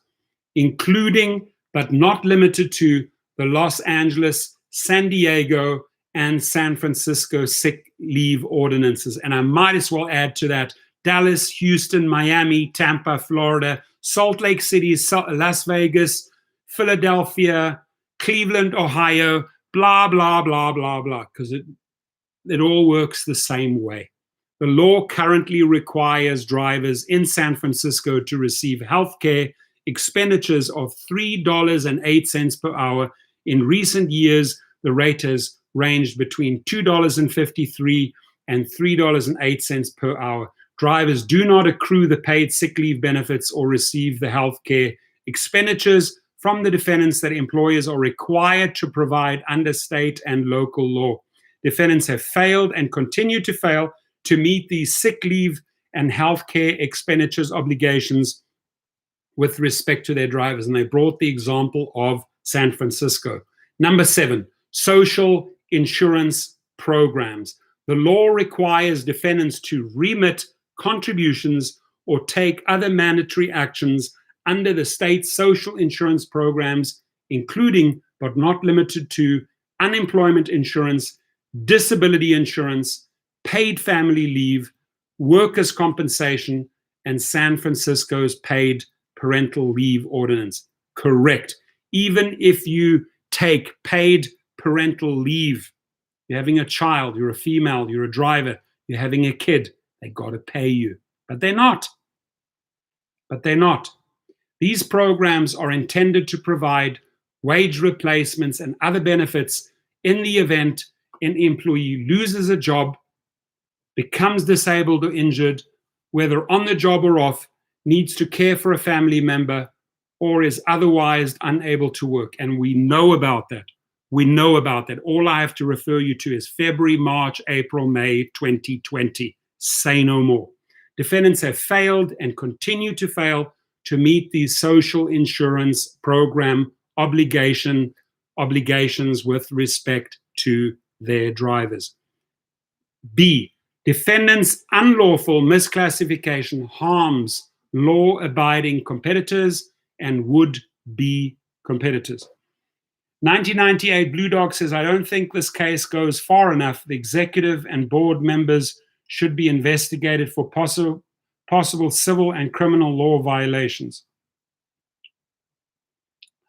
including but not limited to the Los Angeles, San Diego, and San Francisco sick leave ordinances. And I might as well add to that Dallas, Houston, Miami, Tampa, Florida, Salt Lake City, Las Vegas, Philadelphia, Cleveland, Ohio, blah, blah, blah, blah, blah, because it all works the same way. The law currently requires drivers in San Francisco to receive health care expenditures of $3.08 per hour. In recent years, the rate has ranged between $2.53 and $3.08 per hour. Drivers do not accrue the paid sick leave benefits or receive the health care expenditures from the defendants that employers are required to provide under state and local law. Defendants have failed and continue to fail to meet these sick leave and health care expenditures obligations with respect to their drivers. And they brought the example of San Francisco. Number 7, social insurance programs. The law requires defendants to remit contributions or take other mandatory actions under the state's social insurance programs, including but not limited to unemployment insurance, disability insurance, paid family leave, workers' compensation, and San Francisco's paid parental leave ordinance. Correct. Even if you take paid parental leave, you're having a child, you're a female, you're a driver, you're having a kid, they got to pay you. But they're not. These programs are intended to provide wage replacements and other benefits in the event an employee loses a job, becomes disabled or injured, whether on the job or off, needs to care for a family member, or is otherwise unable to work. And we know about that. All I have to refer you to is February, March, April, May 2020. Say no more. Defendants have failed and continue to fail to meet the social insurance program obligation obligations with respect to their drivers. B, defendant's unlawful misclassification harms law-abiding competitors and would-be competitors. 1998 Blue Dog says, I don't think this case goes far enough. The executive and board members should be investigated for possible civil and criminal law violations.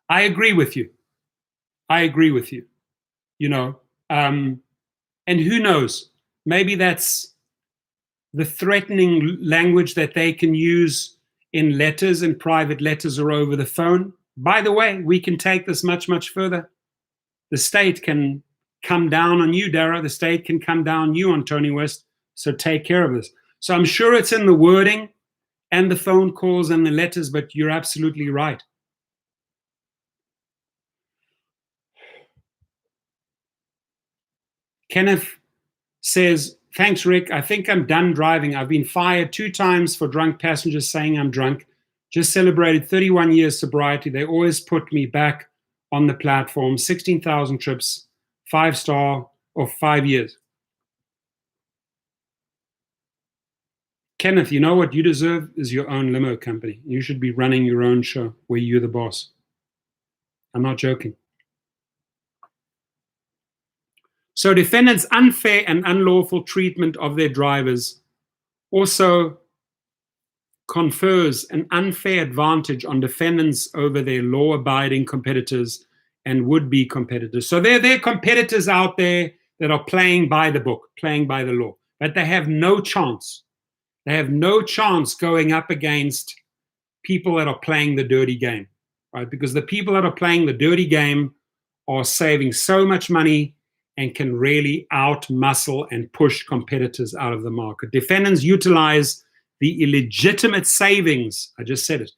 I agree with you. You know, and who knows? Maybe that's the threatening language that they can use in letters, in private letters or over the phone. By the way, we can take this much, much further. The state can come down on you, Dara. The state can come down on you, on Tony West. So take care of this. So I'm sure it's in the wording and the phone calls and the letters, but you're absolutely right. Kenneth says, thanks, Rick. I think I'm done driving. I've been fired 2 times for drunk passengers saying I'm drunk. Just celebrated 31 years sobriety. They always put me back on the platform. 16,000 trips, 5-star, or 5 years. Kenneth, you know what you deserve is your own limo company. You should be running your own show where you're the boss. I'm not joking. So defendants' unfair and unlawful treatment of their drivers also confers an unfair advantage on defendants over their law-abiding competitors and would-be competitors. So there are competitors out there that are playing by the book, playing by the law, but they have no chance. They have no chance going up against people that are playing the dirty game, right? Because the people that are playing the dirty game are saving so much money and can really out-muscle and push competitors out of the market. Defendants utilize the illegitimate savings, I just said it.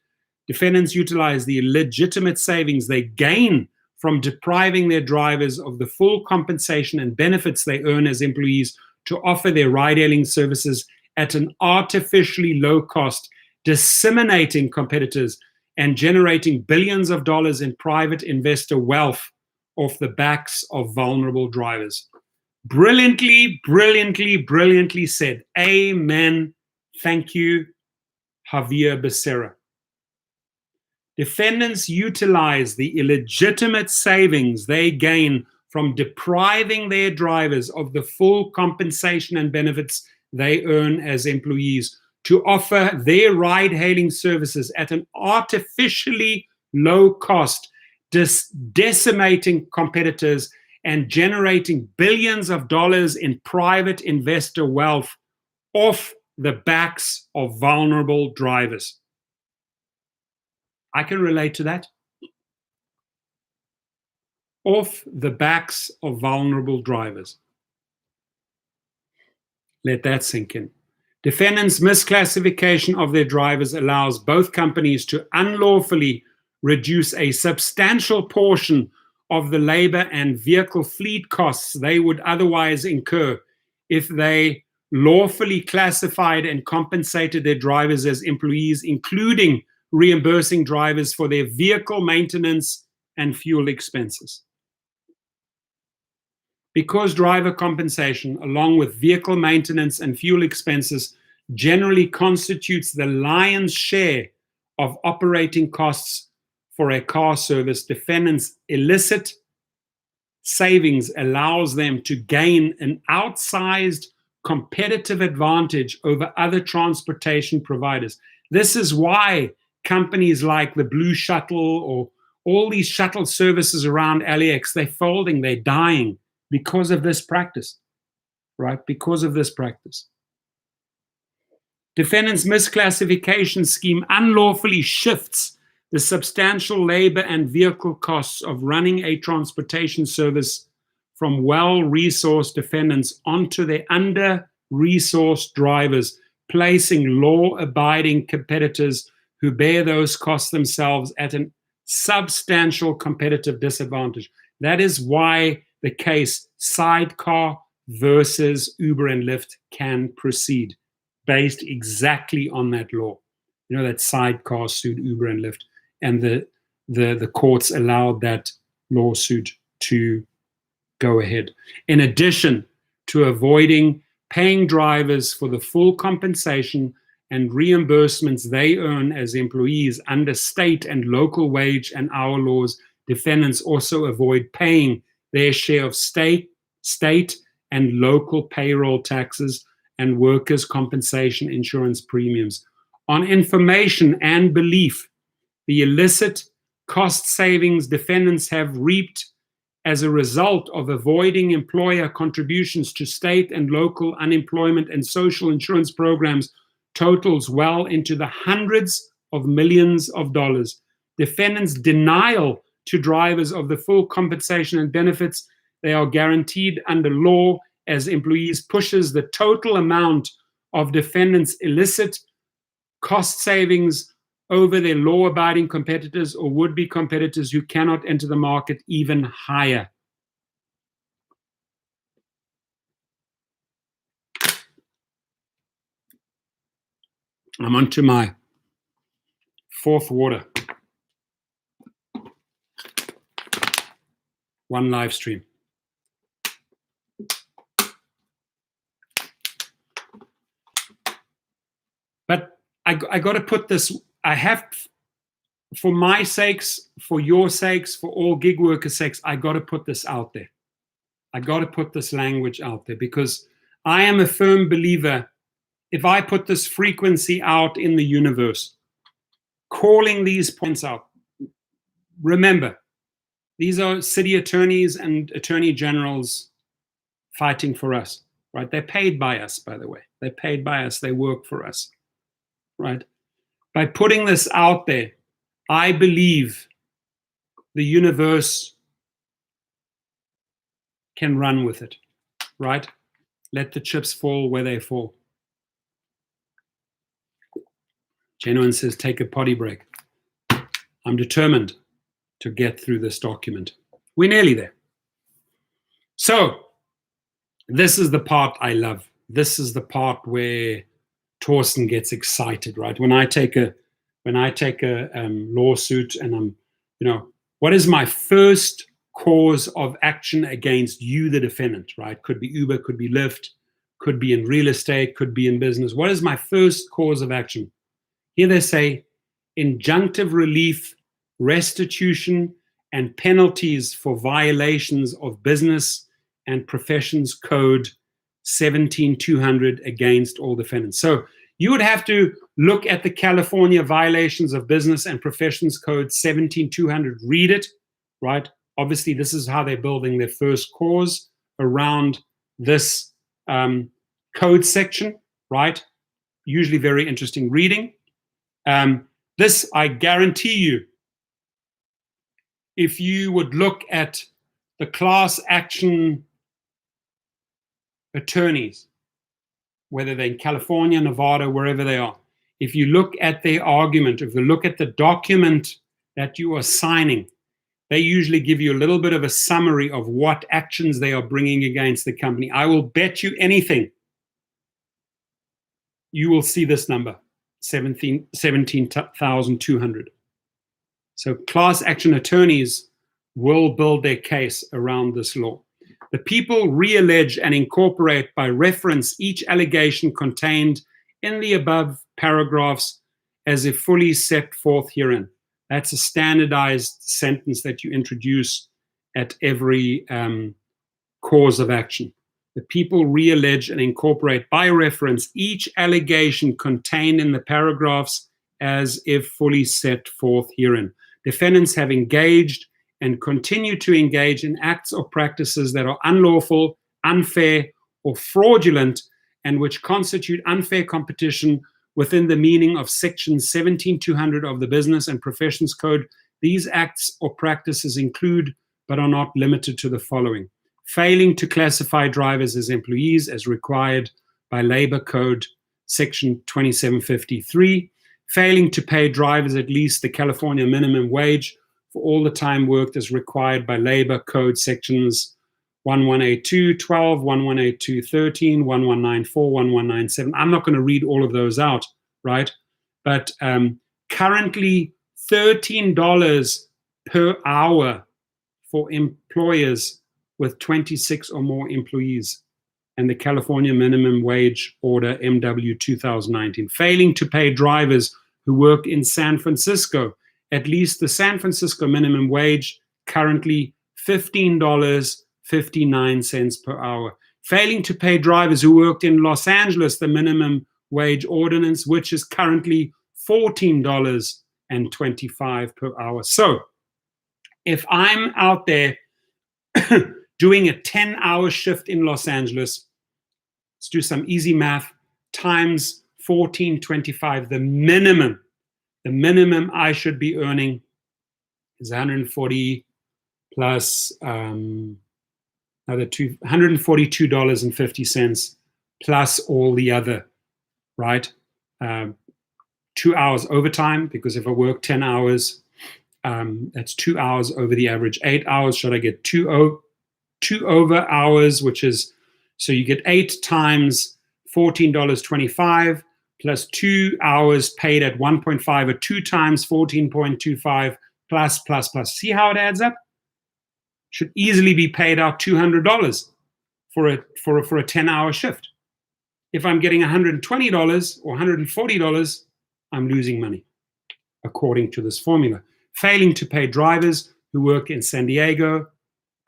Defendants utilize the illegitimate savings they gain from depriving their drivers of the full compensation and benefits they earn as employees to offer their ride-hailing services at an artificially low cost, disseminating competitors and generating billions of dollars in private investor wealth off the backs of vulnerable drivers. Brilliantly, brilliantly, brilliantly said. Amen. Thank you, Javier Becerra. Defendants utilize the illegitimate savings they gain from depriving their drivers of the full compensation and benefits they earn as employees to offer their ride-hailing services at an artificially low cost, decimating competitors and generating billions of dollars in private investor wealth off the backs of vulnerable drivers. I can relate to that. Off the backs of vulnerable drivers. Let that sink in. Defendants' misclassification of their drivers allows both companies to unlawfully reduce a substantial portion of the labor and vehicle fleet costs they would otherwise incur if they lawfully classified and compensated their drivers as employees, including reimbursing drivers for their vehicle maintenance and fuel expenses. Because driver compensation, along with vehicle maintenance and fuel expenses, generally constitutes the lion's share of operating costs for a car service, defendants' illicit savings allows them to gain an outsized competitive advantage over other transportation providers. This is why companies like the Blue Shuttle or all these shuttle services around LAX, they're folding, they're dying because of this practice, right? Because of this practice. Defendants' misclassification scheme unlawfully shifts the substantial labor and vehicle costs of running a transportation service from well-resourced defendants onto their under-resourced drivers, placing law-abiding competitors who bear those costs themselves at a substantial competitive disadvantage. That is why the case Sidecar versus Uber and Lyft can proceed, based exactly on that law. You know, that Sidecar sued Uber and Lyft, and the courts allowed that lawsuit to go ahead. In addition to avoiding paying drivers for the full compensation and reimbursements they earn as employees under state and local wage and hour laws, defendants also avoid paying their share of state and local payroll taxes and workers' compensation insurance premiums. On information and belief, the illicit cost savings defendants have reaped as a result of avoiding employer contributions to state and local unemployment and social insurance programs totals well into the hundreds of millions of dollars. Defendants' denial to drivers of the full compensation and benefits they are guaranteed under law as employees pushes the total amount of defendants' illicit cost savings over their law-abiding competitors or would-be competitors who cannot enter the market even higher. I'm on to my fourth water. One live stream. But I got to put this, I have, for my sakes, for your sakes, for all gig workers' sakes, I got to put this out there. I got to put this language out there because I am a firm believer, if I put this frequency out in the universe, calling these points out, remember, these are city attorneys and attorney generals fighting for us, right? They're paid by us, by the way. They're paid by us. They work for us, right? By putting this out there, I believe the universe can run with it, right? Let the chips fall where they fall. Genuine says, take a potty break. I'm determined to get through this document. We're nearly there. So, this is the part I love. This is the part where Torsten gets excited, right? When I take a lawsuit and I'm, what is my first cause of action against you, the defendant, right? Could be Uber, could be Lyft, could be in real estate, could be in business. What is my first cause of action? Here they say injunctive relief, restitution, and penalties for violations of business and professions code 17200 against all defendants. So you would have to look at the California violations of business and professions code 17200, read it, right? Obviously, this is how they're building their first cause around this code section, right? Usually very interesting reading. This, I guarantee you, if you would look at the class action attorneys, whether they're in California, Nevada, wherever they are, if you look at their argument, if you look at the document that you are signing, they usually give you a little bit of a summary of what actions they are bringing against the company. I will bet you anything, you will see this number, 17,200. So class action attorneys will build their case around this law. The people re-allege and incorporate by reference each allegation contained in the above paragraphs as if fully set forth herein. That's a standardized sentence that you introduce at every cause of action. The people re-allege and incorporate by reference each allegation contained in the paragraphs as if fully set forth herein. Defendants have engaged and continue to engage in acts or practices that are unlawful, unfair, or fraudulent, and which constitute unfair competition within the meaning of Section 17200 of the Business and Professions Code. These acts or practices include, but are not limited to, the following: failing to classify drivers as employees as required by Labor Code Section 2753, failing to pay drivers at least the California minimum wage for all the time worked as required by Labor Code Sections 1182, 12, 1182, 13, 1194, 1197. I'm not going to read all of those out, right? But currently $13 per hour for employers with 26 or more employees and the California Minimum Wage Order MW 2019. Failing to pay drivers who work in San Francisco at least the San Francisco minimum wage, currently $15.59 per hour. Failing to pay drivers who worked in Los Angeles the minimum wage ordinance, which is currently $14.25 per hour. So if I'm out there doing a 10-hour shift in Los Angeles, let's do some easy math, times $14.25, the minimum I should be earning is 140 plus another $142.50 plus all the other, right? 2 hours overtime, because if I work 10 hours, that's 2 hours over the average 8 hours. Should I get two over hours, which is, so you get 8 times $14.25 plus 2 hours paid at 1.5 or 2 times 14.25 plus. See how it adds up? Should easily be paid out $200 for a 10-hour shift. If I'm getting $120 or $140, I'm losing money, according to this formula. Failing to pay drivers who work in San Diego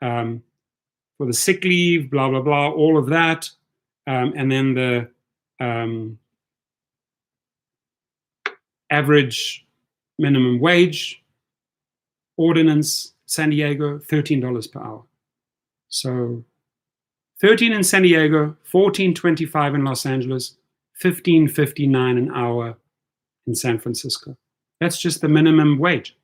for the sick leave, blah, blah, blah, all of that. And then the average minimum wage ordinance, San Diego, $13 per hour. So 13 in San Diego, $14.25 in Los Angeles, $15.59 an hour in San Francisco. That's just the minimum wage.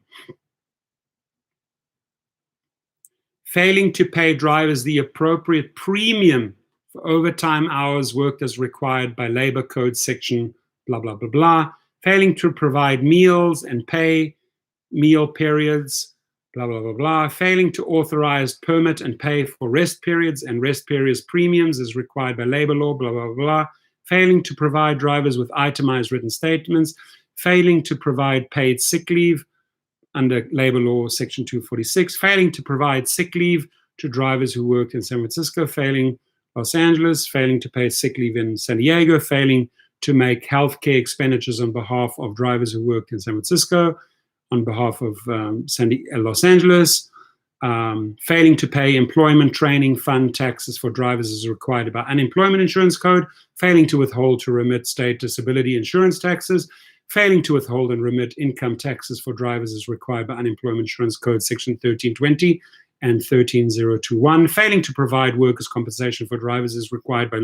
Failing to pay drivers the appropriate premium for overtime hours worked as required by Labor Code section, blah, blah, blah, blah. Failing to provide meals and pay meal periods, blah, blah, blah, blah. Failing to authorize permit and pay for rest periods and rest periods premiums as required by labor law, blah, blah, blah, blah. Failing to provide drivers with itemized written statements. Failing to provide paid sick leave under labor law section 246. Failing to provide sick leave to drivers who worked in San Francisco. Failing Los Angeles. Failing to pay sick leave in San Diego. Failing to make healthcare expenditures on behalf of drivers who worked in San Francisco, on behalf of Los Angeles, failing to pay employment training fund taxes for drivers as required by unemployment insurance code, failing to withhold to remit state disability insurance taxes, failing to withhold and remit income taxes for drivers as required by unemployment insurance code section 1320 and 13021, failing to provide workers' compensation for drivers as required by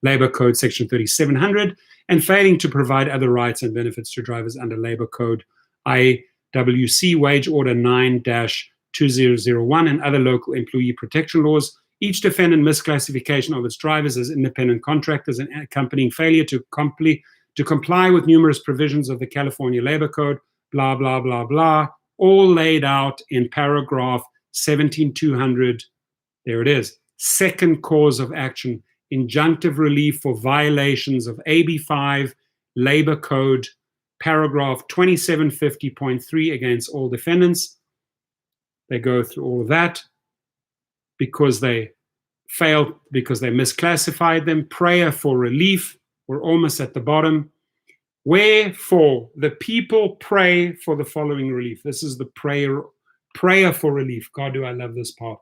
Labor Code section 3700, and failing to provide other rights and benefits to drivers under Labor Code IWC Wage Order 9-2001 and other local employee protection laws. Each defendant misclassification of its drivers as independent contractors and accompanying failure to comply with numerous provisions of the California Labor Code, blah, blah, blah, blah, all laid out in paragraph 17200. There it is. Second cause of action, injunctive relief for violations of AB5 Labor Code, paragraph 2750.3 against all defendants. They go through all of that because they failed, because they misclassified them. Prayer for relief. We're almost at the bottom. Wherefore the people pray for the following relief. This is the prayer for relief. God, do I love this part.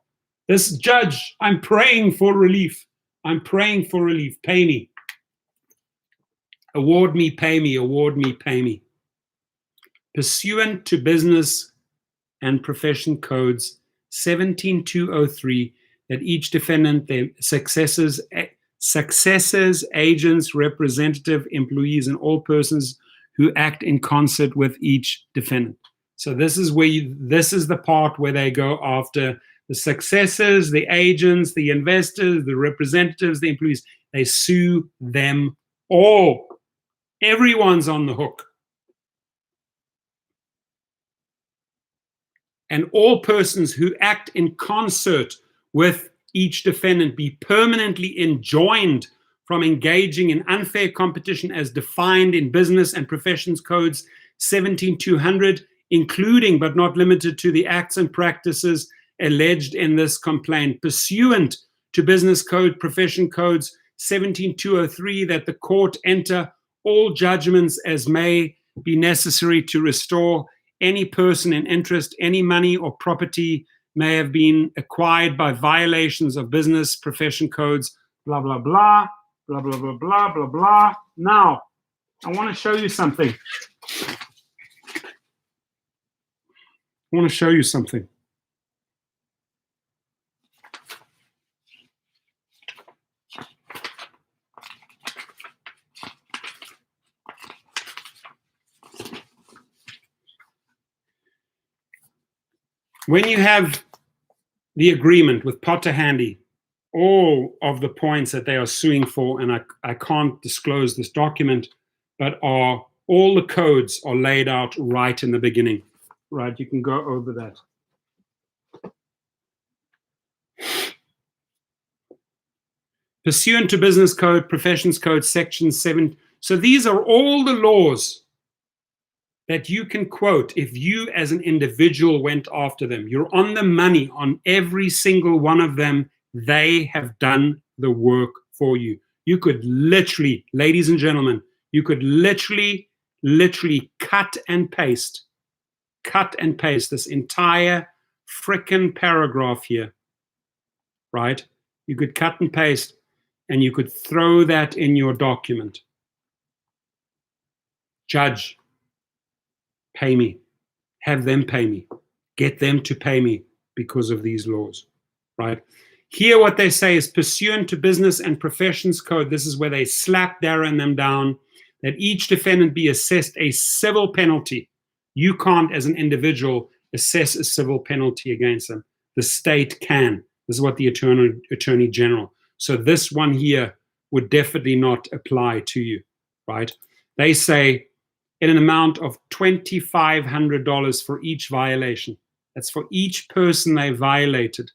This judge, I'm praying for relief. I'm praying for relief. Pay me. Award me, pay me, award me, pay me. Pursuant to business and profession codes 17203, that each defendant, their successors, agents, representative, employees, and all persons who act in concert with each defendant. So this is where this is the part where they go after the successors, the agents, the investors, the representatives, the employees. They sue them all. Everyone's on the hook. And all persons who act in concert with each defendant be permanently enjoined from engaging in unfair competition as defined in Business and Professions Codes 17200, including but not limited to the acts and practices alleged in this complaint, pursuant to Business Code, Profession Codes 17203, that the court enter all judgments as may be necessary to restore any person in interest, any money or property may have been acquired by violations of business profession codes, blah, blah, blah, blah, blah, blah, blah, blah, blah. Now, I want to show you something. When you have the agreement with Potter Handy, all of the points that they are suing for, and I can't disclose this document, but all the codes are laid out right in the beginning. Right, you can go over that. Pursuant to Business Code, Professions Code, Section 7. So these are all the laws that you can quote if you as an individual went after them. You're on the money on every single one of them. They have done the work for you. You could literally, ladies and gentlemen, you could literally cut and paste this entire frickin' paragraph here, right? You could cut and paste and you could throw that in your document. Judge, pay me. Have them pay me. Get them to pay me because of these laws, right? Here what they say is pursuant to Business and Professions Code. This is where they slap Darren them down, that each defendant be assessed a civil penalty. You can't, as an individual, assess a civil penalty against them. The state can. This is what the Attorney General. So this one here would definitely not apply to you, right? They say in an amount of $2,500 for each violation. That's for each person they violated,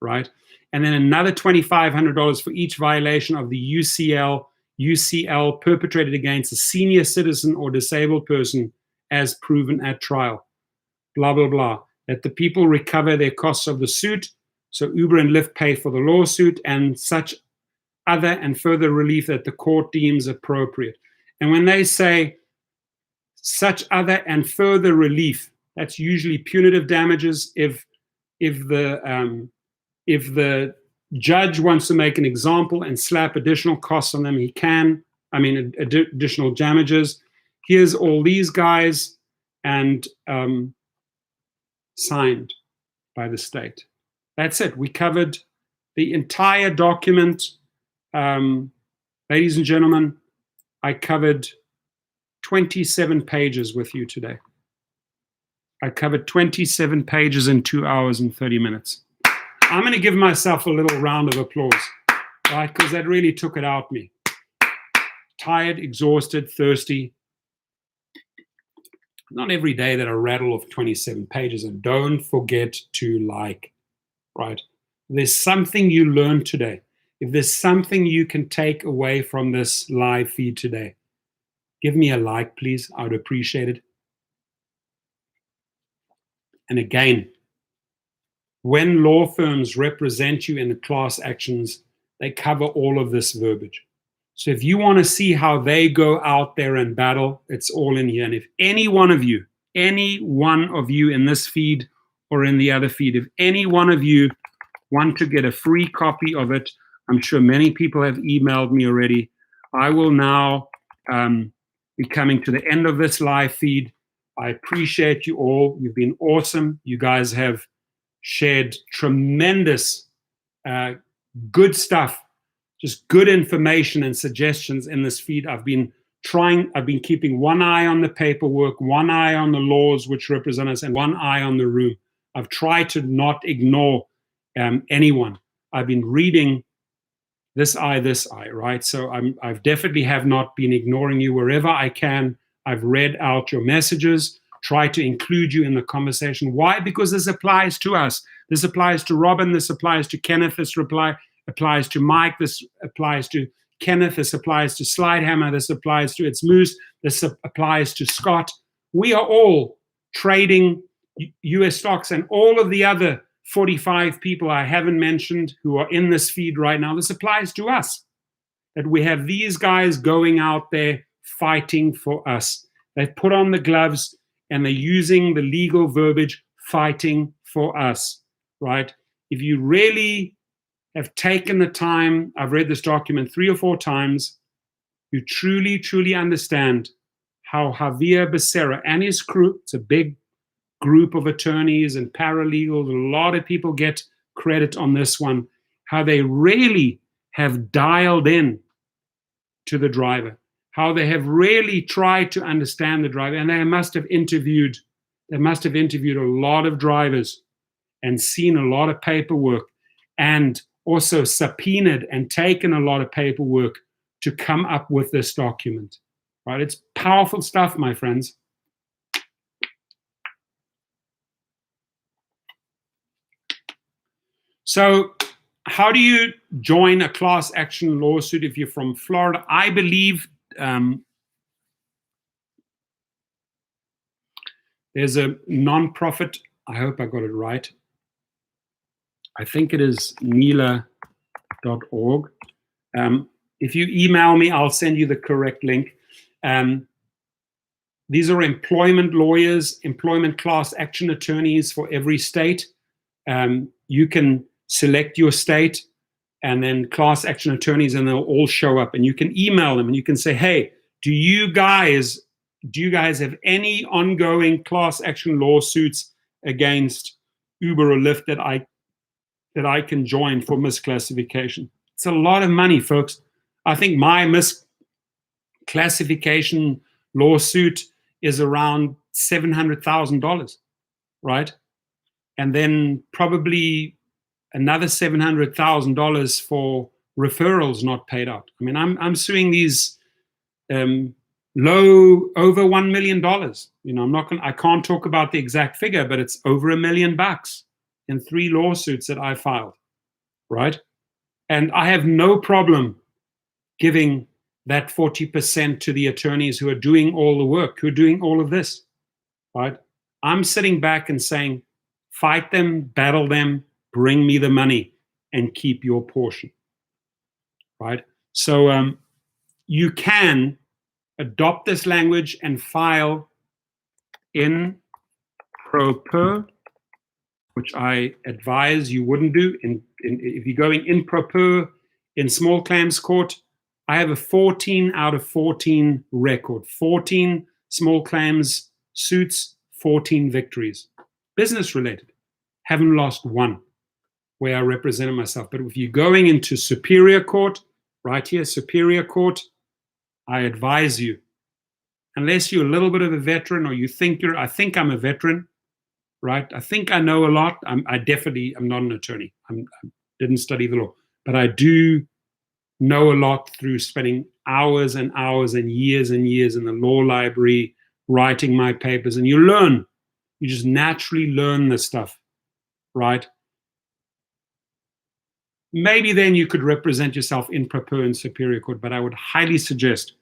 right? And then another $2,500 for each violation of the UCL perpetrated against a senior citizen or disabled person as proven at trial. Blah, blah, blah. That the people recover their costs of the suit, so Uber and Lyft pay for the lawsuit, and such other and further relief that the court deems appropriate. And when they say such other and further relief, that's usually punitive damages. If the judge wants to make an example and slap additional costs on them, he can. I mean, additional damages. Here's all these guys, and signed by the state. That's it. We covered the entire document. Ladies and gentlemen, I covered 27 pages with you today. I covered 27 pages in 2 hours and 30 minutes. I'm going to give myself a little round of applause, right? Because that really took it out of me. Tired, exhausted, thirsty. Not every day that I rattle off 27 pages. And don't forget to like, right? There's something you learned today. If there's something you can take away from this live feed today, give me a like, please. I would appreciate it. And again, when law firms represent you in the class actions, they cover all of this verbiage. So if you want to see how they go out there and battle, it's all in here. And if any one of you in this feed or in the other feed, if any one of you want to get a free copy of it, I'm sure many people have emailed me already. I will now be coming to the end of this live feed. I appreciate you all. You've been awesome. You guys have shared tremendous good stuff, just good information and suggestions in this feed. I've been keeping one eye on the paperwork, one eye on the laws which represent us, and one eye on the room. I've tried to not ignore anyone. I've been reading this eye, right? So I've definitely have not been ignoring you wherever I can. I've read out your messages, try to include you in the conversation. Why? Because this applies to us. This applies to Robin. This applies to Kenneth. This applies to Mike. This applies to Kenneth. This applies to Slidehammer. This applies to It's Moose. This applies to Scott. We are all trading US stocks and all of the other 45 people I haven't mentioned who are in this feed right now. This applies to us, that we have these guys going out there fighting for us. They've put on the gloves and they're using the legal verbiage, fighting for us, right? If you really have taken the time, I've read this document 3 or 4 times, you truly, truly understand how Javier Becerra and his crew, it's a big group of attorneys and paralegals, a lot of people get credit on this one, how they really have dialed in to the driver, how they have really tried to understand the driver, and they must have interviewed a lot of drivers and seen a lot of paperwork and also subpoenaed and taken a lot of paperwork to come up with this document, right? It's powerful stuff, my friends. So how do you join a class action lawsuit if you're from Florida? I believe there's a nonprofit, I hope I got it right. I think it is NELA.org. If you email me, I'll send you the correct link. These are employment lawyers, employment class action attorneys for every state. You can select your state and then class action attorneys, and they'll all show up, and you can email them and you can say, hey, do you guys have any ongoing class action lawsuits against Uber or Lyft that I can join for misclassification? It's a lot of money, folks. I think my misclassification lawsuit is around $700,000, right? And then probably another $700,000 for referrals not paid out. I mean, I'm suing these low over $1 million. You know, I can't talk about the exact figure, but it's over $1 million in 3 lawsuits that I filed, right? And I have no problem giving that 40% to the attorneys who are doing all the work, who are doing all of this, right? I'm sitting back and saying, fight them, battle them, bring me the money, and keep your portion, right? So you can adopt this language and file in pro per, which I advise you wouldn't do. If you're going in pro per in small claims court, I have a 14 out of 14 record. 14 small claims suits, 14 victories. Business related. Haven't lost one where I represented myself. But if you're going into superior court, right here, superior court, I advise you, unless you're a little bit of a veteran or you think I think I'm a veteran, right? I think I know a lot. I definitely am not an attorney. I didn't study the law, but I do know a lot through spending hours and hours and years in the law library, writing my papers, and you learn. You just naturally learn this stuff, right? Maybe then you could represent yourself in pro per in superior court, but I would highly suggest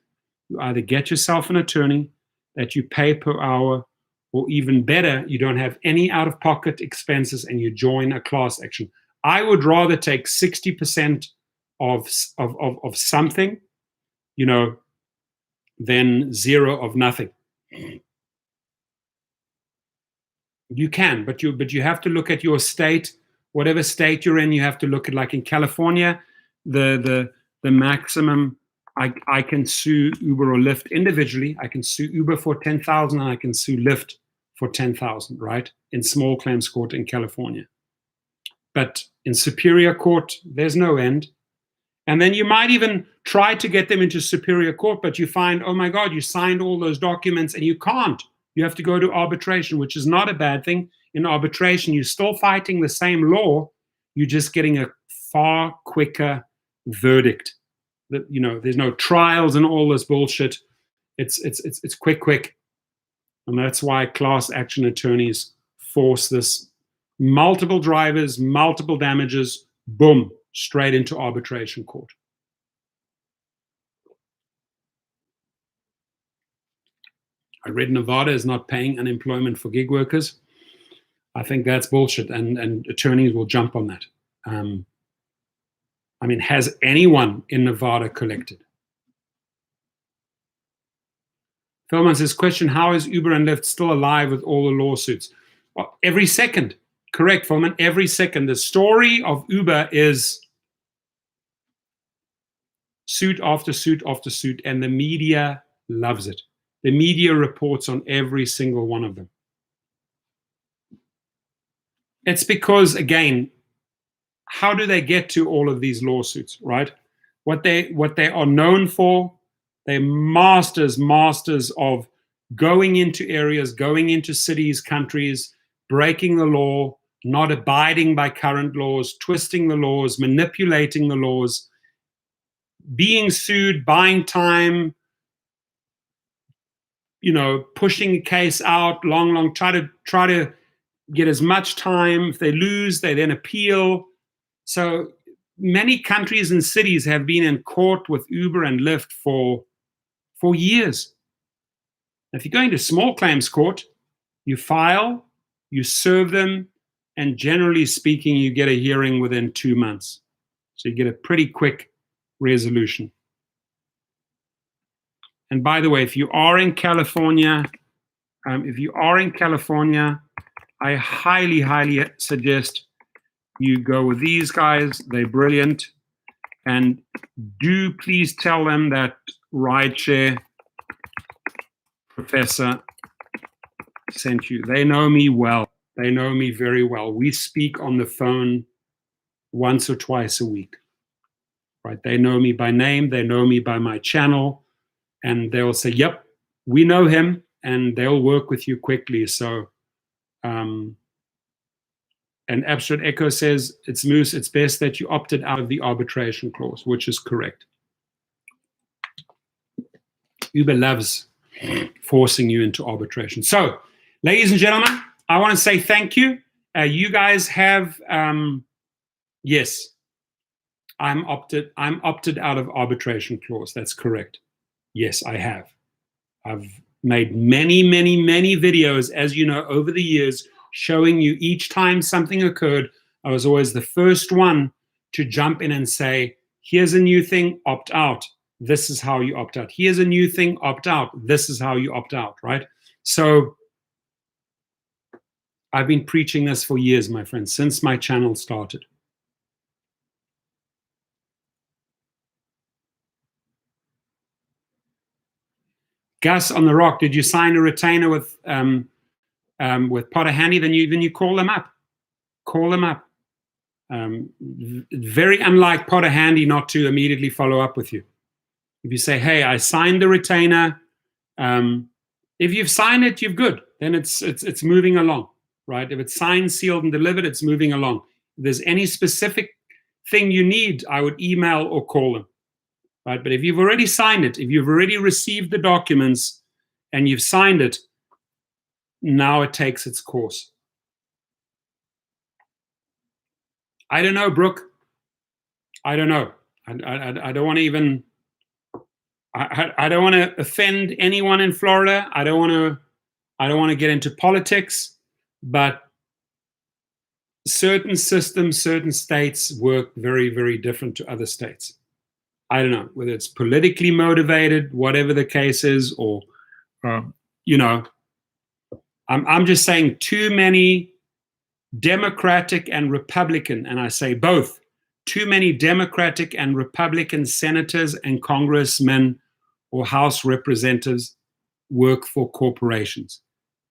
you either get yourself an attorney that you pay per hour, or even better, you don't have any out-of-pocket expenses and you join a class action. I would rather take 60% of something, you know, than 0 of nothing. You can, but you have to look at your state. Whatever state you're in, you have to look at, like in California, the maximum, I can sue Uber or Lyft individually. I can sue Uber for $10,000 and I can sue Lyft for $10,000, right? In small claims court in California. But in superior court, there's no end. And then you might even try to get them into superior court, but you find, oh my God, you signed all those documents and you can't. You have to go to arbitration, which is not a bad thing. In arbitration, you're still fighting the same law. You're just getting a far quicker verdict. That, you know, there's no trials and all this bullshit. It's quick. And that's why class action attorneys force this. Multiple drivers, multiple damages, boom, straight into arbitration court. I read Nevada is not paying unemployment for gig workers. I think that's bullshit, and attorneys will jump on that. I mean, has anyone in Nevada collected? Philman says, question, how is Uber and Lyft still alive with all the lawsuits? Well, every second. Correct, Philman, every second. The story of Uber is suit after suit after suit, and the media loves it. The media reports on every single one of them. It's because, again, how do they get to all of these lawsuits, right? What they are known for, they're masters of going into areas, going into cities, countries, breaking the law, not abiding by current laws, twisting the laws, manipulating the laws, being sued, buying time, pushing a case out, long, try to get as much time. If they lose, they then appeal. So many countries and cities have been in court with Uber and Lyft for years. If you're going to small claims court, you file, you serve them, and generally speaking, you get a hearing within 2 months. So you get a pretty quick resolution. And by the way, if you are in California, I highly suggest you go with these guys. They're brilliant. And do please tell them that Rideshare Professor sent you. They know me well. They know me very well. We speak on the phone once or twice a week. Right? They know me by name. They know me by my channel. And they'll say, yep, we know him. And they'll work with you quickly. So, and Abstract Echo says, it's Moose, it's best that you opted out of the arbitration clause, which is correct. Uber loves forcing you into arbitration. So, ladies and gentlemen, I want to say thank you. You guys have, yes, I'm opted out of arbitration clause. That's correct. Yes, I have. I've made many videos, as you know, over the years, showing you each time something occurred. I was always the first one to jump in and say, here's a new thing, opt out. This is how you opt out. Here's a new thing, opt out. This is how you opt out, right? So I've been preaching this for years, my friends, since my channel started. Gus on the Rock, did you sign a retainer with Potter Handy? Then you call them up. Call them up. Very unlike Potter Handy not to immediately follow up with you. If you say, hey, I signed the retainer, if you've signed it, you're good. Then it's moving along, right? If it's signed, sealed, and delivered, it's moving along. If there's any specific thing you need, I would email or call them. Right? But if you've already signed it, if you've already received the documents and you've signed it, now it takes its course. I don't know, Brooke. I don't know. I don't want to even. I don't want to offend anyone in Florida. I don't want to get into politics, but certain systems, certain states work very, very different to other states. I don't know whether it's politically motivated, whatever the case is, or I'm just saying too many Democratic and Republican, and I say both, too many Democratic and Republican senators and congressmen or House representatives work for corporations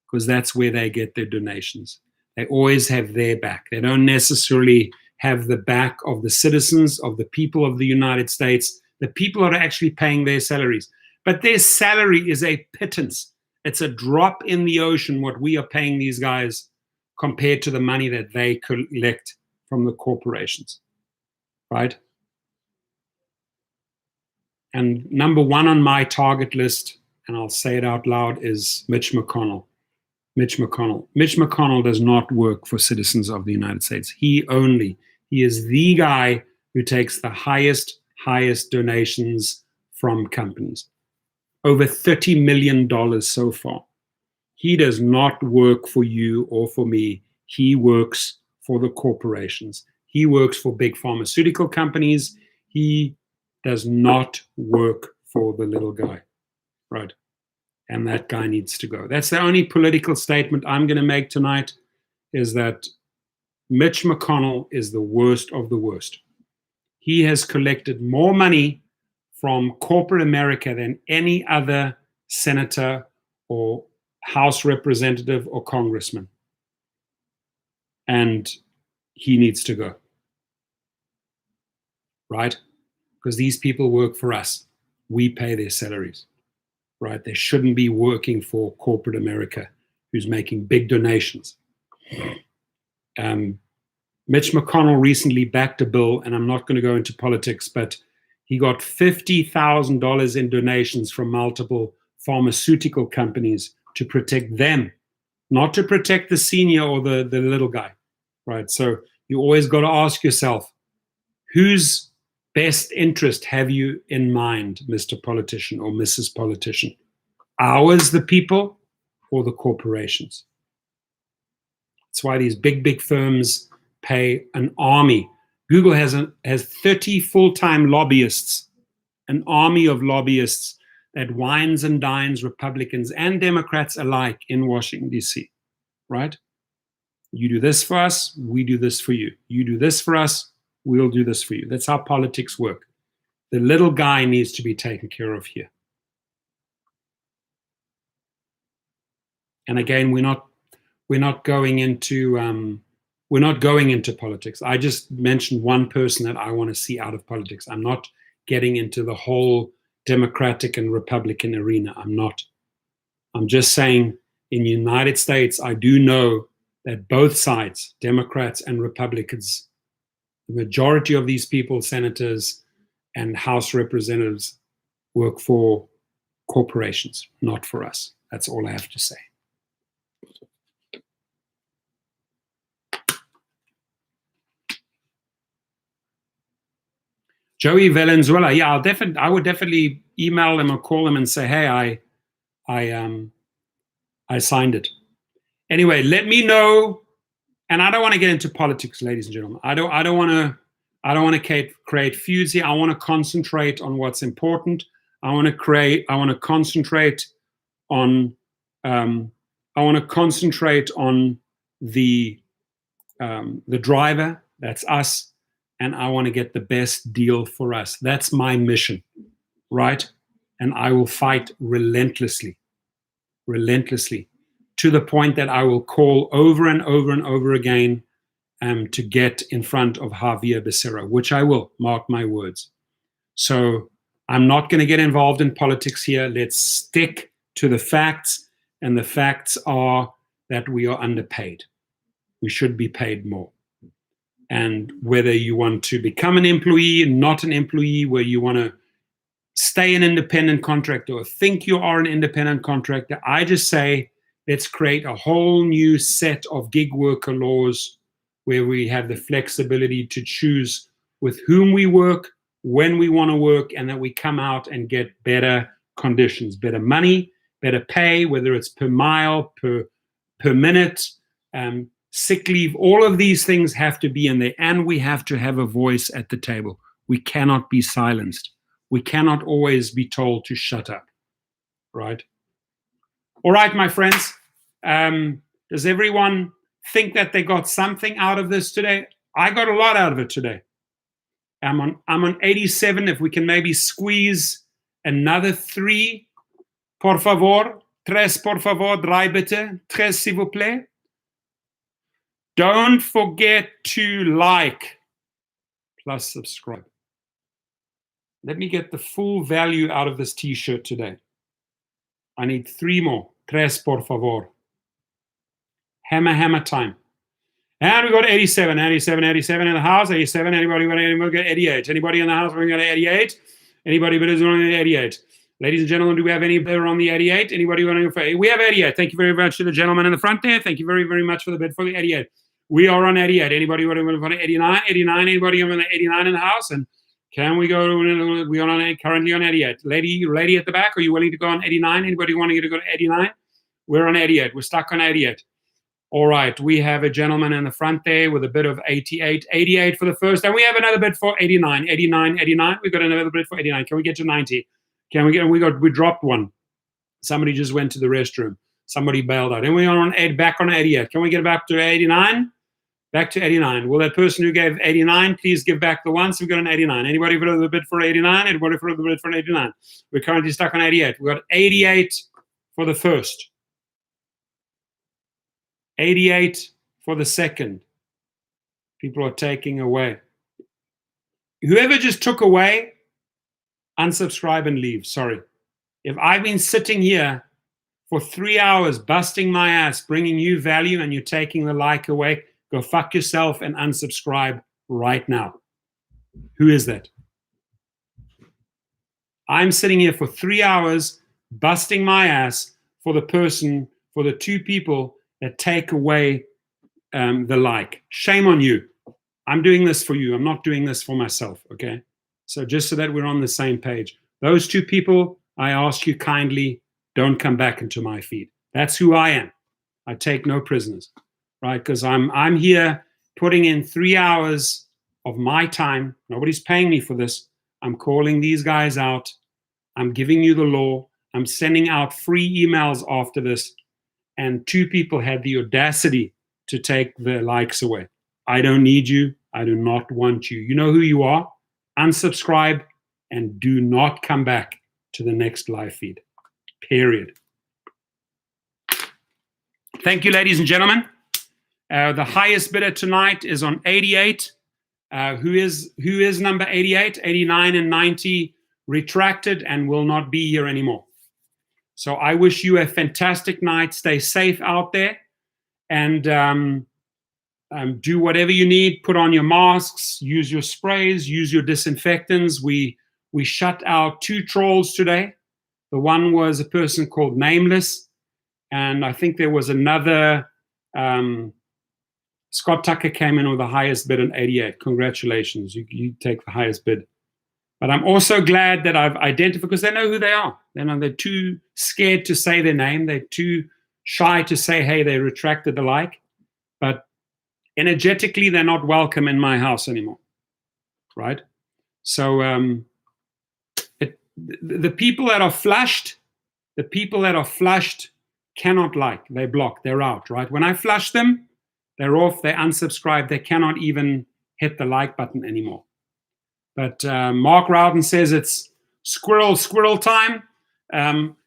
because that's where they get their donations. They always have their back. They don't necessarily have the back of the citizens, of the people of the United States, the people that are actually paying their salaries. But their salary is a pittance. It's a drop in the ocean what we are paying these guys compared to the money that they collect from the corporations, right? And number one on my target list, and I'll say it out loud, is Mitch McConnell. Mitch McConnell does not work for citizens of the United States. He is the guy who takes the highest donations from companies. Over $30 million so far. He does not work for you or for me. He works for the corporations. He works for big pharmaceutical companies. He does not work for the little guy, right? And that guy needs to go. That's the only political statement I'm going to make tonight, is that Mitch McConnell is the worst of the worst. He has collected more money from corporate America than any other senator or House representative or congressman. And he needs to go. Right? Because these people work for us. We pay their salaries. Right? They shouldn't be working for corporate America, who's making big donations. Mitch McConnell recently backed a bill, and I'm not going to go into politics, but he got $50,000 in donations from multiple pharmaceutical companies to protect them, not to protect the senior or the little guy, right? So you always got to ask yourself, whose best interest have you in mind, Mr. Politician or Mrs. Politician? Ours, the people, or the corporations? That's why these big firms pay an army. Google has 30 full-time lobbyists, an army of lobbyists that wines and dines Republicans and Democrats alike in Washington, D.C., right? You do this for us, we do this for you. You do this for us, we'll do this for you. That's how politics work. The little guy needs to be taken care of here. And again, we're not going into politics. I just mentioned one person that I want to see out of politics. I'm not getting into the whole Democratic and Republican arena. I'm not. I'm just saying, in the United States, I do know that both sides, Democrats and Republicans, the majority of these people, senators and House representatives, work for corporations, not for us. That's all I have to say. Joey Valenzuela, yeah, I would definitely email him or call him and say, hey, I signed it. Anyway, let me know. And I don't want to get into politics, ladies and gentlemen. I don't want to create feuds here. I want to concentrate on what's important. I want to concentrate on the driver. That's us. And I want to get the best deal for us. That's my mission, right? And I will fight relentlessly, to the point that I will call over and over and over again to get in front of Javier Becerra, which I will, mark my words. So I'm not going to get involved in politics here. Let's stick to the facts, and the facts are that we are underpaid. We should be paid more. And whether you want to become an employee, not an employee, where you want to stay an independent contractor or think you are an independent contractor, I just say, let's create a whole new set of gig worker laws where we have the flexibility to choose with whom we work, when we want to work, and that we come out and get better conditions, better money, better pay, whether it's per mile, per minute, sick leave. All of these things have to be in there, and we have to have a voice at the table. We cannot be silenced. We cannot always be told to shut up, right? All right, my friends. Does everyone think that they got something out of this today? I got a lot out of it today. I'm on 87. If we can maybe squeeze another 3, por favor. 3, por favor. 3, bitte. 3, s'il vous plaît. Don't forget to like plus subscribe. Let me get the full value out of this t-shirt today. I need 3 more. 3, por favor. Hammer time. And we got 87 in the house. 87. Anybody got 88? Anybody in the house? We got 88. Anybody but is on 88? Ladies and gentlemen, do we have any bidder on the 88? Anybody want to? We have 88. Thank you very much to the gentleman in the front there. Thank you very, very much for the bid for the 88. We are on 88. Anybody want to 89? 89. Anybody on the 89 in the house? And can we go? We are currently on 88. Lady at the back, are you willing to go on 89? Anybody wanting to go to 89? We're on 88. We're stuck on 88. All right, we have a gentleman in the front there with a bid of 88. 88 for the first, and we have another bid for 89. 89, 89. We got another bid for 89. Can we get to 90? Can we get? We dropped one. Somebody just went to the restroom. Somebody bailed out. And we are back on 88. Can we get back to 89? Back to 89. Will that person who gave 89 please give back the ones? We've got an 89. Anybody for the bid for 89? Anybody for the bid for 89? We're currently stuck on 88. We've got 88 for the first. 88 for the second. People are taking away. Whoever just took away, unsubscribe and leave. Sorry. If I've been sitting here for 3 hours busting my ass, bringing you value, and you're taking the like away, go fuck yourself and unsubscribe right now. Who is that? I'm sitting here for 3 hours busting my ass for the two people that take away the like. Shame on you. I'm doing this for you. I'm not doing this for myself, okay? So just so that we're on the same page. Those two people, I ask you kindly, don't come back into my feed. That's who I am. I take no prisoners, right? Because I'm here putting in 3 hours of my time. Nobody's paying me for this. I'm calling these guys out. I'm giving you the law. I'm sending out free emails after this. And two people had the audacity to take the likes away. I don't need you. I do not want you. You know who you are. Unsubscribe and do not come back to the next live feed. Period. Thank you, ladies and gentlemen. The highest bidder tonight is on 88. Who is number 88? 89 and 90 retracted and will not be here anymore. So I wish you a fantastic night. Stay safe out there, and do whatever you need. Put on your masks, use your sprays, use your disinfectants. We shut out 2 trolls today. The one was a person called Nameless, and I think there was another. Scott Tucker came in with the highest bid on 88. Congratulations, you take the highest bid. But I'm also glad that I've identified, because they know who they are. They're too scared to say their name. They're too shy to say, hey, they retracted the like. But energetically, they're not welcome in my house anymore, right? So the people that are flushed, cannot like. They block. They're out, right? When I flush them, they're off. They unsubscribe. They cannot even hit the like button anymore. But Mark Rowden says it's squirrel time.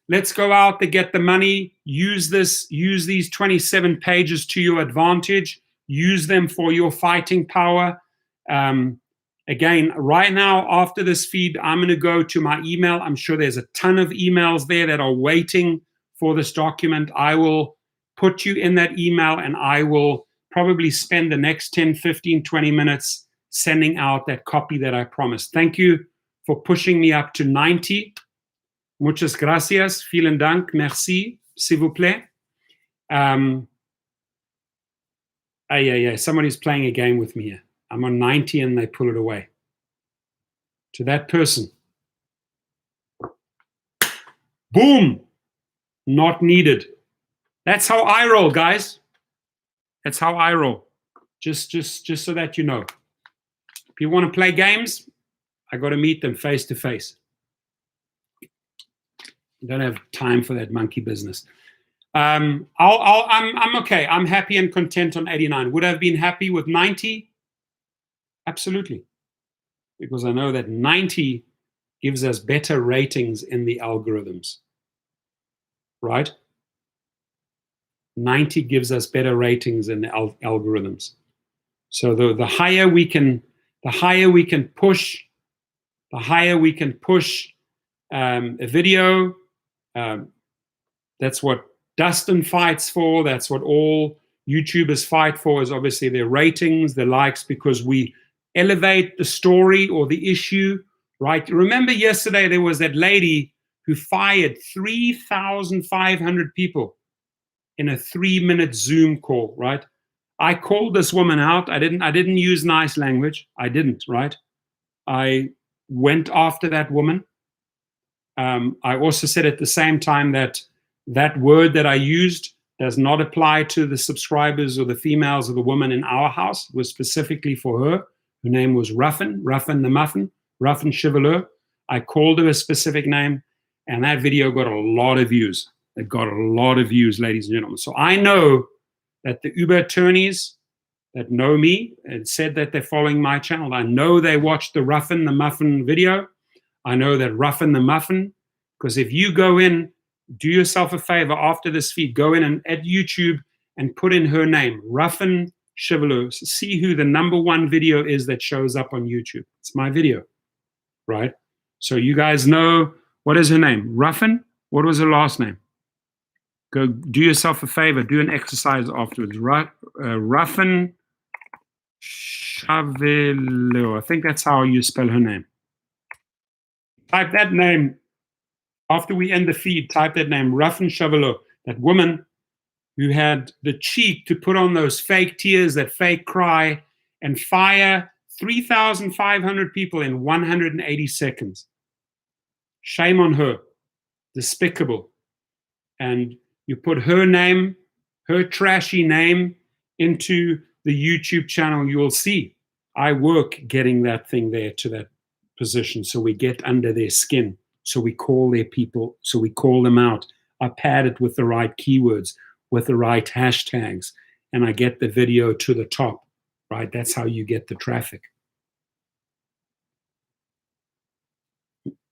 Let's go out to get the money. Use these 27 pages to your advantage. Use them for your fighting power. Again, right now, after this feed, I'm going to go to my email. I'm sure there's a ton of emails there that are waiting for this document. I will put you in that email, and I will probably spend the next 10, 15, 20 minutes sending out that copy that I promised. Thank you for pushing me up to 90. Muchas gracias. Vielen Dank. Merci. S'il vous plaît. Somebody's playing a game with me here. I'm on 90 and they pull it away. To that person. Boom. Not needed. That's how I roll, guys. That's how I roll. Just so that you know. If you want to play games, I got to meet them face to face. Don't have time for that monkey business. I'm okay. I'm happy and content on 89. Would I have been happy with 90? Absolutely. Because I know that 90 gives us better ratings in the algorithms. Right? 90 gives us better ratings in the algorithms. So the higher we can push a video. That's what Dustin fights for. That's what all YouTubers fight for, is obviously their ratings, their likes, because we elevate the story or the issue, right? Remember yesterday there was that lady who fired 3,500 people in a 3-minute Zoom call, right? I called this woman out. I didn't use nice language. I didn't, right? I went after that woman. I also said at the same time that word that I used does not apply to the subscribers or the females or the women in our house. It was specifically for her. Her name was Ruffin the Muffin, Ruffin Chevalier. I called her a specific name, and that video got a lot of views. It got a lot of views, ladies and gentlemen. So I know that the Uber attorneys that know me and said that they're following my channel, I know they watched the Ruffin the Muffin video. I know that Ruffin the Muffin, because if you go in, do yourself a favor after this feed, go in and at YouTube and put in her name, Ruffin Chevalier. See who the #1 video is that shows up on YouTube. It's my video, right? So you guys know, what is her name? Ruffin? What was her last name? Go do yourself a favor, do an exercise afterwards. Ruffin Chevalier. I think that's how you spell her name. Type that name. After we end the feed, type that name, Ruffin Chevalier, that woman who had the cheek to put on those fake tears, that fake cry, and fire 3,500 people in 180 seconds. Shame on her. Despicable. And you put her name, her trashy name, into the YouTube channel, you will see I work getting that thing there to that position, so we get under their skin. So we call their people, so we call them out. I pad it with the right keywords, with the right hashtags, and I get the video to the top, right? That's how you get the traffic.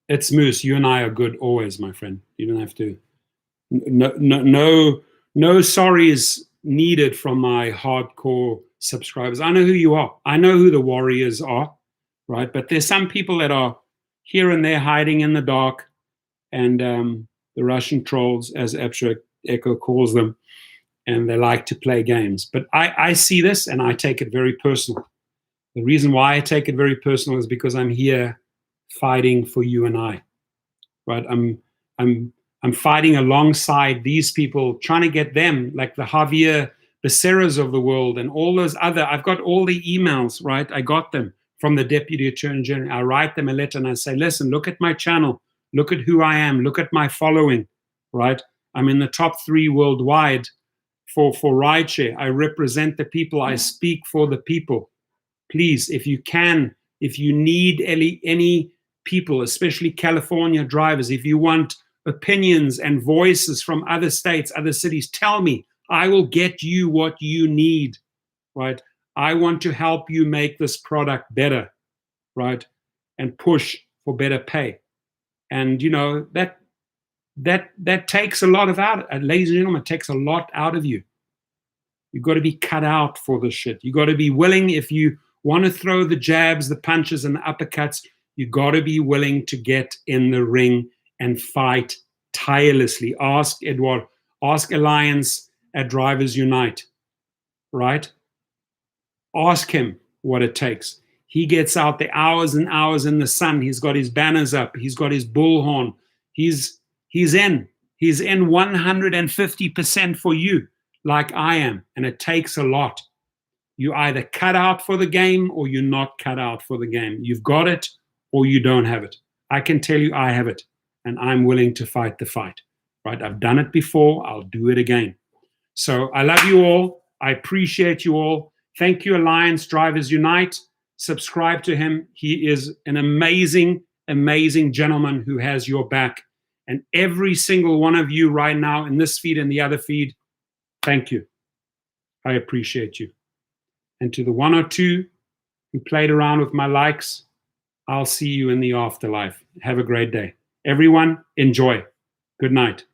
It's Moose. You and I are good always, my friend. You don't have to. No sorries needed from my hardcore subscribers. I know who you are. I know who the warriors are, right? But there's some people that are here and there hiding in the dark, and the Russian trolls, as Abstract Echo calls them, and they like to play games. But I see this and I take it very personal. The reason why I take it very personal is because I'm here fighting for you and I, right? I'm fighting alongside these people, trying to get them, like the Javier Becerras of the world and all those other, I've got all the emails, right? I got them from the Deputy Attorney General. I write them a letter and I say, listen, look at my channel, look at who I am, look at my following, right? I'm in the top 3 worldwide for rideshare. I represent the people, I speak for the people. Please, if you can, if you need any people, especially California drivers, if you want opinions and voices from other states, other cities, tell me. I will get you what you need, right? I want to help you make this product better, right? And push for better pay. And you know, that takes a lot of ladies and gentlemen, it takes a lot out of you. You've got to be cut out for this shit. You've got to be willing, if you want to throw the jabs, the punches, and the uppercuts, you've got to be willing to get in the ring and fight tirelessly. Ask Edward, ask Alliance at Drivers Unite, right? Ask him what it takes. He gets out there hours and hours in the sun. He's got his banners up. He's got his bullhorn. He's in 150% for you, like I am. And it takes a lot. You either cut out for the game or you're not cut out for the game. You've got it or you don't have it. I can tell you I have it, and I'm willing to fight the fight, right? I've done it before. I'll do it again. So I love you all. I appreciate you all. Thank you, Alliance Drivers Unite. Subscribe to him. He is an amazing, amazing gentleman who has your back. And every single one of you right now in this feed and the other feed, thank you. I appreciate you. And to the 1 or 2 who played around with my likes, I'll see you in the afterlife. Have a great day. Everyone, enjoy. Good night.